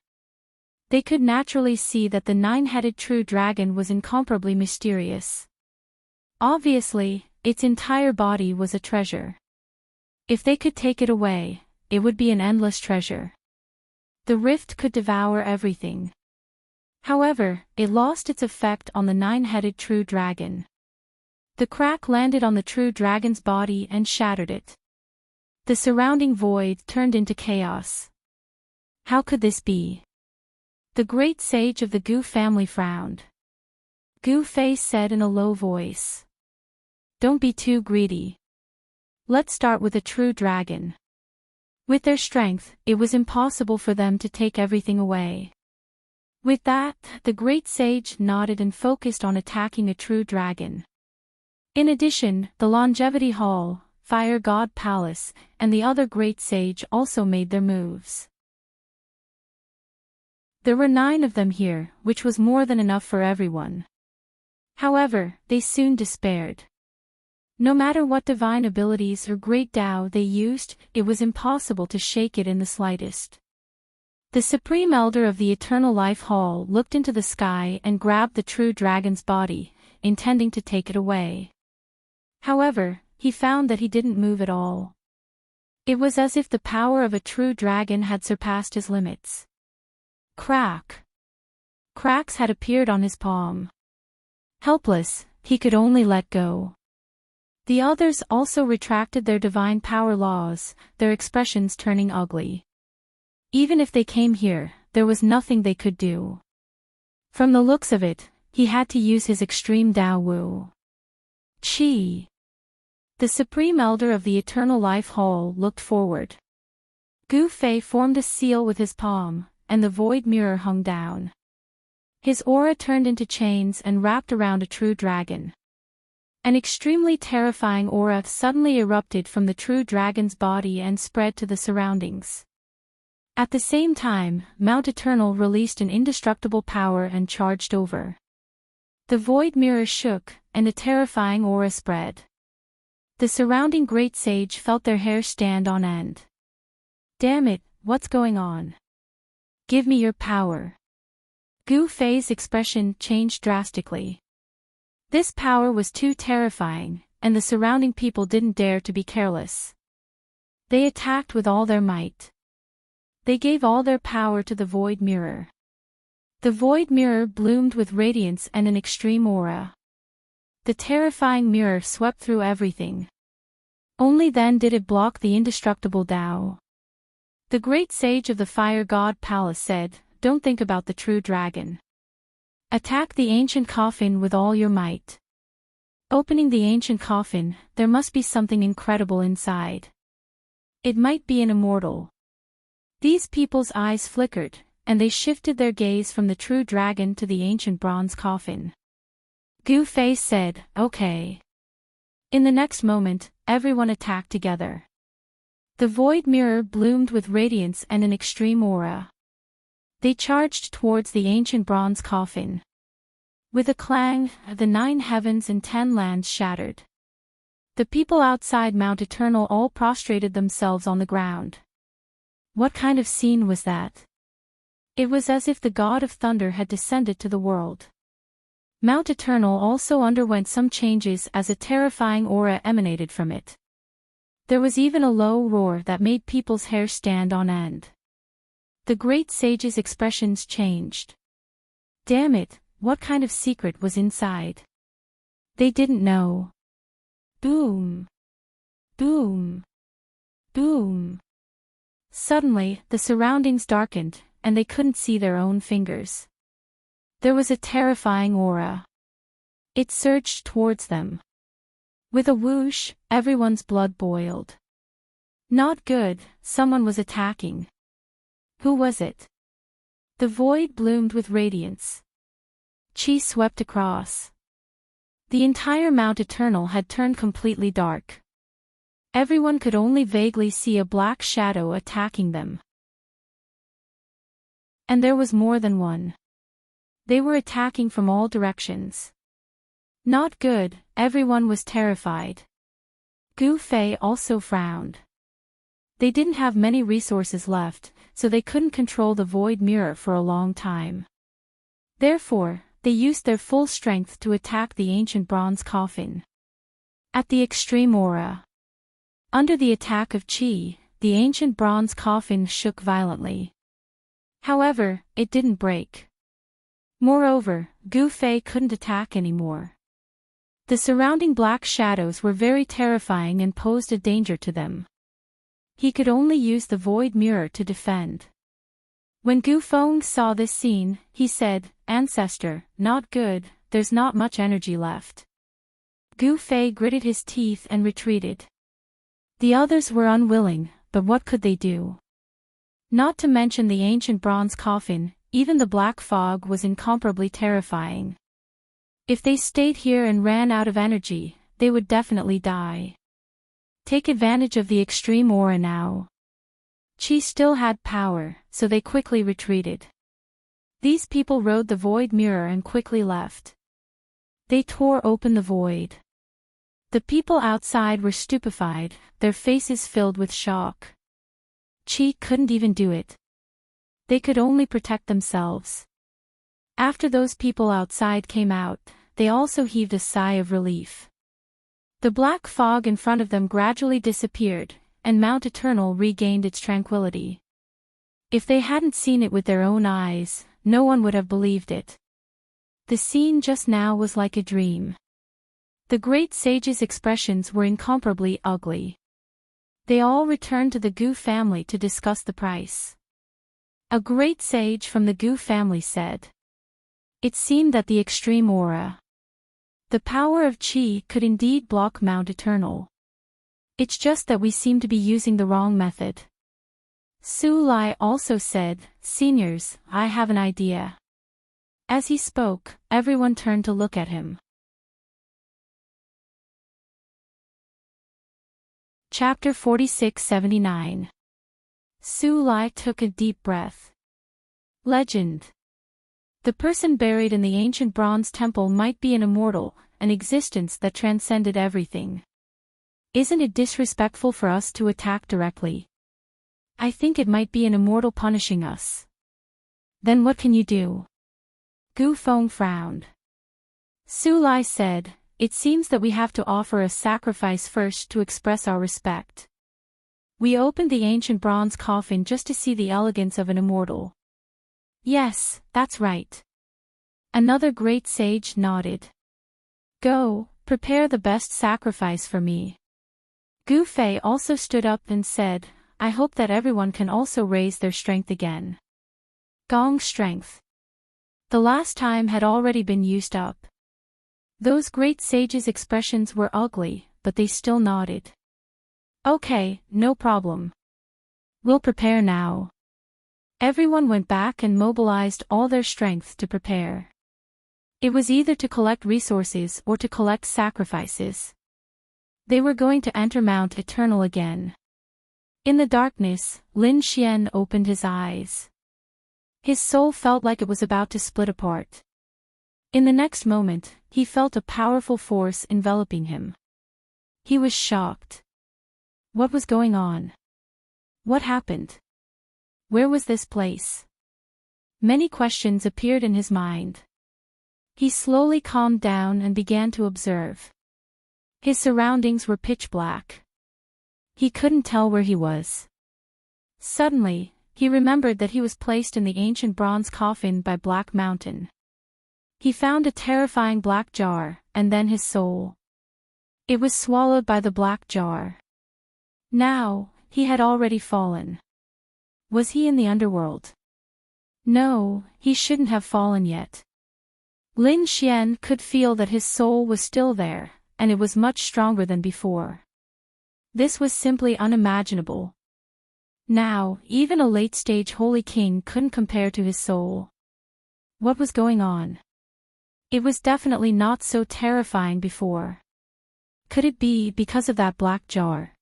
They could naturally see that the nine-headed true dragon was incomparably mysterious. Obviously, its entire body was a treasure. If they could take it away, it would be an endless treasure. The rift could devour everything. However, it lost its effect on the nine-headed true dragon. The crack landed on the true dragon's body and shattered it. The surrounding void turned into chaos. How could this be? The great sage of the Gu family frowned. Gu Fei said in a low voice, "Don't be too greedy. Let's start with a true dragon." With their strength, it was impossible for them to take everything away. With that, the great sage nodded and focused on attacking a true dragon. In addition, the Longevity Hall, Fire God Palace, and the other great sage also made their moves. There were 9 of them here, which was more than enough for everyone. However, they soon despaired. No matter what divine abilities or great Tao they used, it was impossible to shake it in the slightest. The Supreme Elder of the Eternal Life Hall looked into the sky and grabbed the true dragon's body, intending to take it away. However, he found that he didn't move at all. It was as if the power of a true dragon had surpassed his limits. Crack! Cracks had appeared on his palm. Helpless, he could only let go. The others also retracted their divine power laws, their expressions turning ugly. Even if they came here, there was nothing they could do. From the looks of it, he had to use his extreme Dao Wu. Chi! The Supreme Elder of the Eternal Life Hall looked forward. Gu Fei formed a seal with his palm, and the void mirror hung down. His aura turned into chains and wrapped around a true dragon. An extremely terrifying aura suddenly erupted from the true dragon's body and spread to the surroundings. At the same time, Mount Eternal released an indestructible power and charged over. The void mirror shook, and a terrifying aura spread. The surrounding great sage felt their hair stand on end. Damn it, what's going on? Give me your power. Gu Fei's expression changed drastically. This power was too terrifying, and the surrounding people didn't dare to be careless. They attacked with all their might. They gave all their power to the void mirror. The void mirror bloomed with radiance and an extreme aura. The terrifying mirror swept through everything. Only then did it block the indestructible Tao. The great sage of the fire god palace said, "Don't think about the true dragon. Attack the ancient coffin with all your might." Opening the ancient coffin, there must be something incredible inside. It might be an immortal. These people's eyes flickered, and they shifted their gaze from the true dragon to the ancient bronze coffin. Gu Fei said, "Okay." In the next moment, everyone attacked together. The void mirror bloomed with radiance and an extreme aura. They charged towards the ancient bronze coffin. With a clang, the 9 heavens and 10 lands shattered. The people outside Mount Eternal all prostrated themselves on the ground. What kind of scene was that? It was as if the god of thunder had descended to the world. Mount Eternal also underwent some changes as a terrifying aura emanated from it. There was even a low roar that made people's hair stand on end. The great sage's expressions changed. Damn it, what kind of secret was inside? They didn't know. Boom. Boom. Boom. Suddenly, the surroundings darkened, and they couldn't see their own fingers. There was a terrifying aura. It surged towards them. With a whoosh, everyone's blood boiled. Not good, someone was attacking. Who was it? The void bloomed with radiance. Qi swept across. The entire Mount Eternal had turned completely dark. Everyone could only vaguely see a black shadow attacking them. And there was more than one. They were attacking from all directions. Not good, everyone was terrified. Gu Fei also frowned. They didn't have many resources left, so they couldn't control the void mirror for a long time. Therefore, they used their full strength to attack the ancient bronze coffin. At the extreme aura. Under the attack of Qi, the ancient bronze coffin shook violently. However, it didn't break. Moreover, Gu Fei couldn't attack anymore. The surrounding black shadows were very terrifying and posed a danger to them. He could only use the void mirror to defend. When Gu Feng saw this scene, he said, "Ancestor, not good, there's not much energy left." Gu Fei gritted his teeth and retreated. The others were unwilling, but what could they do? Not to mention the ancient bronze coffin, even the black fog was incomparably terrifying. If they stayed here and ran out of energy, they would definitely die. Take advantage of the extreme aura now. Qi still had power, so they quickly retreated. These people rode the void mirror and quickly left. They tore open the void. The people outside were stupefied, their faces filled with shock. Qi couldn't even do it. They could only protect themselves. After those people outside came out, they also heaved a sigh of relief. The black fog in front of them gradually disappeared, and Mount Eternal regained its tranquility. If they hadn't seen it with their own eyes, no one would have believed it. The scene just now was like a dream. The great sage's expressions were incomparably ugly. They all returned to the Gu family to discuss the price. A great sage from the Gu family said. It seemed that the extreme aura. The power of Qi could indeed block Mount Eternal. It's just that we seem to be using the wrong method. Su Lai also said, "Seniors, I have an idea." As he spoke, everyone turned to look at him. Chapter 4679. Su Lai took a deep breath. Legend. The person buried in the ancient bronze temple might be an immortal, an existence that transcended everything. Isn't it disrespectful for us to attack directly? I think it might be an immortal punishing us. Then what can you do? Gu Feng frowned. Su Lai said, it seems that we have to offer a sacrifice first to express our respect. We opened the ancient bronze coffin just to see the elegance of an immortal. Yes, that's right. Another great sage nodded. Go, prepare the best sacrifice for me. Gu Fei also stood up and said, I hope that everyone can also raise their strength again. Gong strength. The last time had already been used up. Those great sages' expressions were ugly, but they still nodded. Okay, no problem. We'll prepare now. Everyone went back and mobilized all their strength to prepare. It was either to collect resources or to collect sacrifices. They were going to enter Mount Eternal again. In the darkness, Lin Xian opened his eyes. His soul felt like it was about to split apart. In the next moment, he felt a powerful force enveloping him. He was shocked. What was going on? What happened? Where was this place? Many questions appeared in his mind. He slowly calmed down and began to observe. His surroundings were pitch black. He couldn't tell where he was. Suddenly, he remembered that he was placed in the ancient bronze coffin by Black Mountain. He found a terrifying black jar, and then his soul. It was swallowed by the black jar. Now, he had already fallen. Was he in the underworld? No, he shouldn't have fallen yet. Lin Xian could feel that his soul was still there, and it was much stronger than before. This was simply unimaginable. Now, even a late-stage holy king couldn't compare to his soul. What was going on? It was definitely not so terrifying before. Could it be because of that black jar?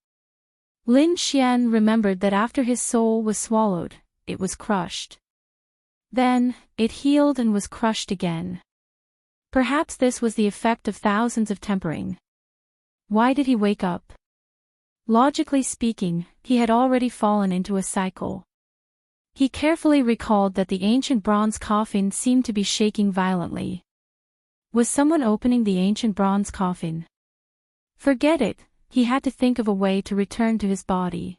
Lin Xian remembered that after his soul was swallowed, it was crushed. Then, it healed and was crushed again. Perhaps this was the effect of thousands of tempering. Why did he wake up? Logically speaking, he had already fallen into a cycle. He carefully recalled that the ancient bronze coffin seemed to be shaking violently. Was someone opening the ancient bronze coffin? Forget it, he had to think of a way to return to his body.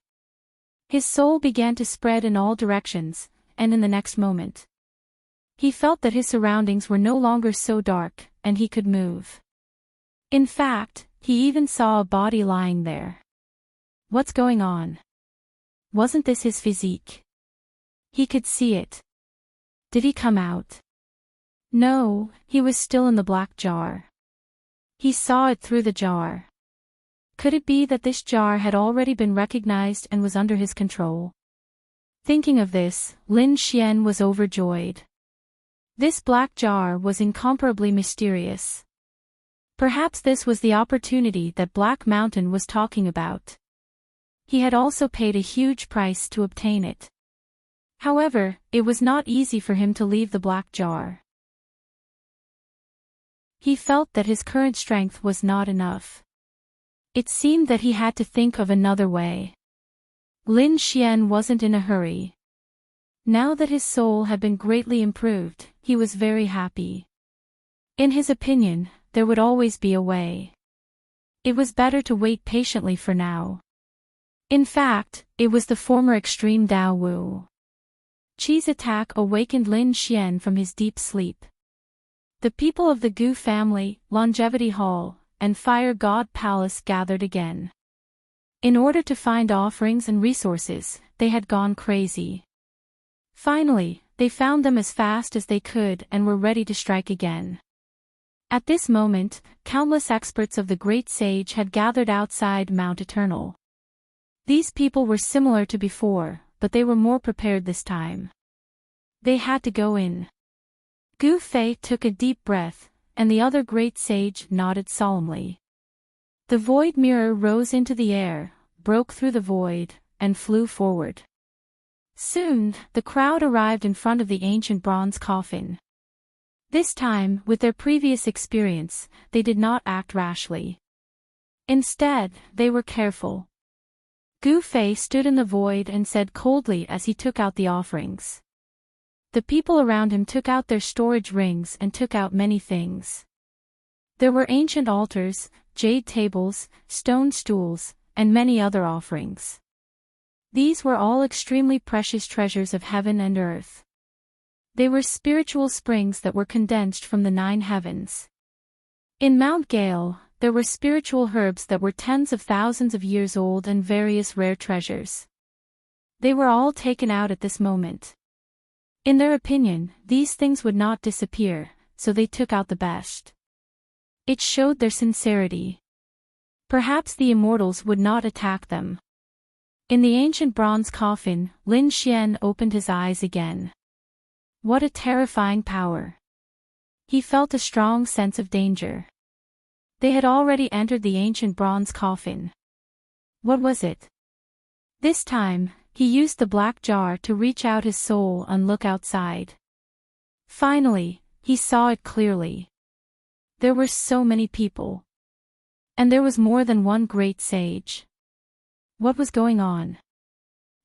His soul began to spread in all directions, and in the next moment, he felt that his surroundings were no longer so dark, and he could move. In fact, he even saw a body lying there. What's going on? Wasn't this his physique? He could see it. Did he come out? No, he was still in the black jar. He saw it through the jar. Could it be that this jar had already been recognized and was under his control? Thinking of this, Lin Xian was overjoyed. This black jar was incomparably mysterious. Perhaps this was the opportunity that Black Mountain was talking about. He had also paid a huge price to obtain it. However, it was not easy for him to leave the black jar. He felt that his current strength was not enough. It seemed that he had to think of another way. Lin Xian wasn't in a hurry. Now that his soul had been greatly improved, he was very happy. In his opinion, there would always be a way. It was better to wait patiently for now. In fact, it was the former extreme Dao Wu. Qi's attack awakened Lin Xian from his deep sleep. The people of the Gu family, Longevity Hall, and Fire God Palace gathered again. In order to find offerings and resources, they had gone crazy. Finally, they found them as fast as they could and were ready to strike again. At this moment, countless experts of the Great Sage had gathered outside Mount Eternal. These people were similar to before, but they were more prepared this time. They had to go in. Gu Fei took a deep breath, and the other Great Sage nodded solemnly. The void mirror rose into the air, broke through the void, and flew forward. Soon, the crowd arrived in front of the ancient bronze coffin. This time, with their previous experience, they did not act rashly. Instead, they were careful. Gu Fei stood in the void and said coldly as he took out the offerings. The people around him took out their storage rings and took out many things. There were ancient altars, jade tables, stone stools, and many other offerings. These were all extremely precious treasures of heaven and earth. They were spiritual springs that were condensed from the 9 heavens. In Mount Gale, there were spiritual herbs that were tens of thousands of years old and various rare treasures. They were all taken out at this moment. In their opinion, these things would not disappear, so they took out the best. It showed their sincerity. Perhaps the immortals would not attack them. In the ancient bronze coffin, Lin Xian opened his eyes again. What a terrifying power! He felt a strong sense of danger. They had already entered the ancient bronze coffin. What was it? This time, he used the black jar to reach out his soul and look outside. Finally, he saw it clearly. There were so many people. And there was more than one great sage. What was going on?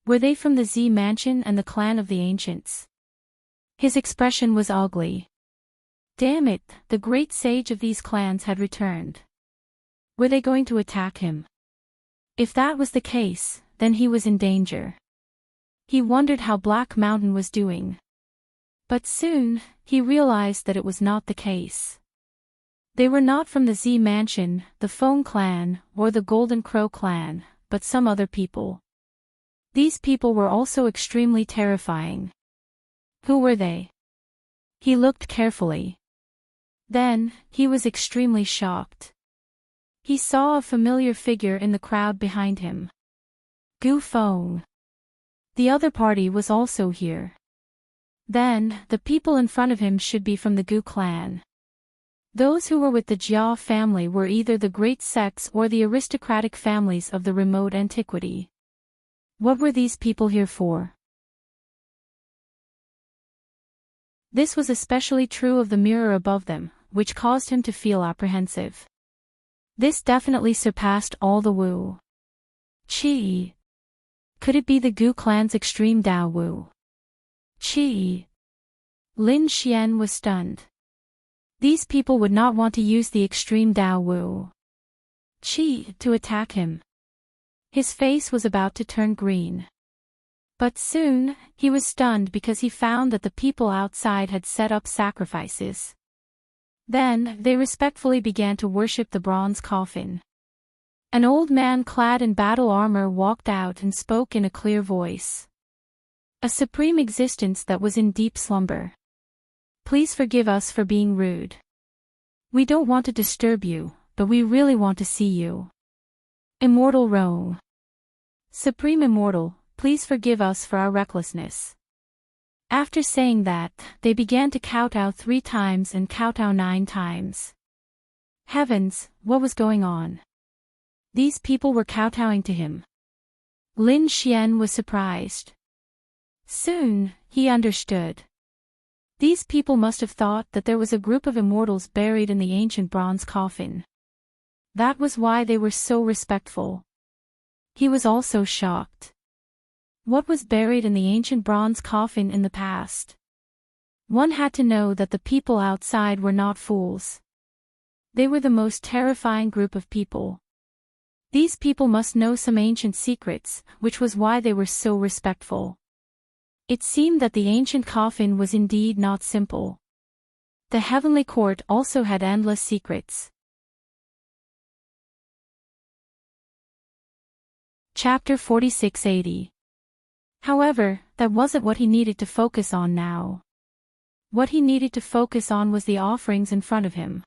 Were they from the Z Mansion and the clan of the ancients? His expression was ugly. Damn it, the great sage of these clans had returned. Were they going to attack him? If that was the case, then he was in danger. He wondered how Black Mountain was doing. But soon, he realized that it was not the case. They were not from the Z Mansion, the Feng clan, or the Golden Crow clan, but some other people. These people were also extremely terrifying. Who were they? He looked carefully. Then, he was extremely shocked. He saw a familiar figure in the crowd behind him. Gu Feng. The other party was also here. Then, the people in front of him should be from the Gu clan. Those who were with the Jia family were either the great sects or the aristocratic families of the remote antiquity. What were these people here for? This was especially true of the mirror above them, which caused him to feel apprehensive. This definitely surpassed all the Wu Qi. Could it be the Gu clan's extreme Dao Wu Qi? Lin Xian was stunned. These people would not want to use the extreme Dao Wu Qi to attack him. His face was about to turn green. But soon, he was stunned because he found that the people outside had set up sacrifices. Then, they respectfully began to worship the bronze coffin. An old man clad in battle armor walked out and spoke in a clear voice. A supreme existence that was in deep slumber. Please forgive us for being rude. We don't want to disturb you, but we really want to see you. Immortal Rome. Supreme Immortal, please forgive us for our recklessness. After saying that, they began to kowtow 3 times and kowtow 9 times. Heavens, what was going on? These people were kowtowing to him. Lin Xian was surprised. Soon, he understood. These people must have thought that there was a group of immortals buried in the ancient bronze coffin. That was why they were so respectful. He was also shocked. What was buried in the ancient bronze coffin in the past? One had to know that the people outside were not fools. They were the most terrifying group of people. These people must know some ancient secrets, which was why they were so respectful. It seemed that the ancient coffin was indeed not simple. The heavenly court also had endless secrets. Chapter 4680. However, that wasn't what he needed to focus on now. What he needed to focus on was the offerings in front of him.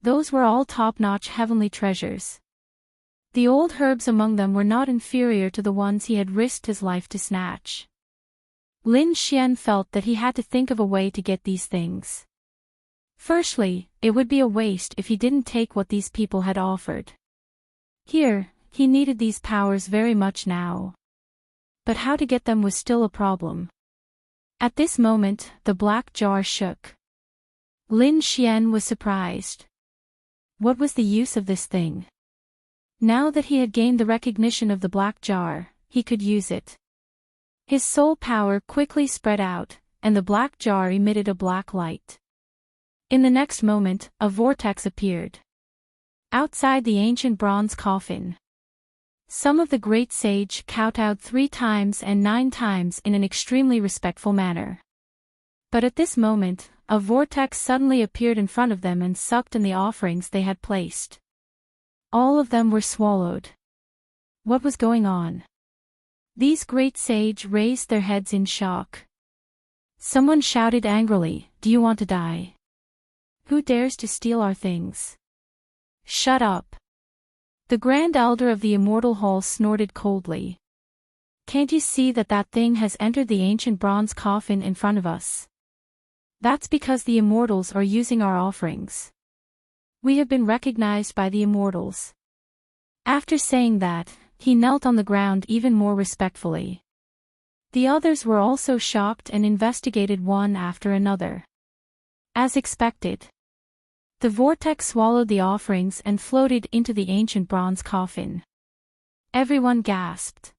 Those were all top-notch heavenly treasures. The old herbs among them were not inferior to the ones he had risked his life to snatch. Lin Xian felt that he had to think of a way to get these things. Firstly, it would be a waste if he didn't take what these people had offered. Here, he needed these powers very much now. But how to get them was still a problem. At this moment, the black jar shook. Lin Xian was surprised. What was the use of this thing? Now that he had gained the recognition of the black jar, he could use it. His soul power quickly spread out, and the black jar emitted a black light. In the next moment, a vortex appeared. Outside the ancient bronze coffin, some of the great sage kowtowed 3 times and 9 times in an extremely respectful manner. But at this moment, a vortex suddenly appeared in front of them and sucked in the offerings they had placed. All of them were swallowed. What was going on? These great sage raised their heads in shock. Someone shouted angrily, "Do you want to die? Who dares to steal our things? Shut up." The Grand Elder of the Immortal Hall snorted coldly. "Can't you see that that thing has entered the ancient bronze coffin in front of us? That's because the immortals are using our offerings. We have been recognized by the immortals." After saying that, he knelt on the ground even more respectfully. The others were also shocked and investigated one after another. As expected, the vortex swallowed the offerings and floated into the ancient bronze coffin. Everyone gasped.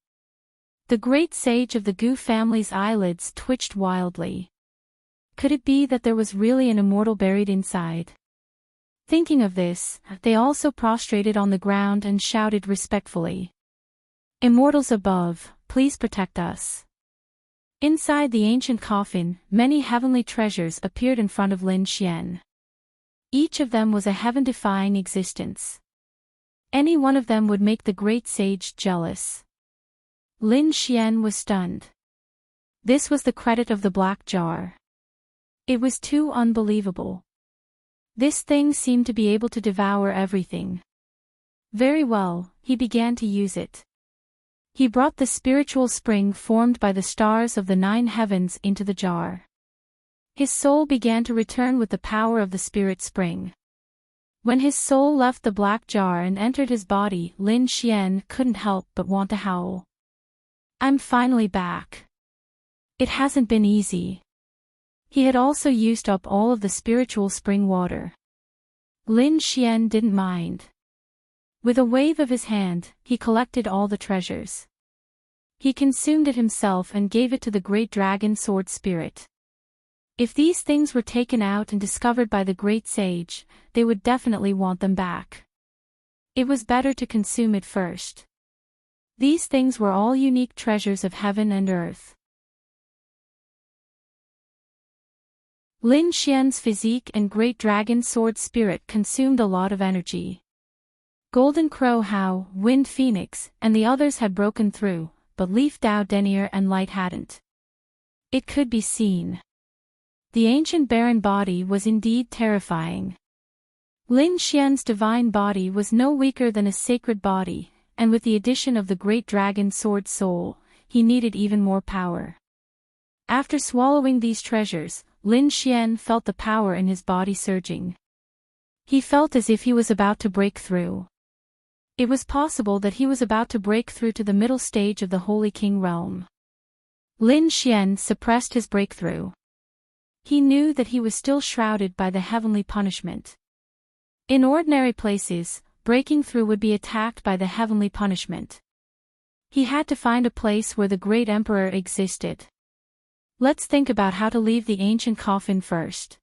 The great sage of the Gu family's eyelids twitched wildly. Could it be that there was really an immortal buried inside? Thinking of this, they also prostrated on the ground and shouted respectfully, "Immortals above, please protect us." Inside the ancient coffin, many heavenly treasures appeared in front of Lin Xian. Each of them was a heaven-defying existence. Any one of them would make the great sage jealous. Lin Xian was stunned. This was the credit of the black jar. It was too unbelievable. This thing seemed to be able to devour everything. Very well, he began to use it. He brought the spiritual spring formed by the stars of the 9 heavens into the jar. His soul began to return with the power of the spirit spring. When his soul left the black jar and entered his body, Lin Xian couldn't help but want to howl. "I'm finally back. It hasn't been easy." He had also used up all of the spiritual spring water. Lin Xian didn't mind. With a wave of his hand, he collected all the treasures. He consumed it himself and gave it to the great dragon sword spirit. If these things were taken out and discovered by the great sage, they would definitely want them back. It was better to consume it first. These things were all unique treasures of heaven and earth. Lin Xian's physique and great dragon sword spirit consumed a lot of energy. Golden Crow Hao, Wind Phoenix, and the others had broken through, but Leaf Dao Denier and Light hadn't. It could be seen. The ancient barren body was indeed terrifying. Lin Xian's divine body was no weaker than a sacred body, and with the addition of the great dragon sword soul, he needed even more power. After swallowing these treasures, Lin Xian felt the power in his body surging. He felt as if he was about to break through. It was possible that he was about to break through to the middle stage of the Holy King realm. Lin Xian suppressed his breakthrough. He knew that he was still shrouded by the heavenly punishment. In ordinary places, breaking through would be attacked by the heavenly punishment. He had to find a place where the great emperor existed. Let's think about how to leave the ancient coffin first.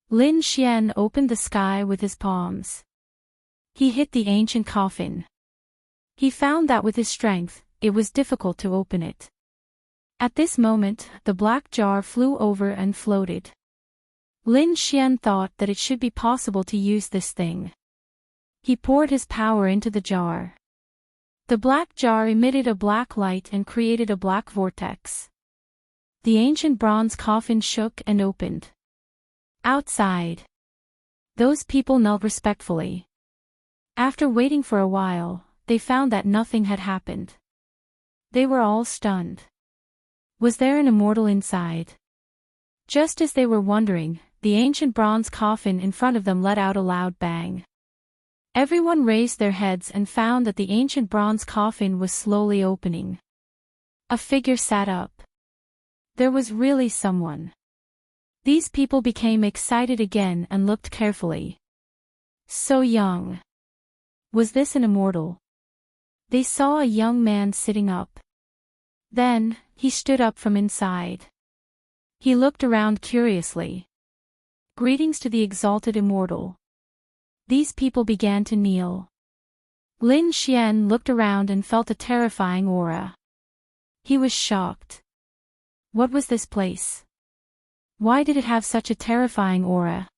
Lin Xian opened the sky with his palms. He hit the ancient coffin. He found that with his strength, it was difficult to open it. At this moment, the black jar flew over and floated. Lin Xian thought that it should be possible to use this thing. He poured his power into the jar. The black jar emitted a black light and created a black vortex. The ancient bronze coffin shook and opened. Outside, those people knelt respectfully. After waiting for a while, they found that nothing had happened. They were all stunned. Was there an immortal inside? Just as they were wondering, the ancient bronze coffin in front of them let out a loud bang. Everyone raised their heads and found that the ancient bronze coffin was slowly opening. A figure sat up. There was really someone. These people became excited again and looked carefully. So young. Was this an immortal? They saw a young man sitting up. Then, he stood up from inside. He looked around curiously. Greetings to the exalted immortal. These people began to kneel. Lin Xian looked around and felt a terrifying aura. He was shocked. What was this place? Why did it have such a terrifying aura?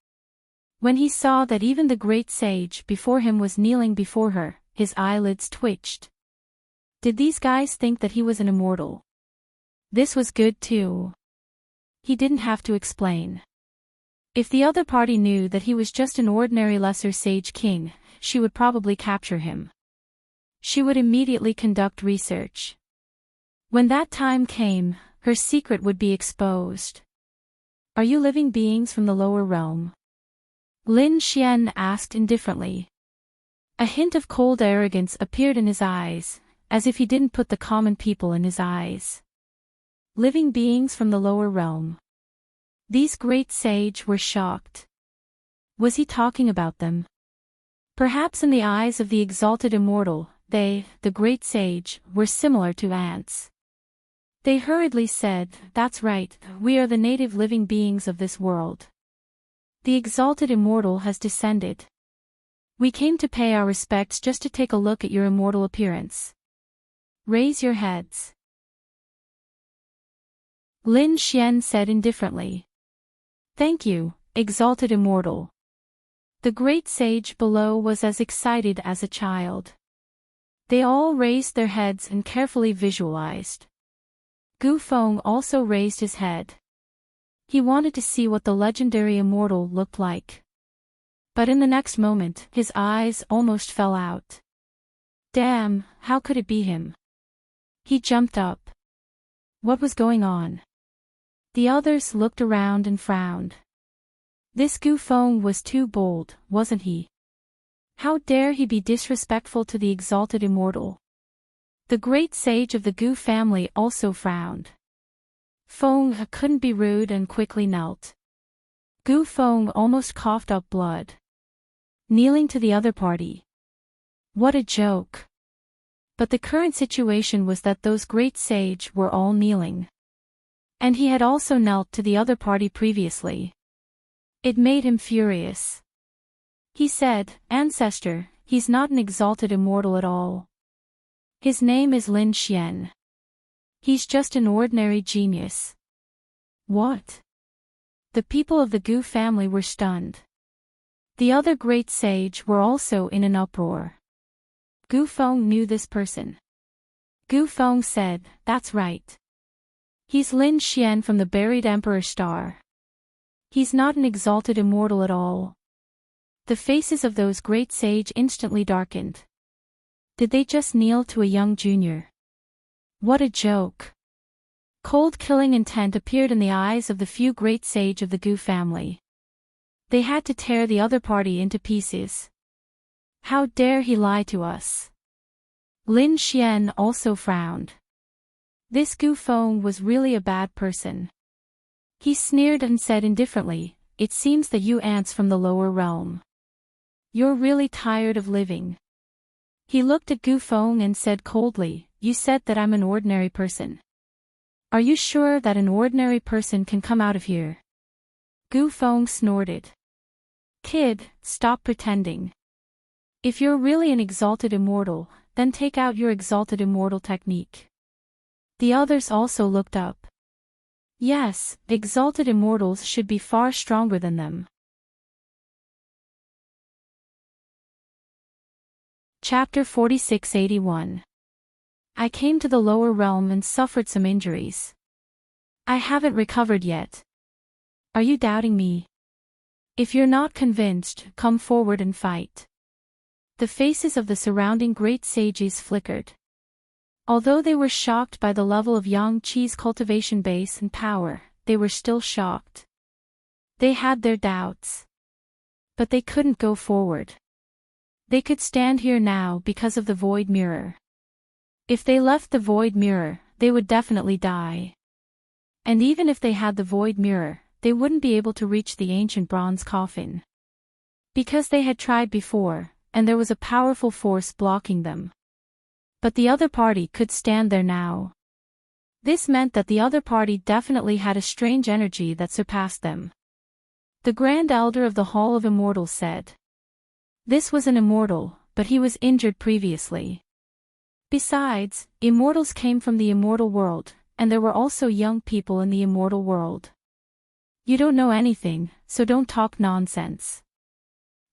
When he saw that even the great sage before him was kneeling before her, his eyelids twitched. Did these guys think that he was an immortal? This was good too. He didn't have to explain. If the other party knew that he was just an ordinary lesser sage king, she would probably capture him. She would immediately conduct research. When that time came, her secret would be exposed. Are you living beings from the lower realm? Lin Xian asked indifferently. A hint of cold arrogance appeared in his eyes, as if he didn't put the common people in his eyes. Living beings from the lower realm. These great sage were shocked. Was he talking about them? Perhaps in the eyes of the exalted immortal, they, the great sage, were similar to ants. They hurriedly said, "That's right, we are the native living beings of this world. The exalted immortal has descended. We came to pay our respects just to take a look at your immortal appearance. Raise your heads." Lin Xian said indifferently. "Thank you, exalted immortal." The great sage below was as excited as a child. They all raised their heads and carefully visualized. Gu Feng also raised his head. He wanted to see what the legendary immortal looked like. But in the next moment, his eyes almost fell out. Damn, how could it be him? He jumped up. What was going on? The others looked around and frowned. This Gu Feng was too bold, wasn't he? How dare he be disrespectful to the exalted immortal? The great sage of the Gu family also frowned. Feng couldn't be rude and quickly knelt. Gu Feng almost coughed up blood. Kneeling to the other party. What a joke. But the current situation was that those great sage were all kneeling. And he had also knelt to the other party previously. It made him furious. He said, "Ancestor, he's not an exalted immortal at all. His name is Lin Xian. He's just an ordinary genius." What? The people of the Gu family were stunned. The other great sage were also in an uproar. Gu Feng knew this person. Gu Feng said, "That's right. He's Lin Xian from the buried Emperor Star. He's not an exalted immortal at all." The faces of those great sage instantly darkened. Did they just kneel to a young junior? What a joke. Cold killing intent appeared in the eyes of the few great sage of the Gu family. They had to tear the other party into pieces. How dare he lie to us? Lin Xian also frowned. This Gu Feng was really a bad person. He sneered and said indifferently, "It seems that you ants from the lower realm. You're really tired of living." He looked at Gu Feng and said coldly, "You said that I'm an ordinary person. Are you sure that an ordinary person can come out of here?" Gu Feng snorted. "Kid, stop pretending. If you're really an exalted immortal, then take out your exalted immortal technique." The others also looked up. Yes, exalted immortals should be far stronger than them. Chapter 4681. I came to the lower realm and suffered some injuries. I haven't recovered yet. Are you doubting me? If you're not convinced, come forward and fight. The faces of the surrounding great sages flickered. Although they were shocked by the level of Yang Qi's cultivation base and power, they were still shocked. They had their doubts. But they couldn't go forward. They could stand here now because of the void mirror. If they left the void mirror, they would definitely die. And even if they had the void mirror, they wouldn't be able to reach the ancient bronze coffin. Because they had tried before, and there was a powerful force blocking them. But the other party could stand there now. This meant that the other party definitely had a strange energy that surpassed them. The Grand Elder of the Hall of Immortals said. This was an immortal, but he was injured previously. Besides, immortals came from the immortal world, and there were also young people in the immortal world. You don't know anything, so don't talk nonsense.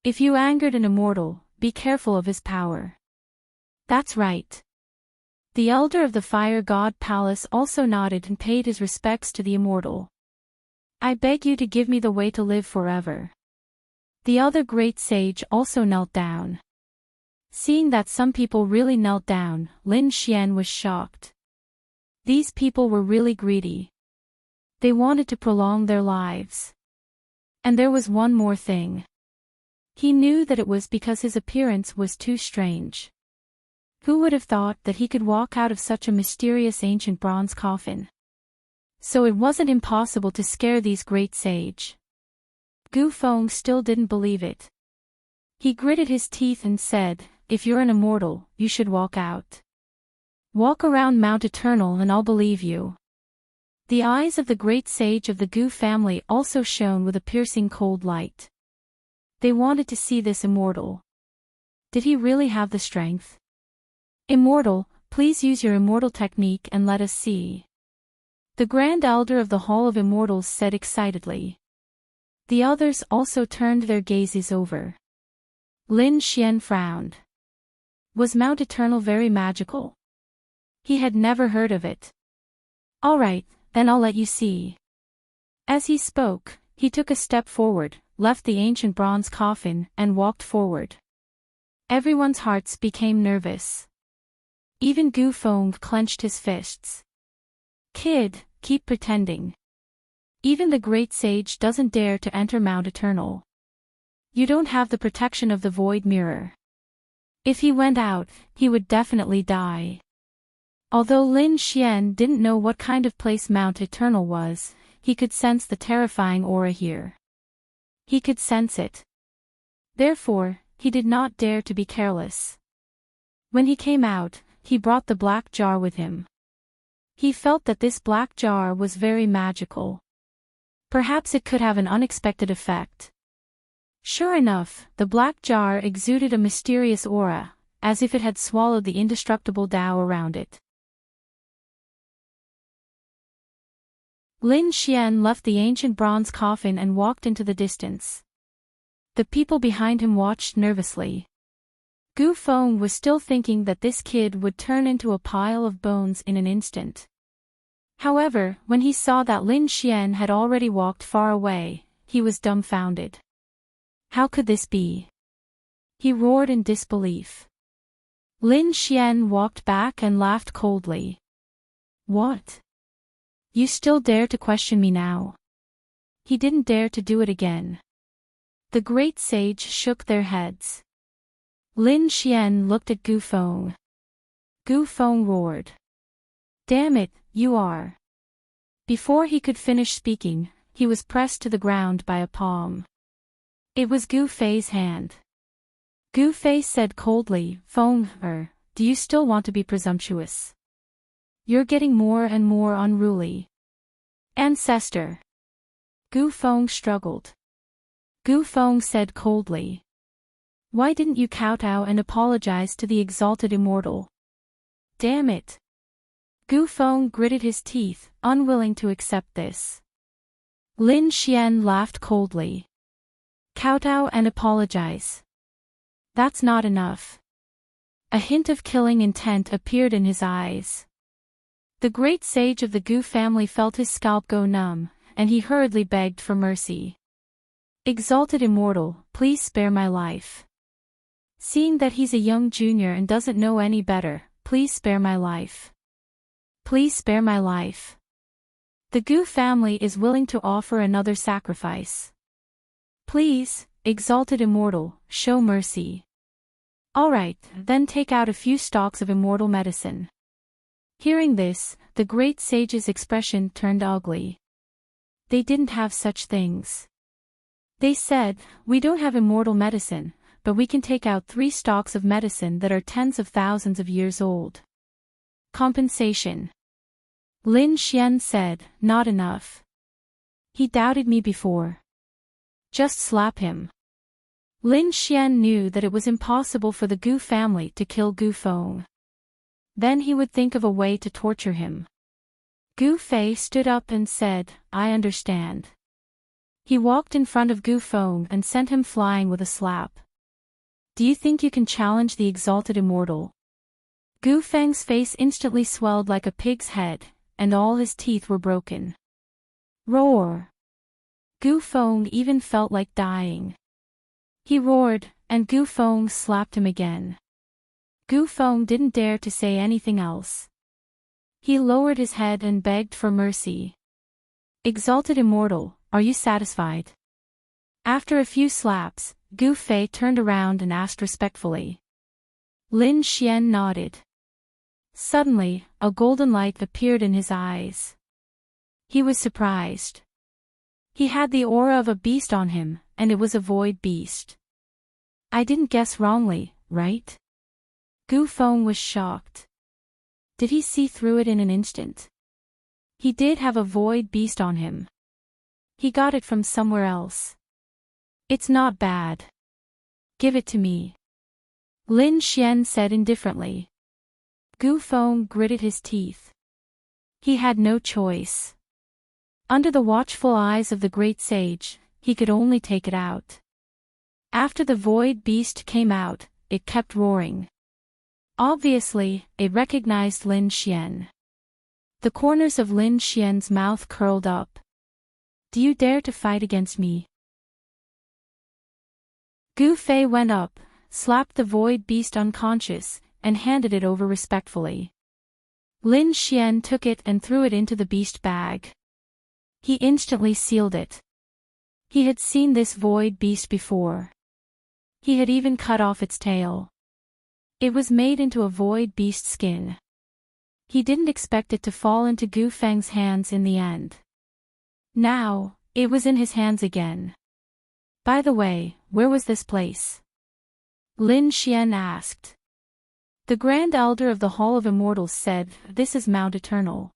If you angered an immortal, be careful of his power. That's right. The Elder of the Fire God Palace also nodded and paid his respects to the immortal. I beg you to give me the way to live forever. The other great sage also knelt down. Seeing that some people really knelt down, Lin Xian was shocked. These people were really greedy. They wanted to prolong their lives. And there was one more thing. He knew that it was because his appearance was too strange. Who would have thought that he could walk out of such a mysterious ancient bronze coffin? So it wasn't impossible to scare these great sage. Gu Feng still didn't believe it. He gritted his teeth and said, if you're an immortal, you should walk out. Walk around Mount Eternal and I'll believe you. The eyes of the great sage of the Gu family also shone with a piercing cold light. They wanted to see this immortal. Did he really have the strength? Immortal, please use your immortal technique and let us see. The Grand Elder of the Hall of Immortals said excitedly. The others also turned their gazes over. Lin Xian frowned. Was Mount Eternal very magical? He had never heard of it. All right, then I'll let you see. As he spoke, he took a step forward, left the ancient bronze coffin, and walked forward. Everyone's hearts became nervous. Even Gu Feng clenched his fists. Kid, keep pretending. Even the great sage doesn't dare to enter Mount Eternal. You don't have the protection of the void mirror. If he went out, he would definitely die. Although Lin Xian didn't know what kind of place Mount Eternal was, he could sense the terrifying aura here. He could sense it. Therefore, he did not dare to be careless. When he came out, he brought the black jar with him. He felt that this black jar was very magical. Perhaps it could have an unexpected effect. Sure enough, the black jar exuded a mysterious aura, as if it had swallowed the indestructible Tao around it. Lin Xian left the ancient bronze coffin and walked into the distance. The people behind him watched nervously. Gu Feng was still thinking that this kid would turn into a pile of bones in an instant. However, when he saw that Lin Xian had already walked far away, he was dumbfounded. How could this be? He roared in disbelief. Lin Xian walked back and laughed coldly. What? You still dare to question me now? He didn't dare to do it again. The great sage shook their heads. Lin Xian looked at Gu Feng. Gu Feng roared. Damn it, you are. Before he could finish speaking, he was pressed to the ground by a palm. It was Gu Fei's hand. Gu Fei said coldly, Feng, do you still want to be presumptuous? You're getting more and more unruly. Ancestor. Gu Feng struggled. Gu Feng said coldly. Why didn't you kowtow and apologize to the exalted immortal? Damn it. Gu Feng gritted his teeth, unwilling to accept this. Lin Xian laughed coldly. Kowtow and apologize. That's not enough. A hint of killing intent appeared in his eyes. The great sage of the Gu family felt his scalp go numb, and he hurriedly begged for mercy. Exalted immortal, please spare my life. Seeing that he's a young junior and doesn't know any better, please spare my life. Please spare my life. The Gu family is willing to offer another sacrifice. Please, exalted immortal, show mercy. Alright, then take out a few stalks of immortal medicine. Hearing this, the great sage's expression turned ugly. They didn't have such things. They said, we don't have immortal medicine, but we can take out 3 stalks of medicine that are tens of thousands of years old. Compensation. Lin Xian said, not enough. He doubted me before. Just slap him. Lin Xian knew that it was impossible for the Gu family to kill Gu Feng. Then he would think of a way to torture him. Gu Fei stood up and said, I understand. He walked in front of Gu Feng and sent him flying with a slap. Do you think you can challenge the exalted immortal? Gu Feng's face instantly swelled like a pig's head, and all his teeth were broken. Roar! Gu Feng even felt like dying. He roared, and Gu Feng slapped him again. Gu Feng didn't dare to say anything else. He lowered his head and begged for mercy. Exalted immortal, are you satisfied? After a few slaps, Gu Fei turned around and asked respectfully. Lin Xian nodded. Suddenly, a golden light appeared in his eyes. He was surprised. He had the aura of a beast on him, and it was a void beast. I didn't guess wrongly, right? Gu Feng was shocked. Did he see through it in an instant? He did have a void beast on him. He got it from somewhere else. It's not bad. Give it to me. Lin Xian said indifferently. Gu Feng gritted his teeth. He had no choice. Under the watchful eyes of the great sage, he could only take it out. After the void beast came out, it kept roaring. Obviously, it recognized Lin Xian. The corners of Lin Xian's mouth curled up. Do you dare to fight against me? Gu Fei went up, slapped the void beast unconscious, and handed it over respectfully. Lin Xian took it and threw it into the beast bag. He instantly sealed it. He had seen this void beast before. He had even cut off its tail. It was made into a void beast skin. He didn't expect it to fall into Gu Feng's hands in the end. Now, it was in his hands again. By the way, where was this place? Lin Xian asked. The Grand Elder of the Hall of Immortals said, this is Mount Eternal.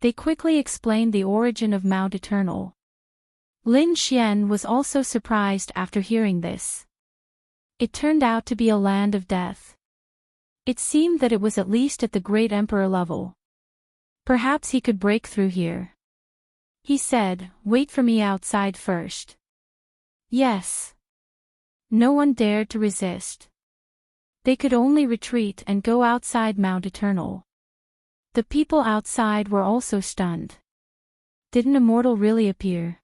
They quickly explained the origin of Mount Eternal. Lin Xian was also surprised after hearing this. It turned out to be a land of death. It seemed that it was at least at the Great Emperor level. Perhaps he could break through here. He said, wait for me outside first. Yes. No one dared to resist. They could only retreat and go outside Mount Eternal. The people outside were also stunned. Did an immortal really appear?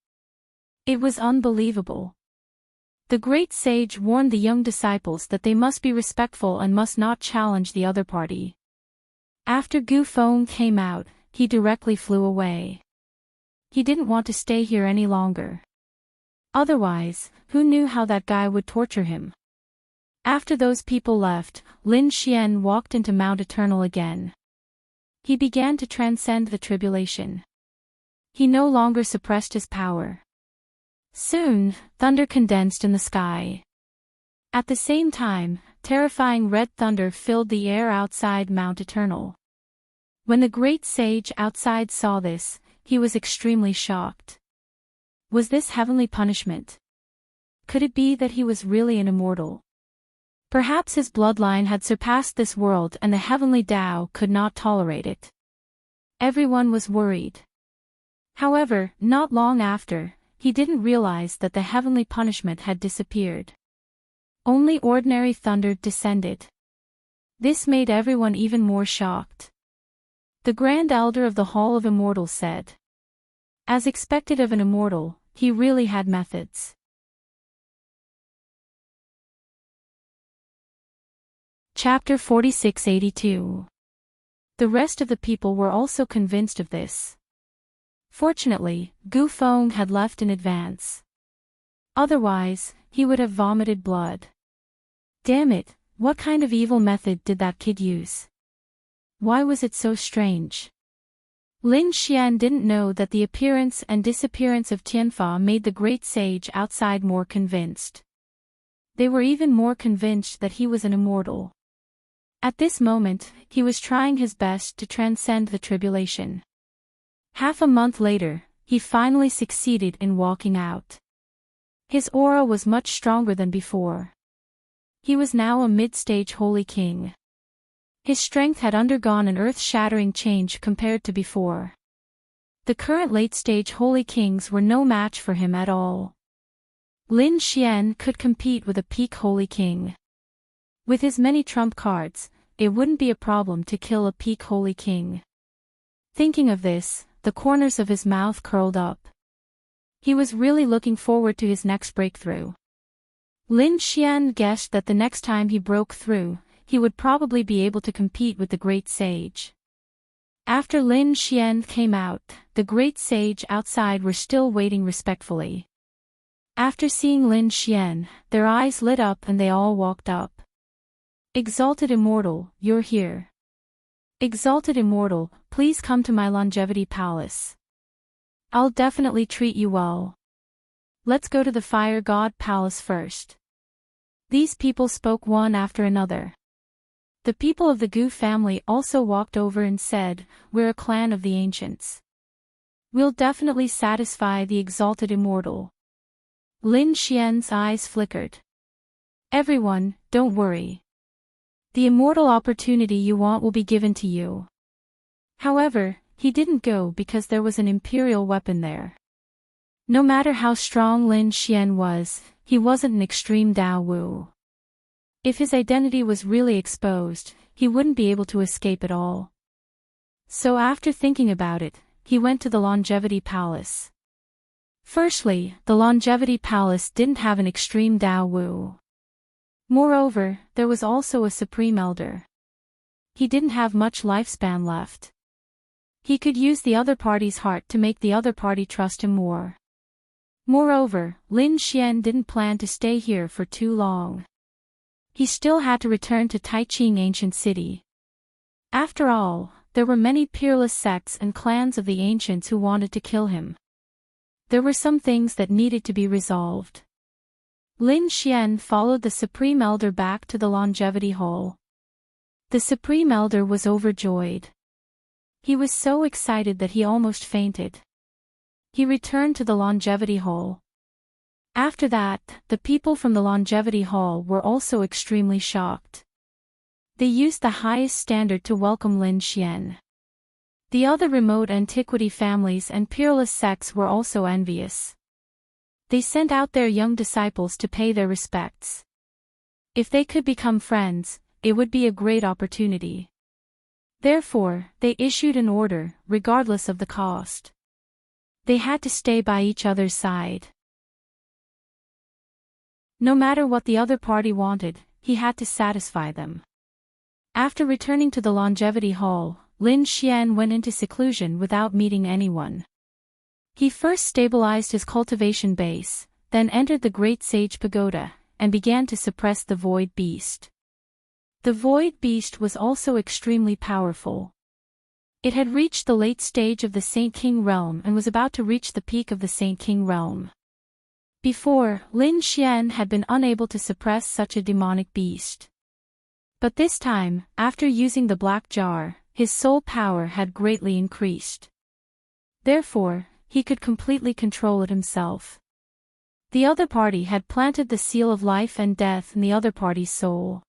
It was unbelievable. The great sage warned the young disciples that they must be respectful and must not challenge the other party. After Gu Feng came out, he directly flew away. He didn't want to stay here any longer. Otherwise, who knew how that guy would torture him? After those people left, Lin Xian walked into Mount Eternal again. He began to transcend the tribulation. He no longer suppressed his power. Soon, thunder condensed in the sky. At the same time, terrifying red thunder filled the air outside Mount Eternal. When the great sage outside saw this, he was extremely shocked. Was this heavenly punishment? Could it be that he was really an immortal? Perhaps his bloodline had surpassed this world and the heavenly Tao could not tolerate it. Everyone was worried. However, not long after, he didn't realize that the heavenly punishment had disappeared. Only ordinary thunder descended. This made everyone even more shocked. The Grand Elder of the Hall of Immortals said. As expected of an immortal, he really had methods. Chapter 4682. The rest of the people were also convinced of this. Fortunately, Gu Feng had left in advance. Otherwise, he would have vomited blood. Damn it, What kind of evil method did that kid use? Why was it so strange? Lin Xian didn't know that the appearance and disappearance of Tianfa made the great sage outside more convinced. They were even more convinced that he was an immortal. At this moment, he was trying his best to transcend the tribulation. Half a month later, he finally succeeded in walking out. His aura was much stronger than before. He was now a mid-stage holy king. His strength had undergone an earth-shattering change compared to before. The current late-stage holy kings were no match for him at all. Lin Xian could compete with a peak holy king. With his many trump cards, it wouldn't be a problem to kill a peak holy king. Thinking of this, the corners of his mouth curled up. He was really looking forward to his next breakthrough. Lin Xian guessed that the next time he broke through, he would probably be able to compete with the great sage. After Lin Xian came out, the great sage outside were still waiting respectfully. After seeing Lin Xian, their eyes lit up and they all walked up. Exalted Immortal, you're here. Exalted Immortal, please come to my longevity palace. I'll definitely treat you well. Let's go to the Fire God Palace first. These people spoke one after another. The people of the Gu family also walked over and said, we're a clan of the ancients. We'll definitely satisfy the Exalted Immortal. Lin Xian's eyes flickered. Everyone, don't worry. The immortal opportunity you want will be given to you. However, he didn't go because there was an imperial weapon there. No matter how strong Lin Xian was, he wasn't an extreme Dao Wu. If his identity was really exposed, he wouldn't be able to escape at all. So after thinking about it, he went to the Longevity Palace. Firstly, the Longevity Palace didn't have an extreme Dao Wu. Moreover, there was also a Supreme Elder. He didn't have much lifespan left. He could use the other party's heart to make the other party trust him more. Moreover, Lin Xian didn't plan to stay here for too long. He still had to return to Taiqing Ancient City. After all, there were many peerless sects and clans of the ancients who wanted to kill him. There were some things that needed to be resolved. Lin Xian followed the Supreme Elder back to the Longevity Hall. The Supreme Elder was overjoyed. He was so excited that he almost fainted. He returned to the Longevity Hall. After that, the people from the Longevity Hall were also extremely shocked. They used the highest standard to welcome Lin Xian. The other remote antiquity families and peerless sects were also envious. They sent out their young disciples to pay their respects. If they could become friends, it would be a great opportunity. Therefore, they issued an order, regardless of the cost. They had to stay by each other's side. No matter what the other party wanted, he had to satisfy them. After returning to the Longevity Hall, Lin Xian went into seclusion without meeting anyone. He first stabilized his cultivation base, then entered the Great Sage Pagoda, and began to suppress the Void Beast. The Void Beast was also extremely powerful. It had reached the late stage of the Saint King realm and was about to reach the peak of the Saint King realm. Before, Lin Xian had been unable to suppress such a demonic beast. But this time, after using the black jar, his soul power had greatly increased. Therefore, he could completely control it himself. The other party had planted the seal of life and death in the other party's soul.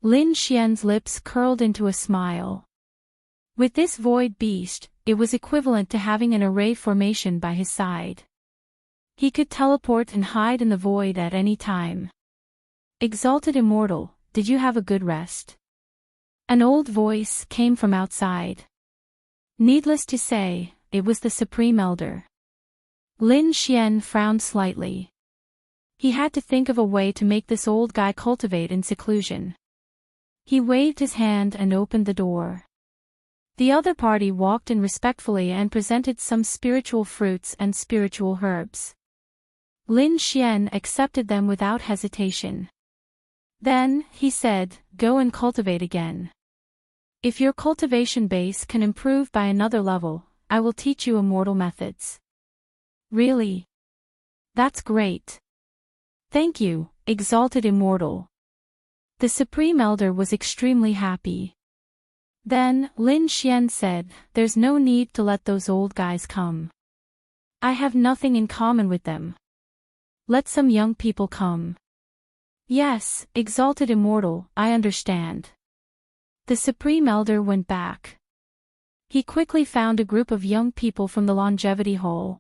Lin Xian's lips curled into a smile. With this void beast, it was equivalent to having an array formation by his side. He could teleport and hide in the void at any time. Exalted Immortal, did you have a good rest? An old voice came from outside. Needless to say, it was the Supreme Elder. Lin Xian frowned slightly. He had to think of a way to make this old guy cultivate in seclusion. He waved his hand and opened the door. The other party walked in respectfully and presented some spiritual fruits and spiritual herbs. Lin Xian accepted them without hesitation. Then, he said, go and cultivate again. If your cultivation base can improve by another level, I will teach you immortal methods. Really? That's great. Thank you, exalted immortal. The Supreme Elder was extremely happy. Then, Lin Xian said, there's no need to let those old guys come. I have nothing in common with them. Let some young people come. Yes, exalted immortal, I understand. The Supreme Elder went back. He quickly found a group of young people from the Longevity Hall.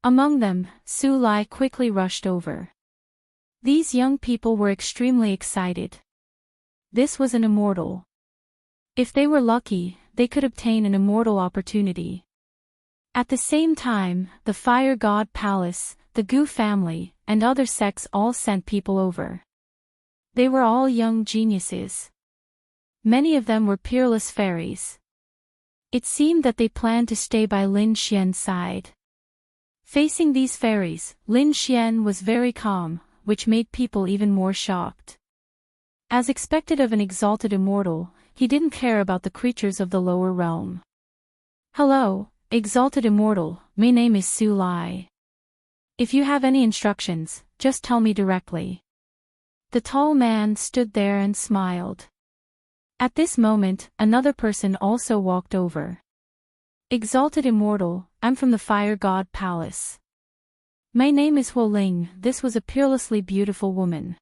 Among them, Su Lai quickly rushed over. These young people were extremely excited. This was an immortal. If they were lucky, they could obtain an immortal opportunity. At the same time, the Fire God Palace, the Gu family, and other sects all sent people over. They were all young geniuses. Many of them were peerless fairies. It seemed that they planned to stay by Lin Xian's side. Facing these fairies, Lin Xian was very calm, which made people even more shocked. As expected of an exalted immortal, he didn't care about the creatures of the lower realm. Hello, exalted immortal, my name is Su Lai. If you have any instructions, just tell me directly. The tall man stood there and smiled. At this moment, another person also walked over. Exalted immortal, I'm from the Fire God Palace. My name is Huo Ling. This was a peerlessly beautiful woman.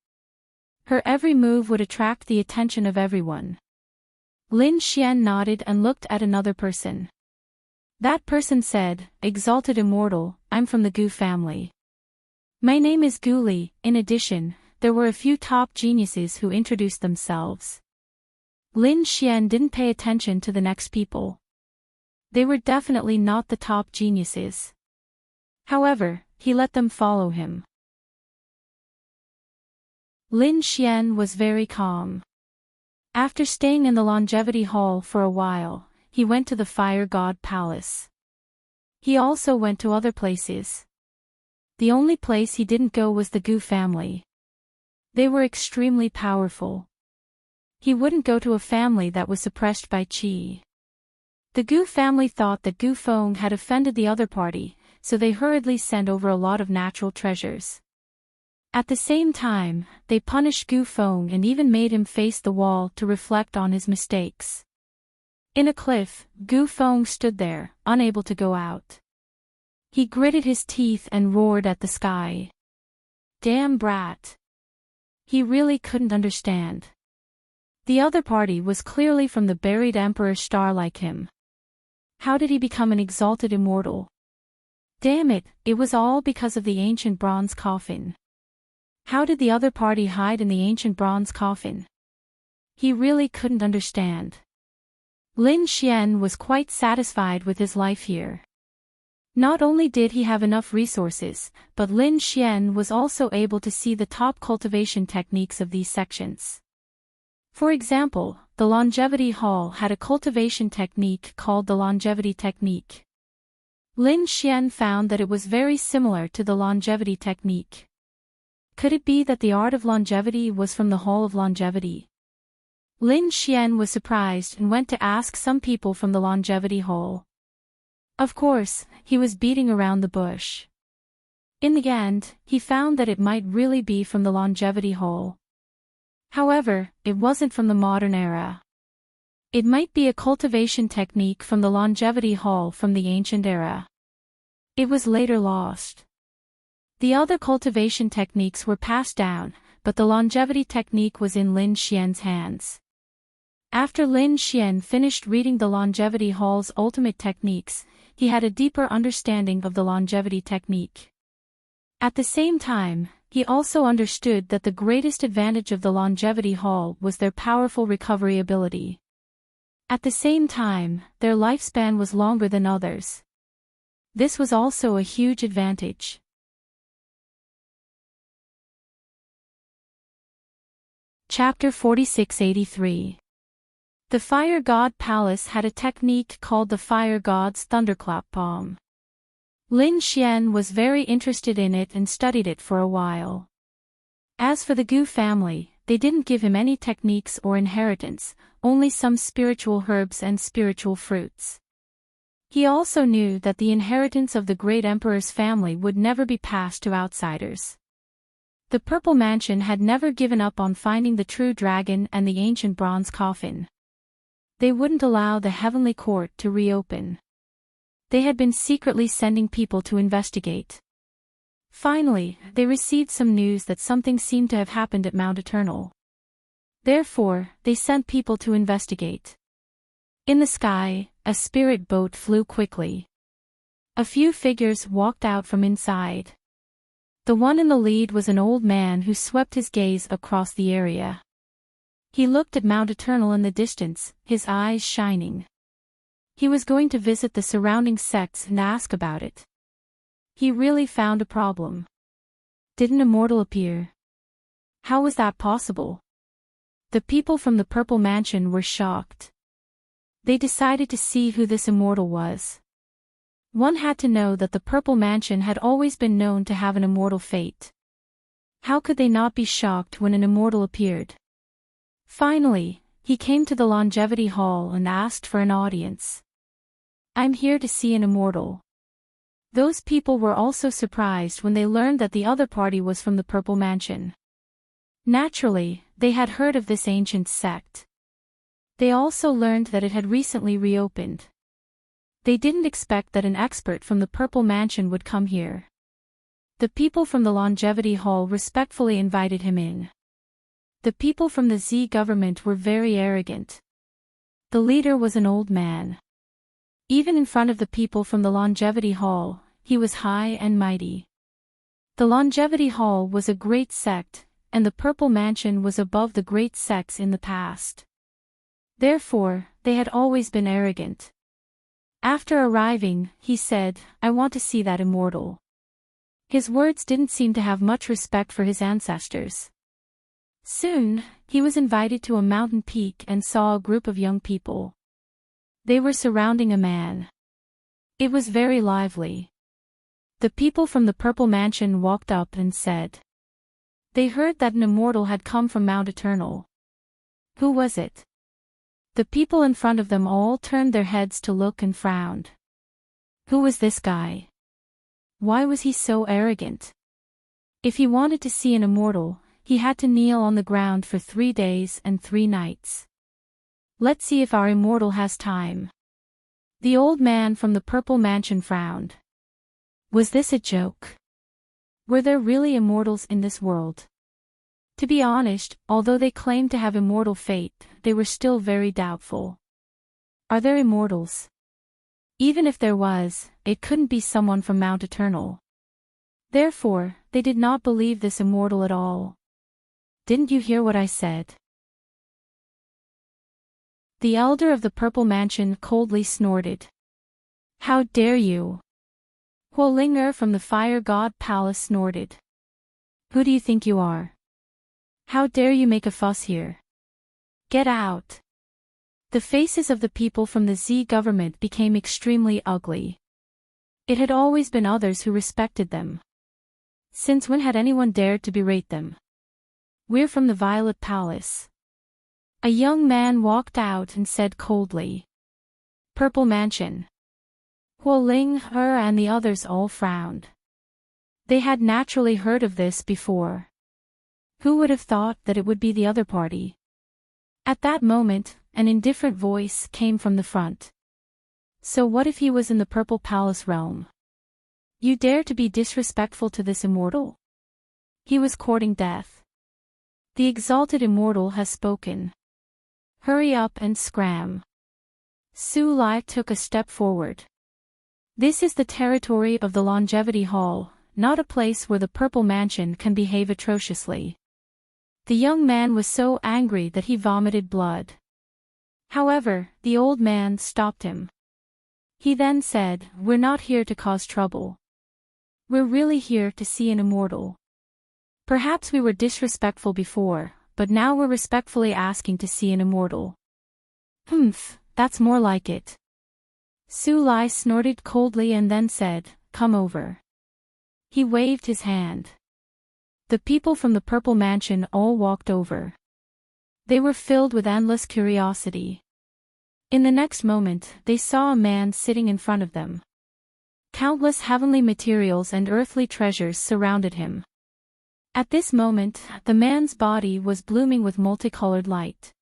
Her every move would attract the attention of everyone. Lin Xian nodded and looked at another person. That person said, exalted immortal, I'm from the Gu family. My name is Gu Li. In addition, there were a few top geniuses who introduced themselves. Lin Xian didn't pay attention to the next people. They were definitely not the top geniuses. However, he let them follow him. Lin Xian was very calm. After staying in the Longevity Hall for a while, he went to the Fire God Palace. He also went to other places. The only place he didn't go was the Gu family. They were extremely powerful. He wouldn't go to a family that was suppressed by qi. The Gu family thought that Gu Feng had offended the other party, so they hurriedly sent over a lot of natural treasures. At the same time, they punished Gu Feng and even made him face the wall to reflect on his mistakes. In a cliff, Gu Feng stood there, unable to go out. He gritted his teeth and roared at the sky. Damn brat. He really couldn't understand. The other party was clearly from the buried Emperor's star like him. How did he become an exalted immortal? Damn it, it was all because of the ancient bronze coffin. How did the other party hide in the ancient bronze coffin? He really couldn't understand. Lin Xian was quite satisfied with his life here. Not only did he have enough resources, but Lin Xian was also able to see the top cultivation techniques of these sections. For example, the Longevity Hall had a cultivation technique called the Longevity Technique. Lin Xian found that it was very similar to the Longevity Technique. Could it be that the art of longevity was from the Hall of Longevity? Lin Xian was surprised and went to ask some people from the Longevity Hall. Of course, he was beating around the bush. In the end, he found that it might really be from the Longevity Hall. However, it wasn't from the modern era. It might be a cultivation technique from the Longevity Hall from the ancient era. It was later lost. The other cultivation techniques were passed down, but the longevity technique was in Lin Xian's hands. After Lin Xian finished reading the Longevity Hall's ultimate techniques, he had a deeper understanding of the longevity technique. At the same time, he also understood that the greatest advantage of the Longevity Hall was their powerful recovery ability. At the same time, their lifespan was longer than others. This was also a huge advantage. Chapter 4683. The Fire God Palace had a technique called the Fire God's Thunderclap Palm. Lin Xian was very interested in it and studied it for a while. As for the Gu family, they didn't give him any techniques or inheritance, only some spiritual herbs and spiritual fruits. He also knew that the inheritance of the great emperor's family would never be passed to outsiders. The Purple Mansion had never given up on finding the true dragon and the ancient bronze coffin. They wouldn't allow the heavenly court to reopen. They had been secretly sending people to investigate. Finally, they received some news that something seemed to have happened at Mount Eternal. Therefore, they sent people to investigate. In the sky, a spirit boat flew quickly. A few figures walked out from inside. The one in the lead was an old man who swept his gaze across the area. He looked at Mount Eternal in the distance, his eyes shining. He was going to visit the surrounding sects and ask about it. He really found a problem. Did an immortal appear? How was that possible? The people from the Purple Mansion were shocked. They decided to see who this immortal was. One had to know that the Purple Mansion had always been known to have an immortal fate. How could they not be shocked when an immortal appeared? Finally, he came to the Longevity Hall and asked for an audience. "I'm here to see an immortal." Those people were also surprised when they learned that the other party was from the Purple Mansion. Naturally, they had heard of this ancient sect. They also learned that it had recently reopened. They didn't expect that an expert from the Purple Mansion would come here. The people from the Longevity Hall respectfully invited him in. The people from the Z government were very arrogant. The leader was an old man. Even in front of the people from the Longevity Hall, he was high and mighty. The Longevity Hall was a great sect, and the Purple Mansion was above the great sects in the past. Therefore, they had always been arrogant. After arriving, he said, "I want to see that immortal." His words didn't seem to have much respect for his ancestors. Soon, he was invited to a mountain peak and saw a group of young people. They were surrounding a man. It was very lively. The people from the Purple Mansion walked up and said. They heard that an immortal had come from Mount Eternal. Who was it? The people in front of them all turned their heads to look and frowned. Who was this guy? Why was he so arrogant? If he wanted to see an immortal, he had to kneel on the ground for 3 days and 3 nights. Let's see if our immortal has time. The old man from the Purple Mansion frowned. Was this a joke? Were there really immortals in this world? To be honest, although they claimed to have immortal fate, they were still very doubtful. Are there immortals? Even if there was, it couldn't be someone from Mount Eternal. Therefore, they did not believe this immortal at all. Didn't you hear what I said? The elder of the Purple Mansion coldly snorted. How dare you? Huolinger from the Fire God Palace snorted. Who do you think you are? How dare you make a fuss here? Get out. The faces of the people from the Z government became extremely ugly. It had always been others who respected them. Since when had anyone dared to berate them? We're from the Violet Palace. A young man walked out and said coldly. Purple Mansion. Huolinger and the others all frowned. They had naturally heard of this before. Who would have thought that it would be the other party? At that moment, an indifferent voice came from the front. So what if he was in the Purple Palace realm? You dare to be disrespectful to this immortal? He was courting death. The exalted immortal has spoken. Hurry up and scram. Su Lai took a step forward. This is the territory of the Longevity Hall, not a place where the Purple Mansion can behave atrociously. The young man was so angry that he vomited blood. However, the old man stopped him. He then said, We're not here to cause trouble. We're really here to see an immortal. Perhaps we were disrespectful before, but now we're respectfully asking to see an immortal. Humph, that's more like it. Su Lai snorted coldly and then said, Come over. He waved his hand. The people from the Purple Mansion all walked over. They were filled with endless curiosity. In the next moment, they saw a man sitting in front of them. Countless heavenly materials and earthly treasures surrounded him. At this moment, the man's body was blooming with multicolored light.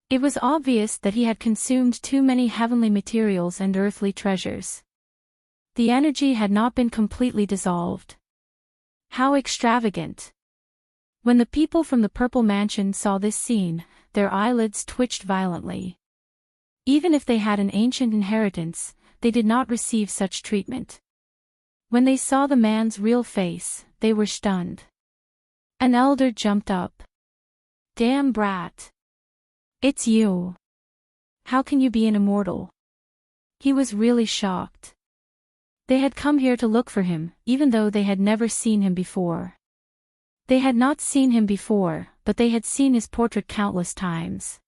It was obvious that he had consumed too many heavenly materials and earthly treasures. The energy had not been completely dissolved. How extravagant! When the people from the Purple Mansion saw this scene, their eyelids twitched violently. Even if they had an ancient inheritance, they did not receive such treatment. When they saw the man's real face, they were stunned. An elder jumped up. "Damn brat! It's you! How can you be an immortal?" He was really shocked. They had come here to look for him, even though they had never seen him before. They had not seen him before, but they had seen his portrait countless times.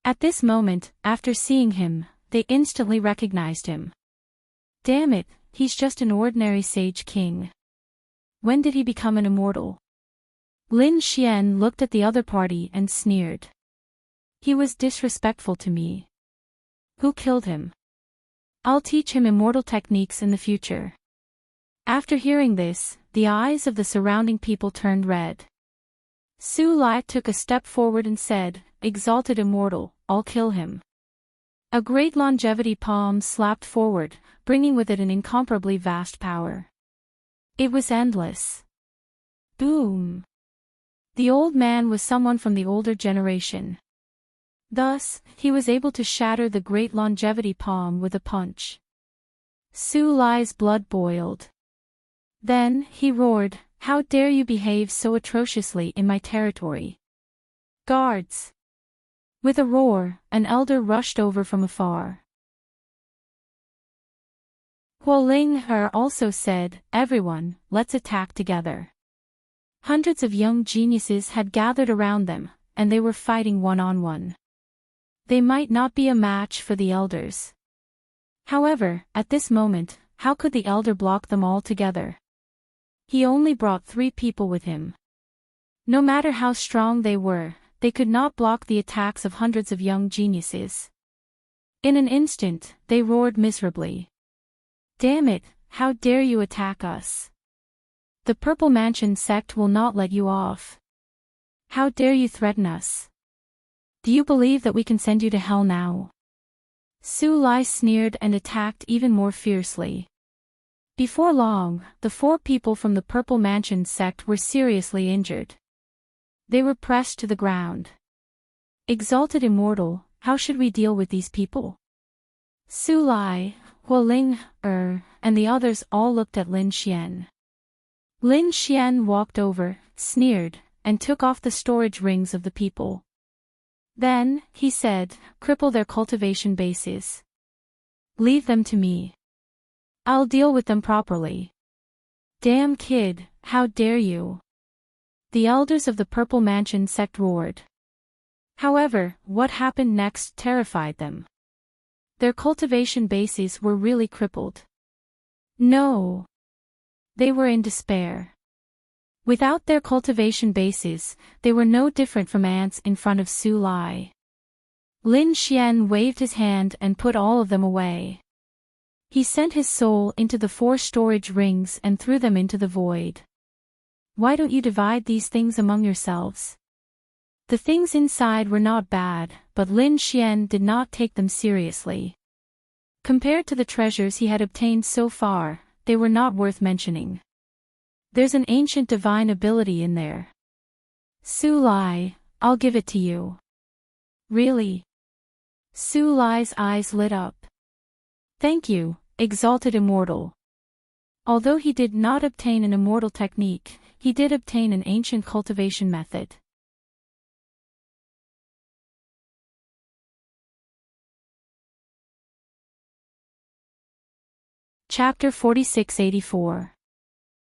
At this moment, after seeing him, they instantly recognized him. Damn it, he's just an ordinary sage king. When did he become an immortal? Lin Xian looked at the other party and sneered. He was disrespectful to me. Who killed him? I'll teach him immortal techniques in the future. After hearing this, the eyes of the surrounding people turned red. Su Lai took a step forward and said, "Exalted immortal, I'll kill him." A great longevity palm slapped forward, bringing with it an incomparably vast power. It was endless. Boom! The old man was someone from the older generation. Thus, he was able to shatter the great longevity palm with a punch. Su Lai's blood boiled. Then, he roared, "How dare you behave so atrociously in my territory? Guards!" With a roar, an elder rushed over from afar. Huoling also said, "Everyone, let's attack together." Hundreds of young geniuses had gathered around them, and they were fighting one-on-one. They might not be a match for the elders. However, at this moment, how could the elder block them all together? He only brought 3 people with him. No matter how strong they were, they could not block the attacks of hundreds of young geniuses. In an instant, they roared miserably. "Damn it, how dare you attack us? The Purple Mansion sect will not let you off. How dare you threaten us? Do you believe that we can send you to hell now?" Su Lai sneered and attacked even more fiercely. Before long, the 4 people from the Purple Mansion sect were seriously injured. They were pressed to the ground. "Exalted Immortal, how should we deal with these people?" Su Lai, Huoling, and the others all looked at Lin Xian. Lin Xian walked over, sneered, and took off the storage rings of the people. Then, he said, "Cripple their cultivation bases. Leave them to me. I'll deal with them properly." "Damn kid, how dare you!" The elders of the Purple Mansion sect roared. However, what happened next terrified them. Their cultivation bases were really crippled. No! They were in despair. Without their cultivation bases, they were no different from ants in front of Su Lai. Lin Xian waved his hand and put all of them away. He sent his soul into the 4 storage rings and threw them into the void. "Why don't you divide these things among yourselves?" The things inside were not bad, but Lin Xian did not take them seriously. Compared to the treasures he had obtained so far, they were not worth mentioning. There's an ancient divine ability in there. "Su Lai, I'll give it to you." "Really?" Su Lai's eyes lit up. "Thank you, Exalted Immortal." Although he did not obtain an immortal technique, he did obtain an ancient cultivation method. Chapter 4684.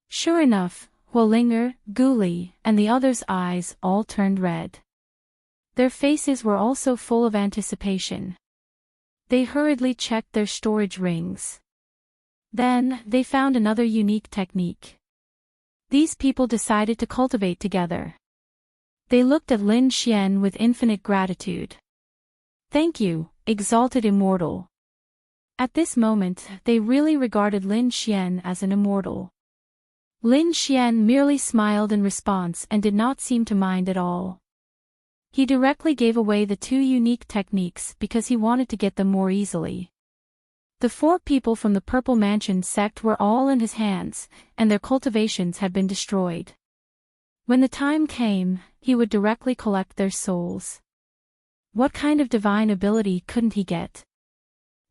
Sure enough, Huolinger, Guli, and the others' eyes all turned red. Their faces were also full of anticipation. They hurriedly checked their storage rings. Then, they found another unique technique. These people decided to cultivate together. They looked at Lin Xian with infinite gratitude. Thank you, exalted immortal. At this moment, they really regarded Lin Xian as an immortal. Lin Xian merely smiled in response and did not seem to mind at all. He directly gave away the 2 unique techniques because he wanted to get them more easily. The 4 people from the Purple Mansion sect were all in his hands, and their cultivations had been destroyed. When the time came, he would directly collect their souls. What kind of divine ability couldn't he get?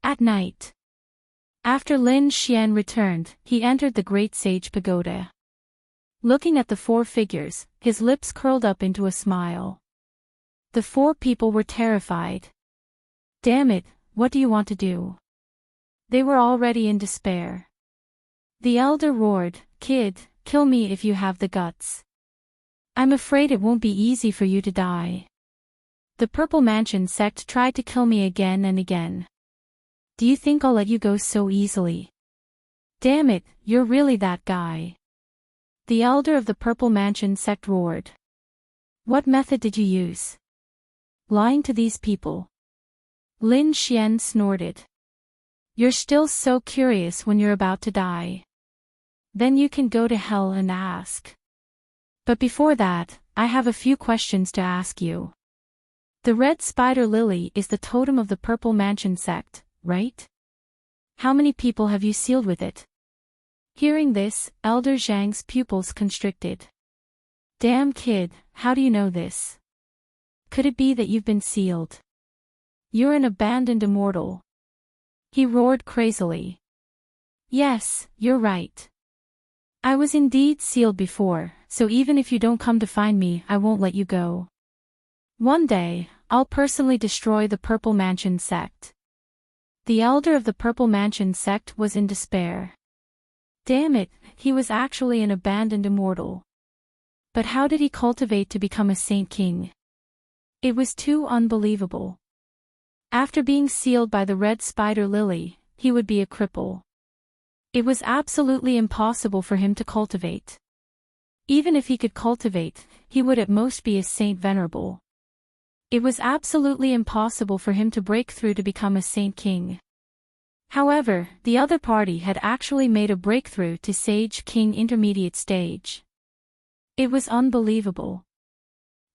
At night, after Lin Xian returned, he entered the Great Sage Pagoda. Looking at the 4 figures, his lips curled up into a smile. The 4 people were terrified. Damn it, what do you want to do? They were already in despair. The elder roared, Kid, kill me if you have the guts. I'm afraid it won't be easy for you to die. The Purple Mansion sect tried to kill me again and again. Do you think I'll let you go so easily? Damn it, you're really that guy. The elder of the Purple Mansion sect roared. What method did you use? Lying to these people. Lin Xian snorted. You're still so curious when you're about to die. Then you can go to hell and ask. But before that, I have a few questions to ask you. The red spider lily is the totem of the Purple Mansion sect, right? How many people have you sealed with it? Hearing this, Elder Zhang's pupils constricted. Damn kid, how do you know this? Could it be that you've been sealed? You're an abandoned immortal. He roared crazily. Yes, you're right. I was indeed sealed before, so even if you don't come to find me, I won't let you go. One day, I'll personally destroy the Purple Mansion sect. The elder of the Purple Mansion sect was in despair. Damn it, he was actually an abandoned immortal. But how did he cultivate to become a Saint King? It was too unbelievable. After being sealed by the red spider lily, he would be a cripple. It was absolutely impossible for him to cultivate. Even if he could cultivate, he would at most be a Saint Venerable. It was absolutely impossible for him to break through to become a Saint King. However, the other party had actually made a breakthrough to Sage King Intermediate Stage. It was unbelievable.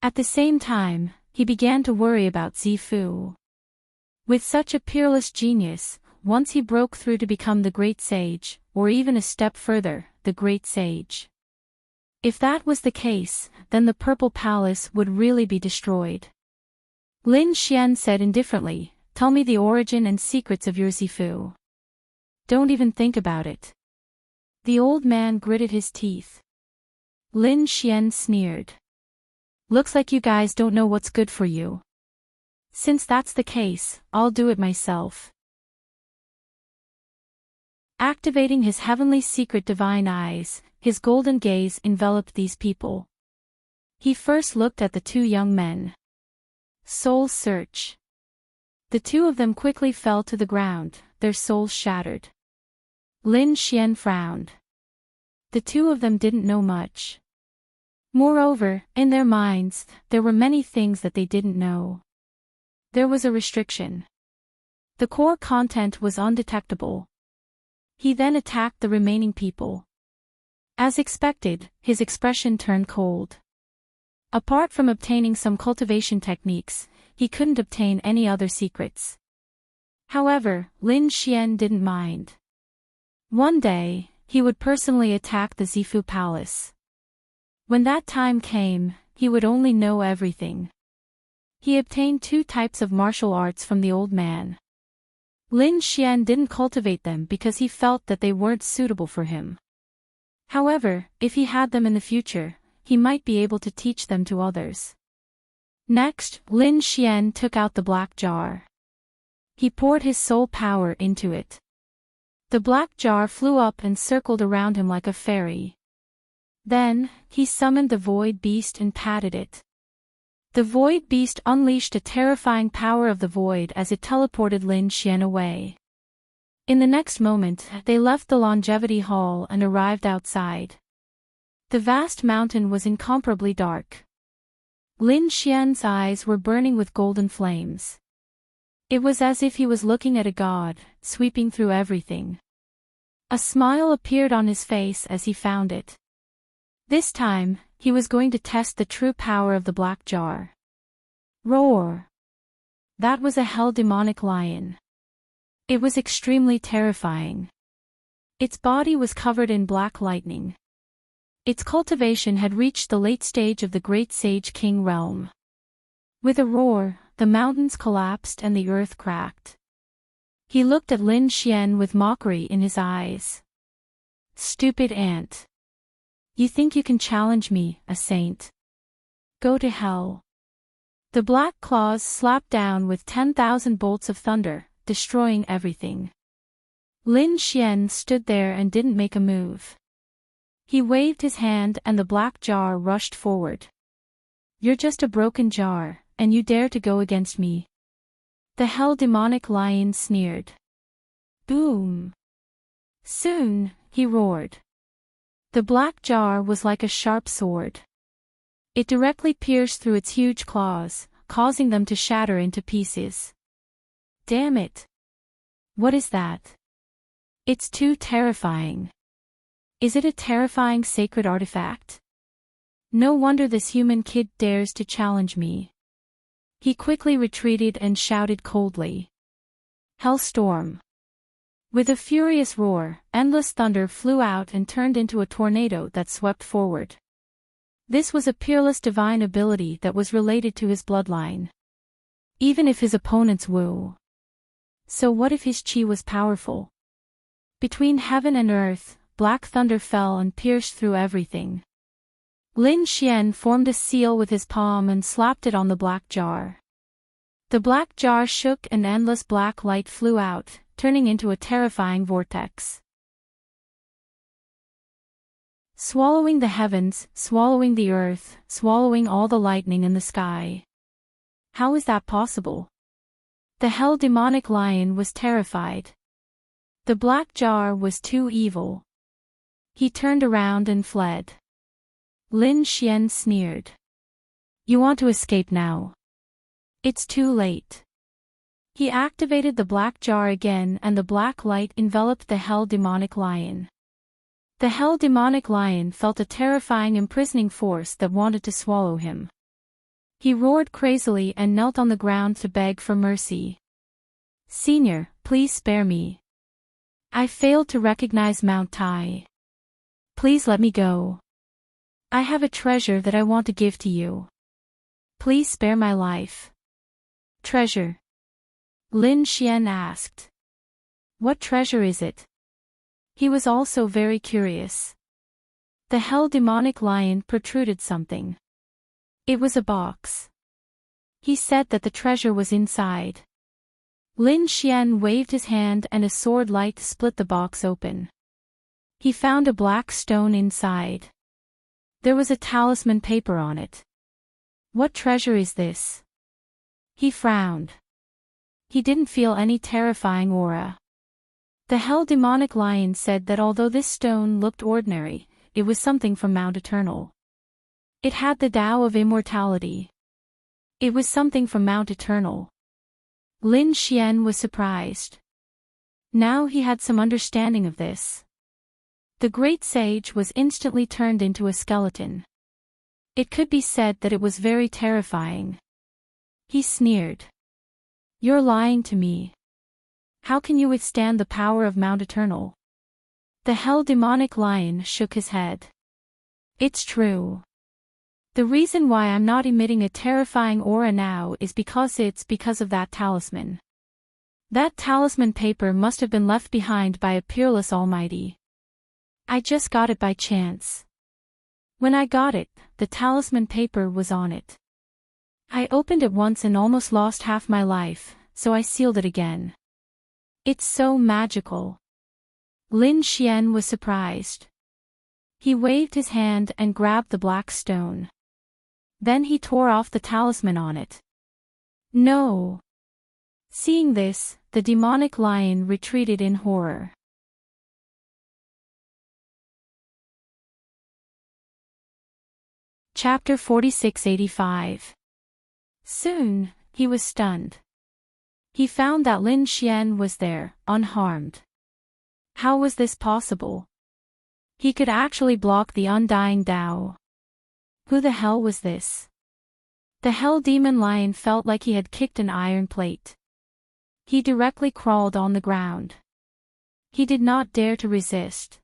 At the same time, he began to worry about Zifu. With such a peerless genius, once he broke through to become the Great Sage, or even a step further, the Great Sage. If that was the case, then the Purple Palace would really be destroyed. Lin Xian said indifferently, Tell me the origin and secrets of your Zifu. Don't even think about it. The old man gritted his teeth. Lin Xian sneered. Looks like you guys don't know what's good for you. Since that's the case, I'll do it myself. Activating his heavenly secret divine eyes, his golden gaze enveloped these people. He first looked at the 2 young men. Soul search. The 2 of them quickly fell to the ground, their souls shattered. Lin Xian frowned. The 2 of them didn't know much. Moreover, in their minds, there were many things that they didn't know. There was a restriction. The core content was undetectable. He then attacked the remaining people. As expected, his expression turned cold. Apart from obtaining some cultivation techniques, he couldn't obtain any other secrets. However, Lin Xian didn't mind. One day, he would personally attack the Zifu Palace. When that time came, he would only know everything. He obtained 2 types of martial arts from the old man. Lin Xian didn't cultivate them because he felt that they weren't suitable for him. However, if he had them in the future, he might be able to teach them to others. Next, Lin Xian took out the black jar. He poured his soul power into it. The black jar flew up and circled around him like a fairy. Then, he summoned the void beast and patted it. The void beast unleashed a terrifying power of the void as it teleported Lin Xian away. In the next moment, they left the longevity hall and arrived outside. The vast mountain was incomparably dark. Lin Xian's eyes were burning with golden flames. It was as if he was looking at a god, sweeping through everything. A smile appeared on his face as he found it. This time, he was going to test the true power of the black jar. Roar! That was a hell demonic lion. It was extremely terrifying. Its body was covered in black lightning. Its cultivation had reached the late stage of the great Sage King realm. With a roar, the mountains collapsed and the earth cracked. He looked at Lin Xian with mockery in his eyes. Stupid ant. You think you can challenge me, a saint? Go to hell. The black claws slapped down with 10,000 bolts of thunder, destroying everything. Lin Xian stood there and didn't make a move. He waved his hand and the black jar rushed forward. You're just a broken jar, and you dare to go against me. The hell demonic lion sneered. Boom! Soon, he roared. The black jar was like a sharp sword. It directly pierced through its huge claws, causing them to shatter into pieces. Damn it! What is that? It's too terrifying. Is it a terrifying sacred artifact? No wonder this human kid dares to challenge me. He quickly retreated and shouted coldly. Hellstorm! With a furious roar, endless thunder flew out and turned into a tornado that swept forward. This was a peerless divine ability that was related to his bloodline. Even if his opponents woo. So what if his chi was powerful? Between heaven and earth, black thunder fell and pierced through everything. Lin Xian formed a seal with his palm and slapped it on the black jar. The black jar shook and endless black light flew out, turning into a terrifying vortex. Swallowing the heavens, swallowing the earth, swallowing all the lightning in the sky. How is that possible? The hell demonic lion was terrified. The black jar was too evil. He turned around and fled. Lin Xian sneered. You want to escape now? It's too late. He activated the black jar again and the black light enveloped the hell demonic lion. The hell demonic lion felt a terrifying imprisoning force that wanted to swallow him. He roared crazily and knelt on the ground to beg for mercy. Senior, please spare me. I failed to recognize Mount Tai. Please let me go. I have a treasure that I want to give to you. Please spare my life. Treasure? Lin Xian asked. What treasure is it? He was also very curious. The hell demonic lion protruded something. It was a box. He said that the treasure was inside. Lin Xian waved his hand and a sword light split the box open. He found a black stone inside. There was a talisman paper on it. What treasure is this? He frowned. He didn't feel any terrifying aura. The hell demonic lion said that although this stone looked ordinary, it was something from Mount Eternal. It had the Tao of immortality. It was something from Mount Eternal. Lin Xian was surprised. Now he had some understanding of this. The great sage was instantly turned into a skeleton. It could be said that it was very terrifying. He sneered. You're lying to me. How can you withstand the power of Mount Eternal? The hell demonic lion shook his head. It's true. The reason why I'm not emitting a terrifying aura now is because of that talisman. That talisman paper must have been left behind by a peerless almighty. I just got it by chance. When I got it, the talisman paper was on it. I opened it once and almost lost half my life, so I sealed it again. It's so magical. Lin Xian was surprised. He waved his hand and grabbed the black stone. Then he tore off the talisman on it. No! Seeing this, the demonic lion retreated in horror. Chapter 4685. Soon, he was stunned. He found that Lin Xian was there, unharmed. How was this possible? He could actually block the undying Dao. Who the hell was this? The Hell Demon Lion felt like he had kicked an iron plate. He directly crawled on the ground. He did not dare to resist.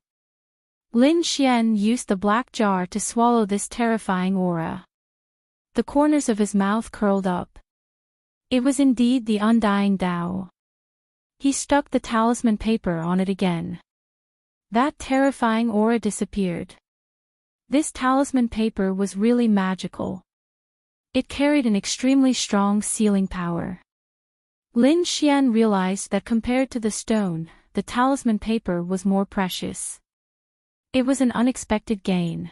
Lin Xian used the black jar to swallow this terrifying aura. The corners of his mouth curled up. It was indeed the undying Dao. He stuck the talisman paper on it again. That terrifying aura disappeared. This talisman paper was really magical. It carried an extremely strong sealing power. Lin Xian realized that compared to the stone, the talisman paper was more precious. It was an unexpected gain.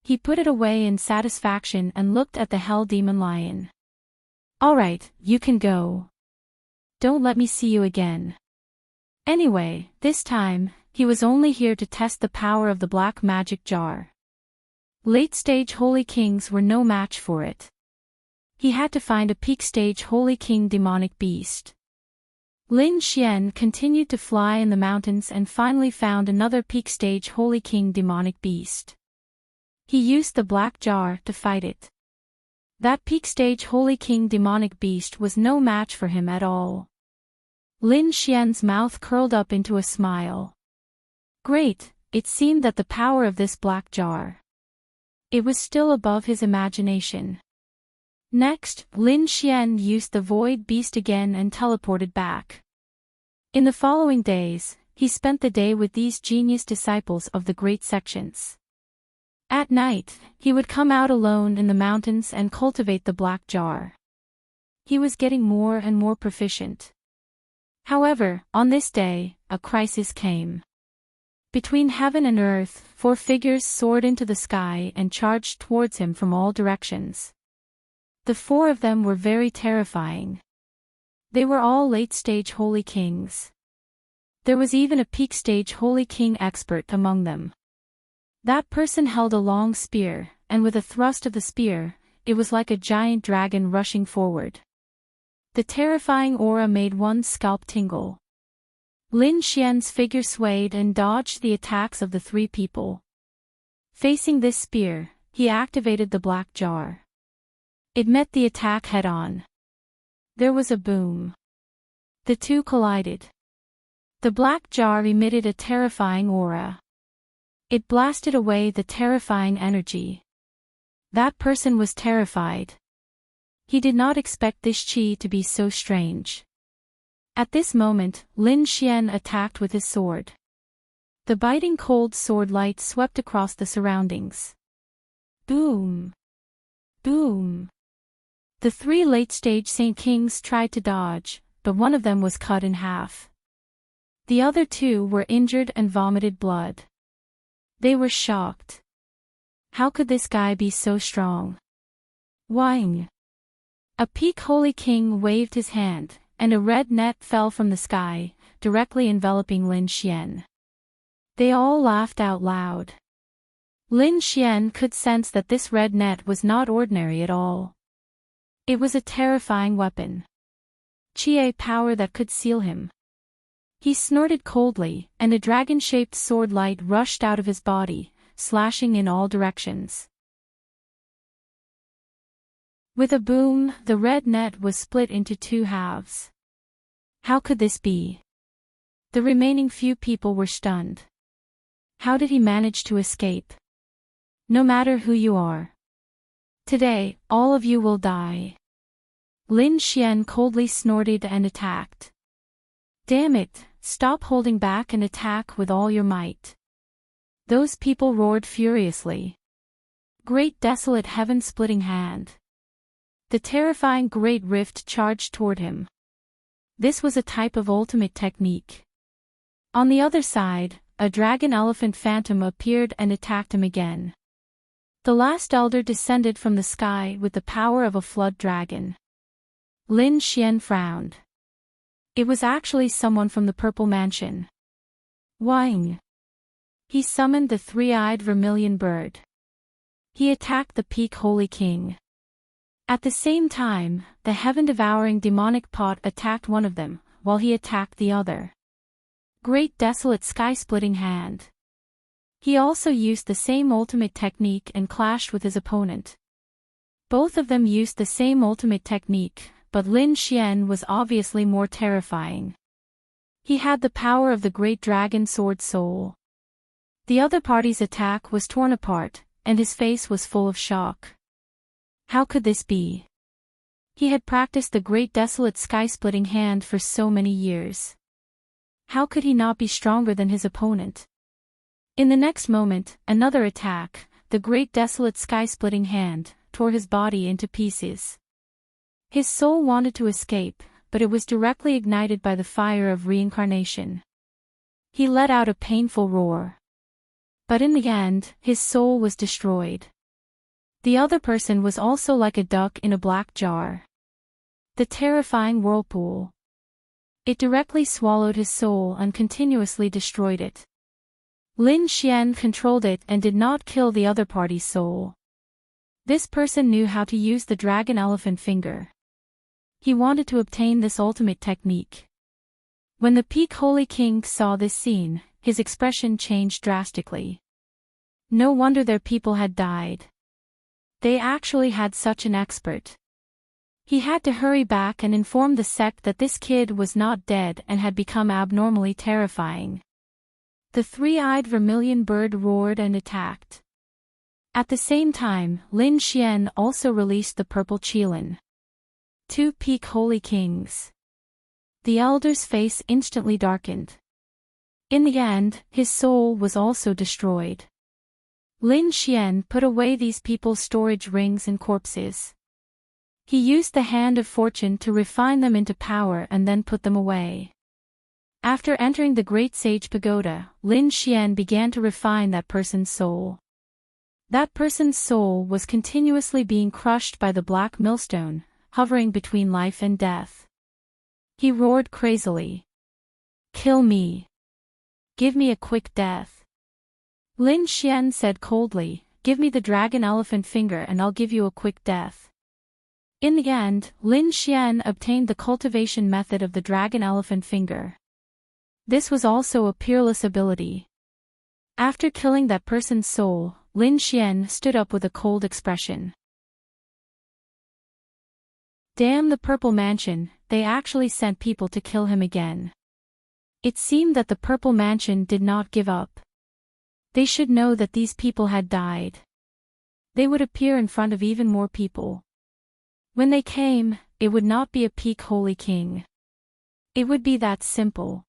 He put it away in satisfaction and looked at the Hell Demon Lion. "Alright, you can go. Don't let me see you again." Anyway, this time, he was only here to test the power of the black magic jar. Late-stage Holy Kings were no match for it. He had to find a peak-stage Holy King demonic beast. Lin Xian continued to fly in the mountains and finally found another peak-stage Holy King demonic beast. He used the black jar to fight it. That peak-stage Holy King demonic beast was no match for him at all. Lin Xian's mouth curled up into a smile. Great, it seemed that the power of this black jar. It was still above his imagination. Next, Lin Xian used the void beast again and teleported back. In the following days, he spent the day with these genius disciples of the great sections. At night, he would come out alone in the mountains and cultivate the black jar. He was getting more and more proficient. However, on this day, a crisis came. Between heaven and earth, 4 figures soared into the sky and charged towards him from all directions. The 4 of them were very terrifying. They were all late-stage Holy Kings. There was even a peak-stage Holy King expert among them. That person held a long spear, and with a thrust of the spear, it was like a giant dragon rushing forward. The terrifying aura made one's scalp tingle. Lin Xian's figure swayed and dodged the attacks of the 3 people. Facing this spear, he activated the black jar. It met the attack head-on. There was a boom. The 2 collided. The black jar emitted a terrifying aura. It blasted away the terrifying energy. That person was terrified. He did not expect this chi to be so strange. At this moment, Lin Xian attacked with his sword. The biting cold sword light swept across the surroundings. Boom! Boom! The 3 late-stage Saint Kings tried to dodge, but one of them was cut in half. The other 2 were injured and vomited blood. They were shocked. How could this guy be so strong? Wang! A peak Holy King waved his hand, and a red net fell from the sky, directly enveloping Lin Xian. They all laughed out loud. Lin Xian could sense that this red net was not ordinary at all. It was a terrifying weapon. Qi power that could seal him. He snorted coldly, and a dragon-shaped sword light rushed out of his body, slashing in all directions. With a boom, the red net was split into 2 halves. How could this be? The remaining few people were stunned. How did he manage to escape? No matter who you are. Today, all of you will die. Lin Xian coldly snorted and attacked. Damn it, stop holding back and attack with all your might. Those people roared furiously. Great desolate heaven-splitting hand. The terrifying Great Rift charged toward him. This was a type of ultimate technique. On the other side, a dragon elephant phantom appeared and attacked him again. The last elder descended from the sky with the power of a flood dragon. Lin Xian frowned. It was actually someone from the Purple Mansion. Wang! He summoned the 3-eyed vermilion bird. He attacked the peak Holy King. At the same time, the heaven-devouring demonic pot attacked one of them, while he attacked the other. Great desolate sky-splitting hand. He also used the same ultimate technique and clashed with his opponent. Both of them used the same ultimate technique, but Lin Xian was obviously more terrifying. He had the power of the great dragon sword soul. The other party's attack was torn apart, and his face was full of shock. How could this be? He had practiced the great desolate sky-splitting hand for so many years. How could he not be stronger than his opponent? In the next moment, another attack, the great desolate sky-splitting hand, tore his body into pieces. His soul wanted to escape, but it was directly ignited by the fire of reincarnation. He let out a painful roar. But in the end, his soul was destroyed. The other person was also like a duck in a black jar. The terrifying whirlpool. It directly swallowed his soul and continuously destroyed it. Lin Xian controlled it and did not kill the other party's soul. This person knew how to use the dragon elephant finger. He wanted to obtain this ultimate technique. When the peak Holy King saw this scene, his expression changed drastically. No wonder their people had died. They actually had such an expert. He had to hurry back and inform the sect that this kid was not dead and had become abnormally terrifying. The three-eyed vermilion bird roared and attacked. At the same time, Lin Xian also released the purple qilin. Two peak Holy Kings. The elder's face instantly darkened. In the end, his soul was also destroyed. Lin Xian put away these people's storage rings and corpses. He used the hand of fortune to refine them into power and then put them away. After entering the Great Sage Pagoda, Lin Xian began to refine that person's soul. That person's soul was continuously being crushed by the black millstone, hovering between life and death. He roared crazily. "Kill me. Give me a quick death." Lin Xian said coldly, "Give me the dragon elephant finger and I'll give you a quick death." In the end, Lin Xian obtained the cultivation method of the dragon elephant finger. This was also a peerless ability. After killing that person's soul, Lin Xian stood up with a cold expression. Damn the Purple Mansion, they actually sent people to kill him again. It seemed that the Purple Mansion did not give up. They should know that these people had died. They would appear in front of even more people. When they came, it would not be a peak Holy King. It would be that simple.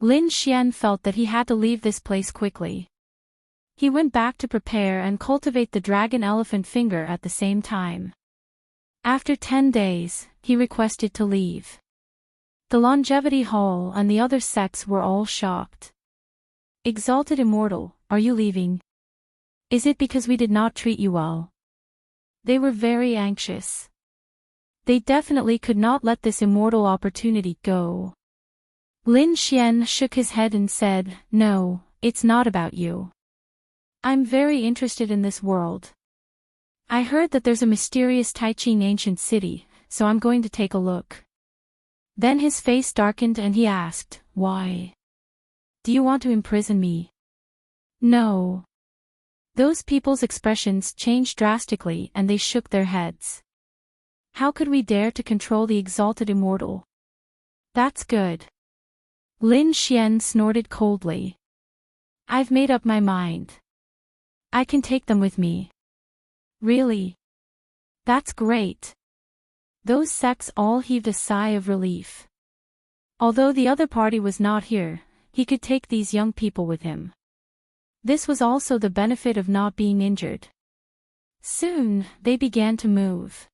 Lin Xian felt that he had to leave this place quickly. He went back to prepare and cultivate the dragon elephant finger at the same time. After 10 days, he requested to leave. The Longevity Hall and the other sects were all shocked. "Exalted Immortal, are you leaving? Is it because we did not treat you well?" They were very anxious. They definitely could not let this immortal opportunity go. Lin Xian shook his head and said, "No, it's not about you. I'm very interested in this world. I heard that there's a mysterious Taiqing ancient city, so I'm going to take a look." Then his face darkened and he asked, "Why? Do you want to imprison me?" "No." Those people's expressions changed drastically and they shook their heads. "How could we dare to control the exalted immortal?" "That's good." Lin Xian snorted coldly. "I've made up my mind. I can take them with me." "Really? That's great." Those sects all heaved a sigh of relief. Although the other party was not here, he could take these young people with him. This was also the benefit of not being injured. Soon, they began to move.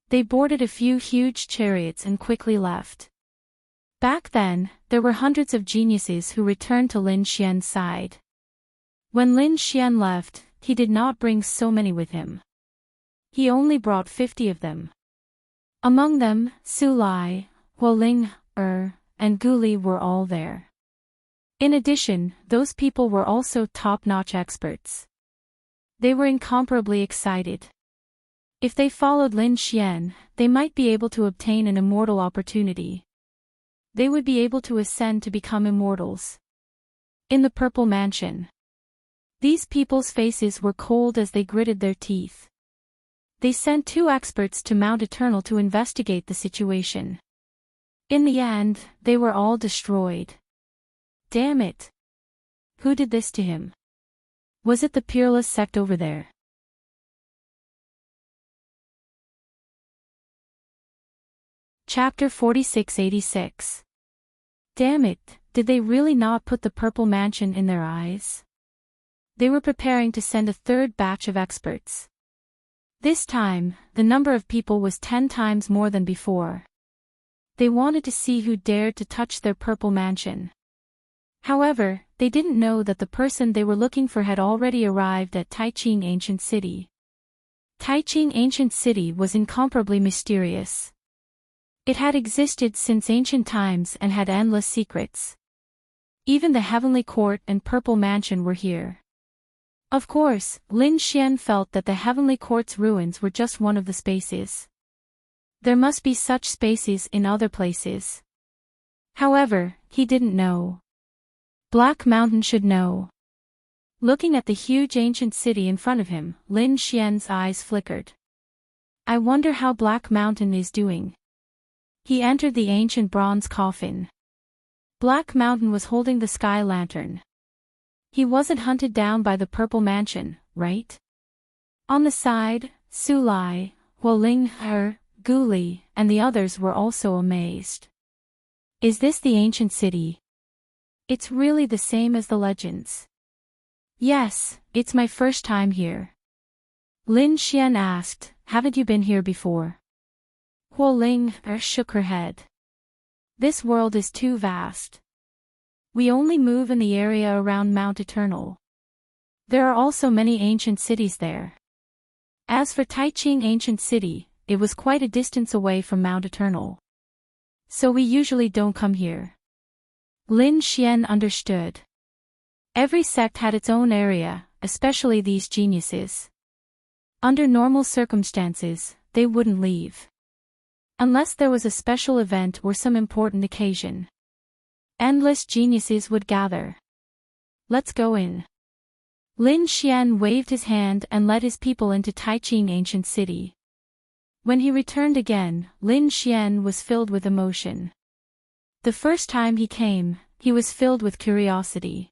They boarded a few huge chariots and quickly left. Back then, there were hundreds of geniuses who returned to Lin Xian's side. When Lin Xian left, he did not bring so many with him. He only brought 50 of them. Among them, Su Lai, Huoling, and Gu Li were all there. In addition, those people were also top-notch experts. They were incomparably excited. If they followed Lin Xian, they might be able to obtain an immortal opportunity. They would be able to ascend to become immortals. In the Purple Mansion, these people's faces were cold as they gritted their teeth. They sent 2 experts to Mount Eternal to investigate the situation. In the end, they were all destroyed. Damn it! Who did this to him? Was it the Peerless sect over there? Chapter 4686. Damn it, did they really not put the Purple Mansion in their eyes? They were preparing to send a 3rd batch of experts. This time, the number of people was 10 times more than before. They wanted to see who dared to touch their Purple Mansion. However, they didn't know that the person they were looking for had already arrived at Taiqing Ancient City. Taiqing Ancient City was incomparably mysterious. It had existed since ancient times and had endless secrets. Even the Heavenly Court and Purple Mansion were here. Of course, Lin Xian felt that the Heavenly Court's ruins were just one of the spaces. There must be such spaces in other places. However, he didn't know. Black Mountain should know. Looking at the huge ancient city in front of him, Lin Xian's eyes flickered. I wonder how Black Mountain is doing. He entered the ancient bronze coffin. Black Mountain was holding the sky lantern. He wasn't hunted down by the Purple Mansion, right? On the side, Su Lai, Huoling, Gu Li, and the others were also amazed. Is this the ancient city? It's really the same as the legends. Yes, it's my first time here. Lin Xian asked, haven't you been here before? Huoling shook her head. This world is too vast. We only move in the area around Mount Eternal. There are also many ancient cities there. As for Taiqing Ancient City, it was quite a distance away from Mount Eternal. So we usually don't come here. Lin Xian understood. Every sect had its own area, especially these geniuses. Under normal circumstances, they wouldn't leave. Unless there was a special event or some important occasion. Endless geniuses would gather. Let's go in. Lin Xian waved his hand and led his people into Taiqing Ancient City. When he returned again, Lin Xian was filled with emotion. The first time he came, he was filled with curiosity.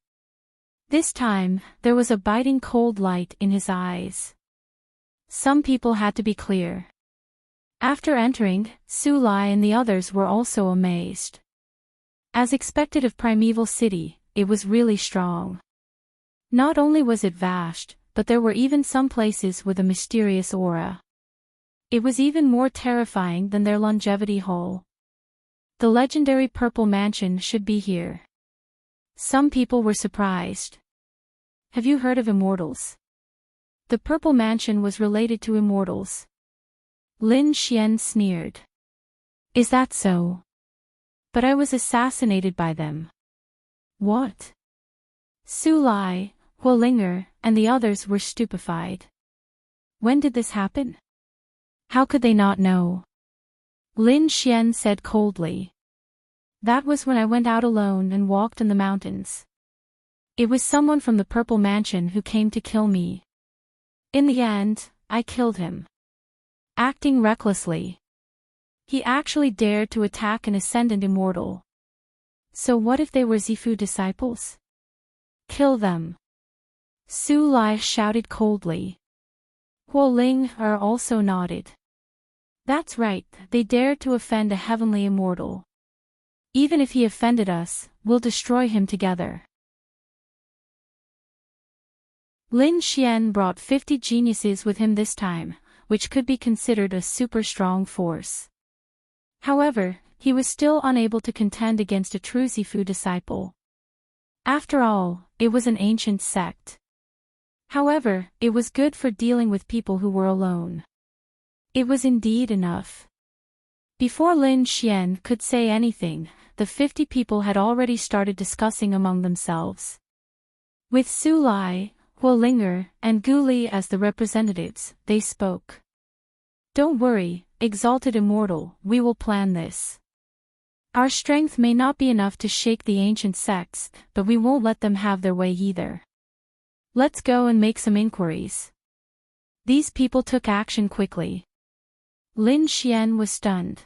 This time, there was a biting cold light in his eyes. Some people had to be clear. After entering, Su Lai and the others were also amazed. As expected of Primeval City, it was really strong. Not only was it vast, but there were even some places with a mysterious aura. It was even more terrifying than their longevity hall. The legendary Purple Mansion should be here. Some people were surprised. Have you heard of immortals? The Purple Mansion was related to immortals. Lin Xian sneered. Is that so? But I was assassinated by them. What? Su Lai, Huolinger, and the others were stupefied. When did this happen? How could they not know? Lin Xian said coldly. That was when I went out alone and walked in the mountains. It was someone from the Purple Mansion who came to kill me. In the end, I killed him. Acting recklessly. He actually dared to attack an ascendant immortal. So what if they were Zifu disciples? Kill them. Su Lai shouted coldly. Huoling also nodded. That's right, they dared to offend a heavenly immortal. Even if he offended us, we'll destroy him together. Lin Xian brought 50 geniuses with him this time, which could be considered a super strong force. However, he was still unable to contend against a true Zifu disciple. After all, it was an ancient sect. However, it was good for dealing with people who were alone. It was indeed enough. Before Lin Xian could say anything, the 50 people had already started discussing among themselves. With Su Lai, Quillinger and Guli as the representatives, they spoke. Don't worry, exalted immortal, we will plan this. Our strength may not be enough to shake the ancient sects, but we won't let them have their way either. Let's go and make some inquiries. These people took action quickly. Lin Xian was stunned.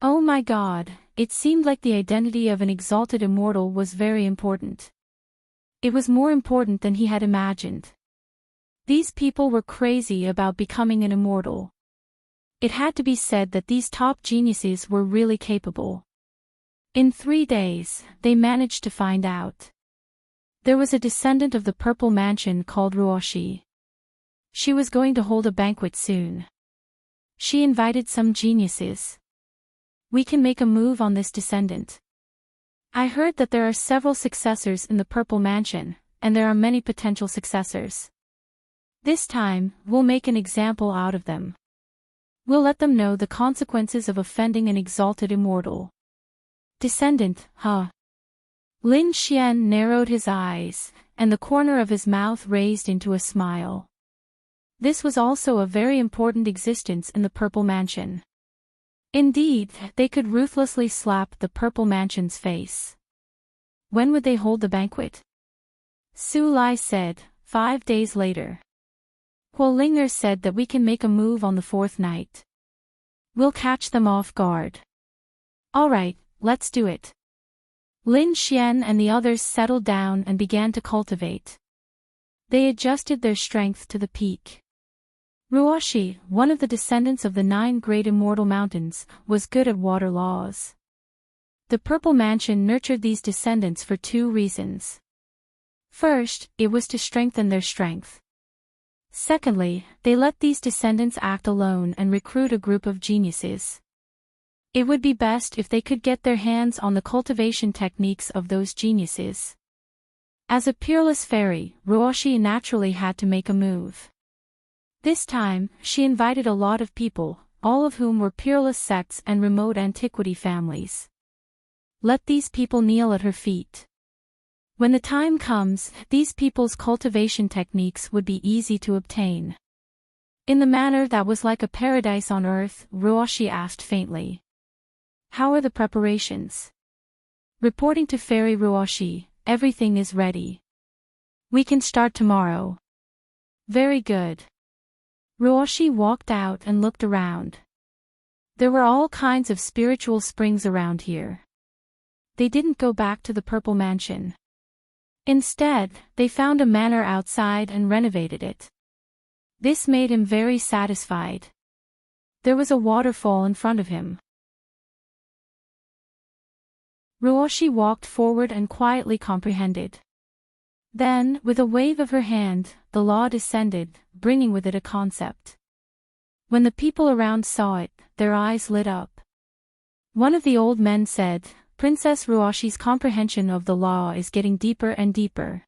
Oh my god, it seemed like the identity of an exalted immortal was very important. It was more important than he had imagined. These people were crazy about becoming an immortal. It had to be said that these top geniuses were really capable. In 3 days, they managed to find out. There was a descendant of the Purple Mansion called Ruoshi. She was going to hold a banquet soon. She invited some geniuses. We can make a move on this descendant. I heard that there are several successors in the Purple Mansion, and there are many potential successors. This time, we'll make an example out of them. We'll let them know the consequences of offending an exalted immortal. Descendant, huh? Lin Xian narrowed his eyes, and the corner of his mouth raised into a smile. This was also a very important existence in the Purple Mansion. Indeed, they could ruthlessly slap the Purple Mansion's face. When would they hold the banquet? Su Lai said, 5 days later. Quillinger said that we can make a move on the 4th night. We'll catch them off guard. Alright, let's do it. Lin Xian and the others settled down and began to cultivate. They adjusted their strength to the peak. Ruoshi, one of the descendants of the 9 great immortal mountains, was good at water laws. The Purple Mansion nurtured these descendants for 2 reasons. First, it was to strengthen their strength. Secondly, they let these descendants act alone and recruit a group of geniuses. It would be best if they could get their hands on the cultivation techniques of those geniuses. As a peerless fairy, Ruoshi naturally had to make a move. This time, she invited a lot of people, all of whom were peerless sects and remote antiquity families. Let these people kneel at her feet. When the time comes, these people's cultivation techniques would be easy to obtain. In the manner that was like a paradise on earth, Ruoshi asked faintly. How are the preparations? Reporting to Fairy Ruoshi, everything is ready. We can start tomorrow. Very good. Ruoshi walked out and looked around. There were all kinds of spiritual springs around here. They didn't go back to the Purple Mansion. Instead, they found a manor outside and renovated it. This made him very satisfied. There was a waterfall in front of him. Ruoshi walked forward and quietly comprehended. Then, with a wave of her hand, the law descended, bringing with it a concept. When the people around saw it, their eyes lit up. One of the old men said, Princess Ruoshi's comprehension of the law is getting deeper and deeper.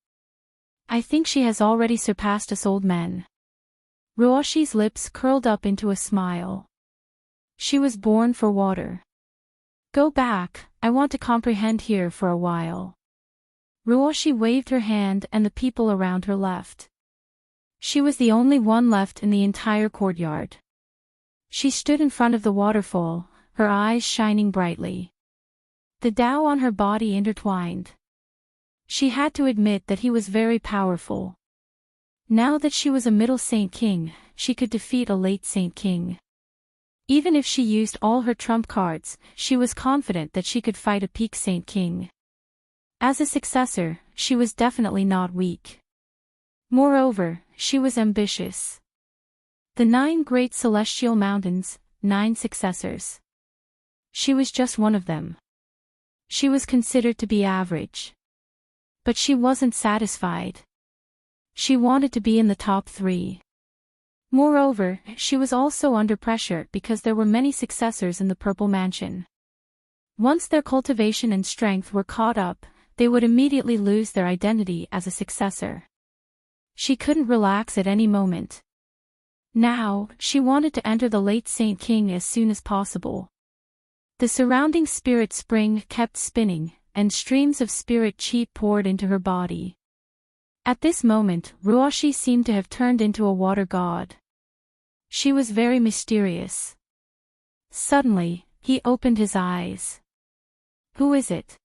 I think she has already surpassed us old men. Ruoshi's lips curled up into a smile. She was born for water. Go back, I want to comprehend here for a while. Ruoshi waved her hand and the people around her left. She was the only one left in the entire courtyard. She stood in front of the waterfall, her eyes shining brightly. The Tao on her body intertwined. She had to admit that he was very powerful. Now that she was a middle Saint King, she could defeat a late Saint King. Even if she used all her trump cards, she was confident that she could fight a peak Saint King. As a successor, she was definitely not weak. Moreover, she was ambitious. The 9 great celestial mountains, 9 successors. She was just one of them. She was considered to be average. But she wasn't satisfied. She wanted to be in the top 3. Moreover, she was also under pressure because there were many successors in the Purple Mansion. Once their cultivation and strength were caught up, they would immediately lose their identity as a successor. She couldn't relax at any moment. Now, she wanted to enter the late Saint King as soon as possible. The surrounding spirit spring kept spinning, and streams of spirit chi poured into her body. At this moment, Ruoshi seemed to have turned into a water god. She was very mysterious. Suddenly, he opened his eyes. Who is it?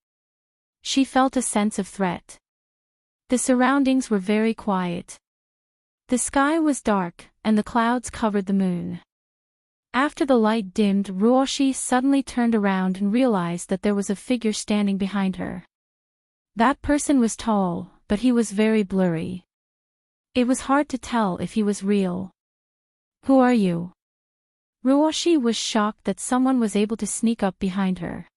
She felt a sense of threat. The surroundings were very quiet. The sky was dark, and the clouds covered the moon. After the light dimmed, Ruoshi suddenly turned around and realized that there was a figure standing behind her. That person was tall, but he was very blurry. It was hard to tell if he was real. Who are you? Ruoshi was shocked that someone was able to sneak up behind her.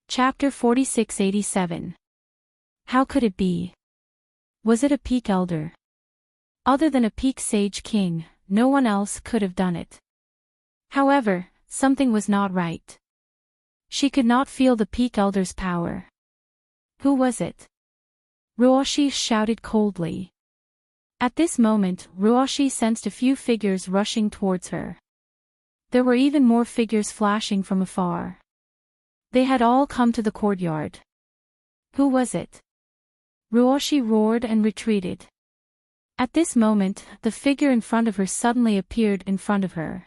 Chapter 4687. How could it be? Was it a peak elder? Other than a peak sage king, no one else could have done it. However, something was not right. She could not feel the peak elder's power. Who was it? Ruoshi shouted coldly. At this moment, Ruoshi sensed a few figures rushing towards her. There were even more figures flashing from afar. They had all come to the courtyard. Who was it? Ruoshi roared and retreated. At this moment, the figure in front of her suddenly appeared in front of her.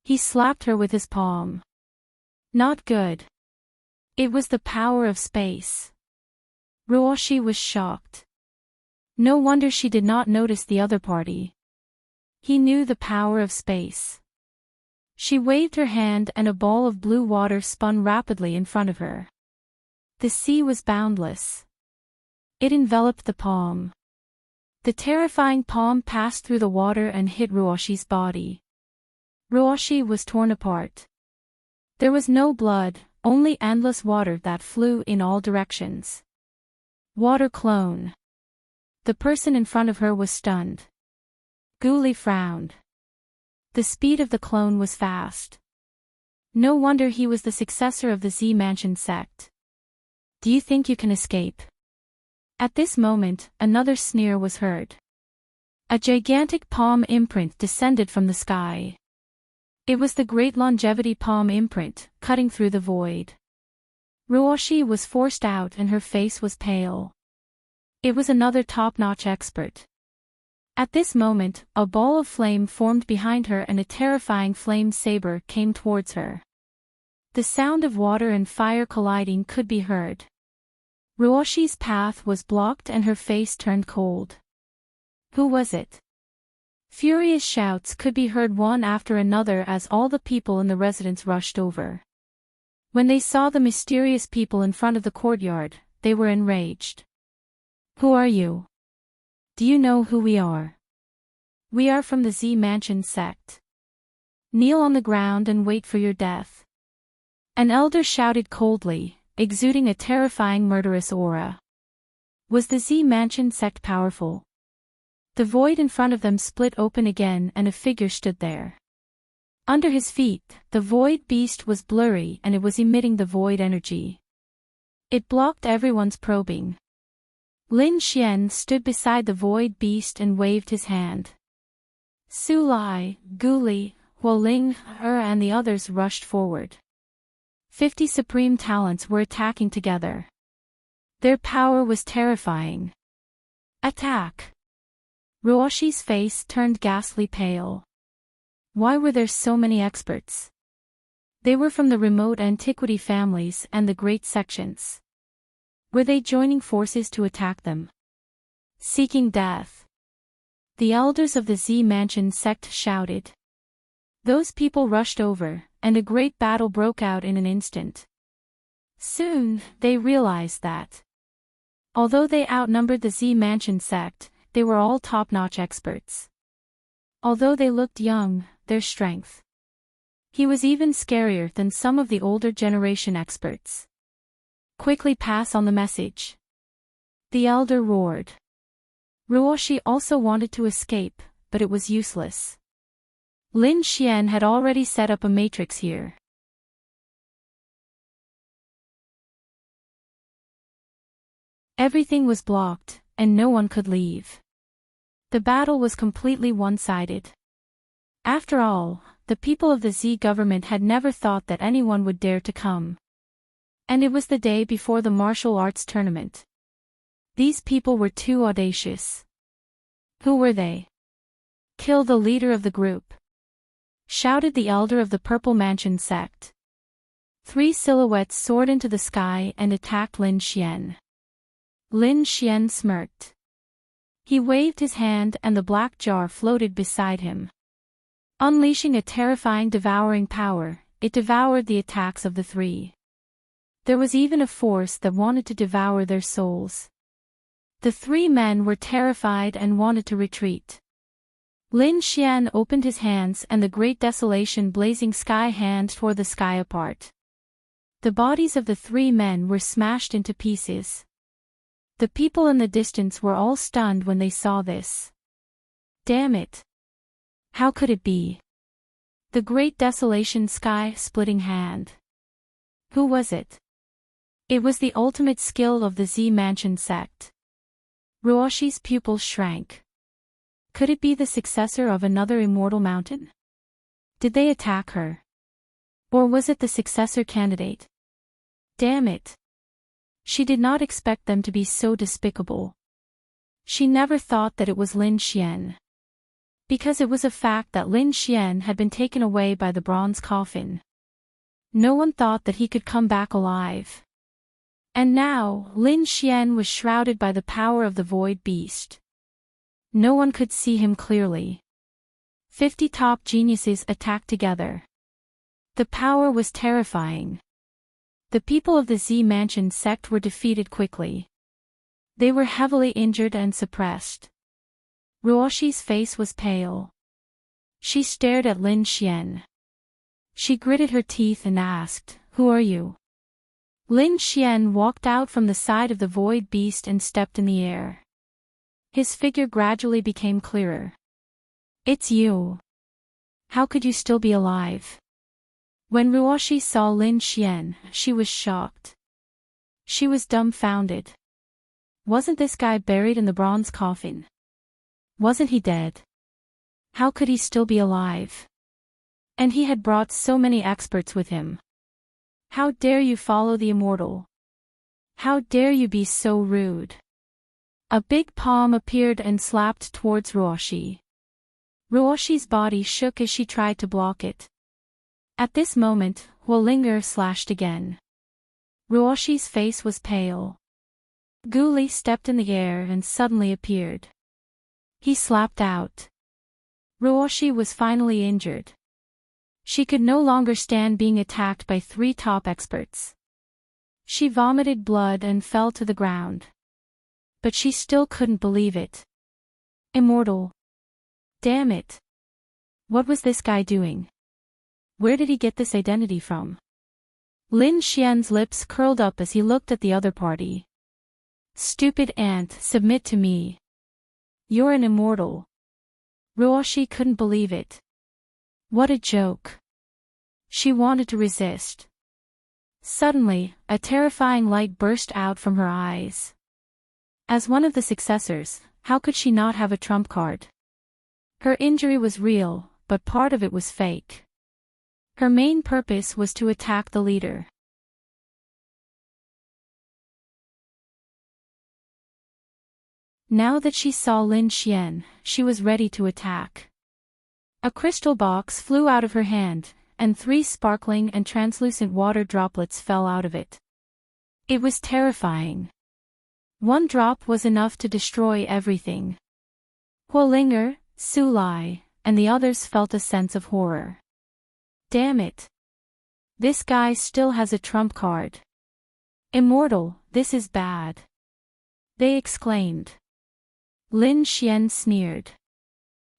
He slapped her with his palm. Not good. It was the power of space. Ruoshi was shocked. No wonder she did not notice the other party. He knew the power of space. She waved her hand and a ball of blue water spun rapidly in front of her. The sea was boundless. It enveloped the palm. The terrifying palm passed through the water and hit Ruoshi's body. Ruoshi was torn apart. There was no blood, only endless water that flew in all directions. Water clone. The person in front of her was stunned. Guli frowned. The speed of the clone was fast. No wonder he was the successor of the Z Mansion sect. Do you think you can escape? At this moment, another sneer was heard. A gigantic palm imprint descended from the sky. It was the great longevity palm imprint, cutting through the void. Ruoshi was forced out and her face was pale. It was another top-notch expert. At this moment, a ball of flame formed behind her and a terrifying flame saber came towards her. The sound of water and fire colliding could be heard. Ruoshi's path was blocked and her face turned cold. Who was it? Furious shouts could be heard one after another as all the people in the residence rushed over. When they saw the mysterious people in front of the courtyard, they were enraged. Who are you? Do you know who we are? We are from the Z Mansion sect. Kneel on the ground and wait for your death. An elder shouted coldly, exuding a terrifying murderous aura. Was the Z Mansion sect powerful? The void in front of them split open again and a figure stood there. Under his feet, the void beast was blurry and it was emitting the void energy. It blocked everyone's probing. Lin Xian stood beside the void beast and waved his hand. Su Lai, Guli, Huoling, and the others rushed forward. 50 supreme talents were attacking together. Their power was terrifying. Attack! Ruoshi's face turned ghastly pale. Why were there so many experts? They were from the remote antiquity families and the great sections. Were they joining forces to attack them? Seeking death. The elders of the Z Mansion sect shouted. Those people rushed over, and a great battle broke out in an instant. Soon, they realized that, although they outnumbered the Z Mansion sect, they were all top-notch experts. Although they looked young, their strength. He was even scarier than some of the older generation experts. Quickly pass on the message. The elder roared. Ruoshi also wanted to escape, but it was useless. Lin Xian had already set up a matrix here. Everything was blocked, and no one could leave. The battle was completely one-sided. After all, The people of the Z government had never thought that anyone would dare to come. And it was the day before the martial arts tournament. These people were too audacious. Who were they? Kill the leader of the group, shouted the elder of the Purple Mansion sect. 3 silhouettes soared into the sky and attacked Lin Xian. Lin Xian smirked. He waved his hand and the black jar floated beside him. Unleashing a terrifying devouring power, it devoured the attacks of the 3. There was even a force that wanted to devour their souls. The 3 men were terrified and wanted to retreat. Lin Xian opened his hands and the great desolation blazing sky hand tore the sky apart. The bodies of the 3 men were smashed into pieces. The people in the distance were all stunned when they saw this. Damn it! How could it be? The great desolation sky-splitting hand. Who was it? It was the ultimate skill of the Z Mansion sect. Ruoshi's pupils shrank. Could it be the successor of another immortal mountain? Did they attack her? Or was it the successor candidate? Damn it! She did not expect them to be so despicable. She never thought that it was Lin Xian. Because it was a fact that Lin Xian had been taken away by the bronze coffin. No one thought that he could come back alive. And now, Lin Xian was shrouded by the power of the void beast. No one could see him clearly. 50 top geniuses attacked together. The power was terrifying. The people of the Z Mansion sect were defeated quickly. They were heavily injured and suppressed. Ruoshi's face was pale. She stared at Lin Xian. She gritted her teeth and asked, "Who are you?" Lin Xian walked out from the side of the void beast and stepped in the air. His figure gradually became clearer. "It's you. How could you still be alive?" When Ruoshi saw Lin Xian, she was shocked. She was dumbfounded. Wasn't this guy buried in the bronze coffin? Wasn't he dead? How could he still be alive? And he had brought so many experts with him. How dare you follow the immortal? How dare you be so rude? A big palm appeared and slapped towards Ruoshi. Ruoshi's body shook as she tried to block it. At this moment, Huolinger slashed again. Ruoshi's face was pale. Guli stepped in the air and suddenly appeared. He slapped out. Ruoshi was finally injured. She could no longer stand being attacked by 3 top experts. She vomited blood and fell to the ground. But she still couldn't believe it. Immortal. Damn it. What was this guy doing? Where did he get this identity from? Lin Xian's lips curled up as he looked at the other party. Stupid ant, submit to me. You're an immortal. Ruoshi couldn't believe it. What a joke. She wanted to resist. Suddenly, a terrifying light burst out from her eyes. As one of the successors, how could she not have a trump card? Her injury was real, but part of it was fake. Her main purpose was to attack the leader. Now that she saw Lin Xian, she was ready to attack. A crystal box flew out of her hand, and 3 sparkling and translucent water droplets fell out of it. It was terrifying. 1 drop was enough to destroy everything. Huolinger, Sulai, and the others felt a sense of horror. Damn it. This guy still has a trump card. Immortal, this is bad. They exclaimed. Lin Xian sneered.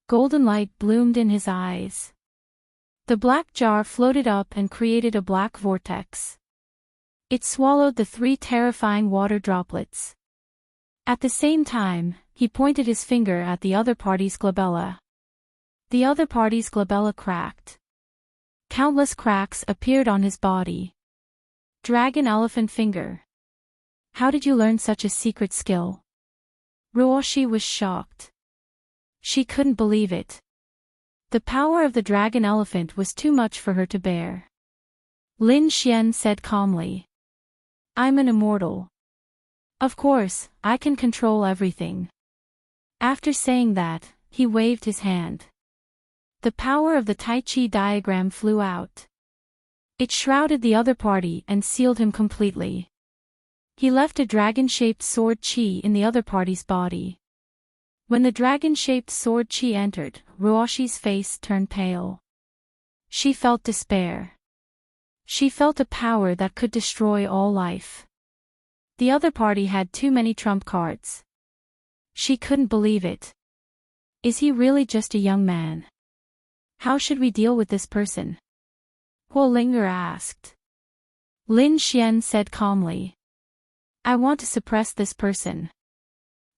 Golden light bloomed in his eyes. The black jar floated up and created a black vortex. It swallowed the 3 terrifying water droplets. At the same time, he pointed his finger at the other party's glabella. The other party's glabella cracked. Countless cracks appeared on his body. Dragon elephant finger. How did you learn such a secret skill? Ruoshi was shocked. She couldn't believe it. The power of the dragon elephant was too much for her to bear. Lin Xian said calmly. I'm an immortal. Of course, I can control everything. After saying that, he waved his hand. The power of the Tai Chi diagram flew out. It shrouded the other party and sealed him completely. He left a dragon-shaped sword chi in the other party's body. When the dragon-shaped sword chi entered, Ruoshi's face turned pale. She felt despair. She felt a power that could destroy all life. The other party had too many trump cards. She couldn't believe it. Is he really just a young man? How should we deal with this person? Huo Linger asked. Lin Xian said calmly. I want to suppress this person.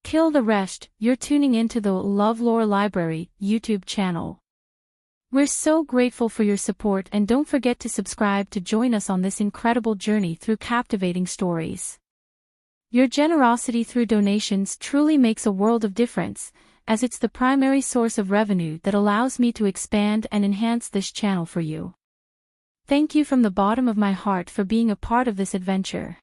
Kill the rest. You're tuning into the LoveLore Library YouTube channel. We're so grateful for your support, and don't forget to subscribe to join us on this incredible journey through captivating stories. Your generosity through donations truly makes a world of difference, as it's the primary source of revenue that allows me to expand and enhance this channel for you. Thank you from the bottom of my heart for being a part of this adventure.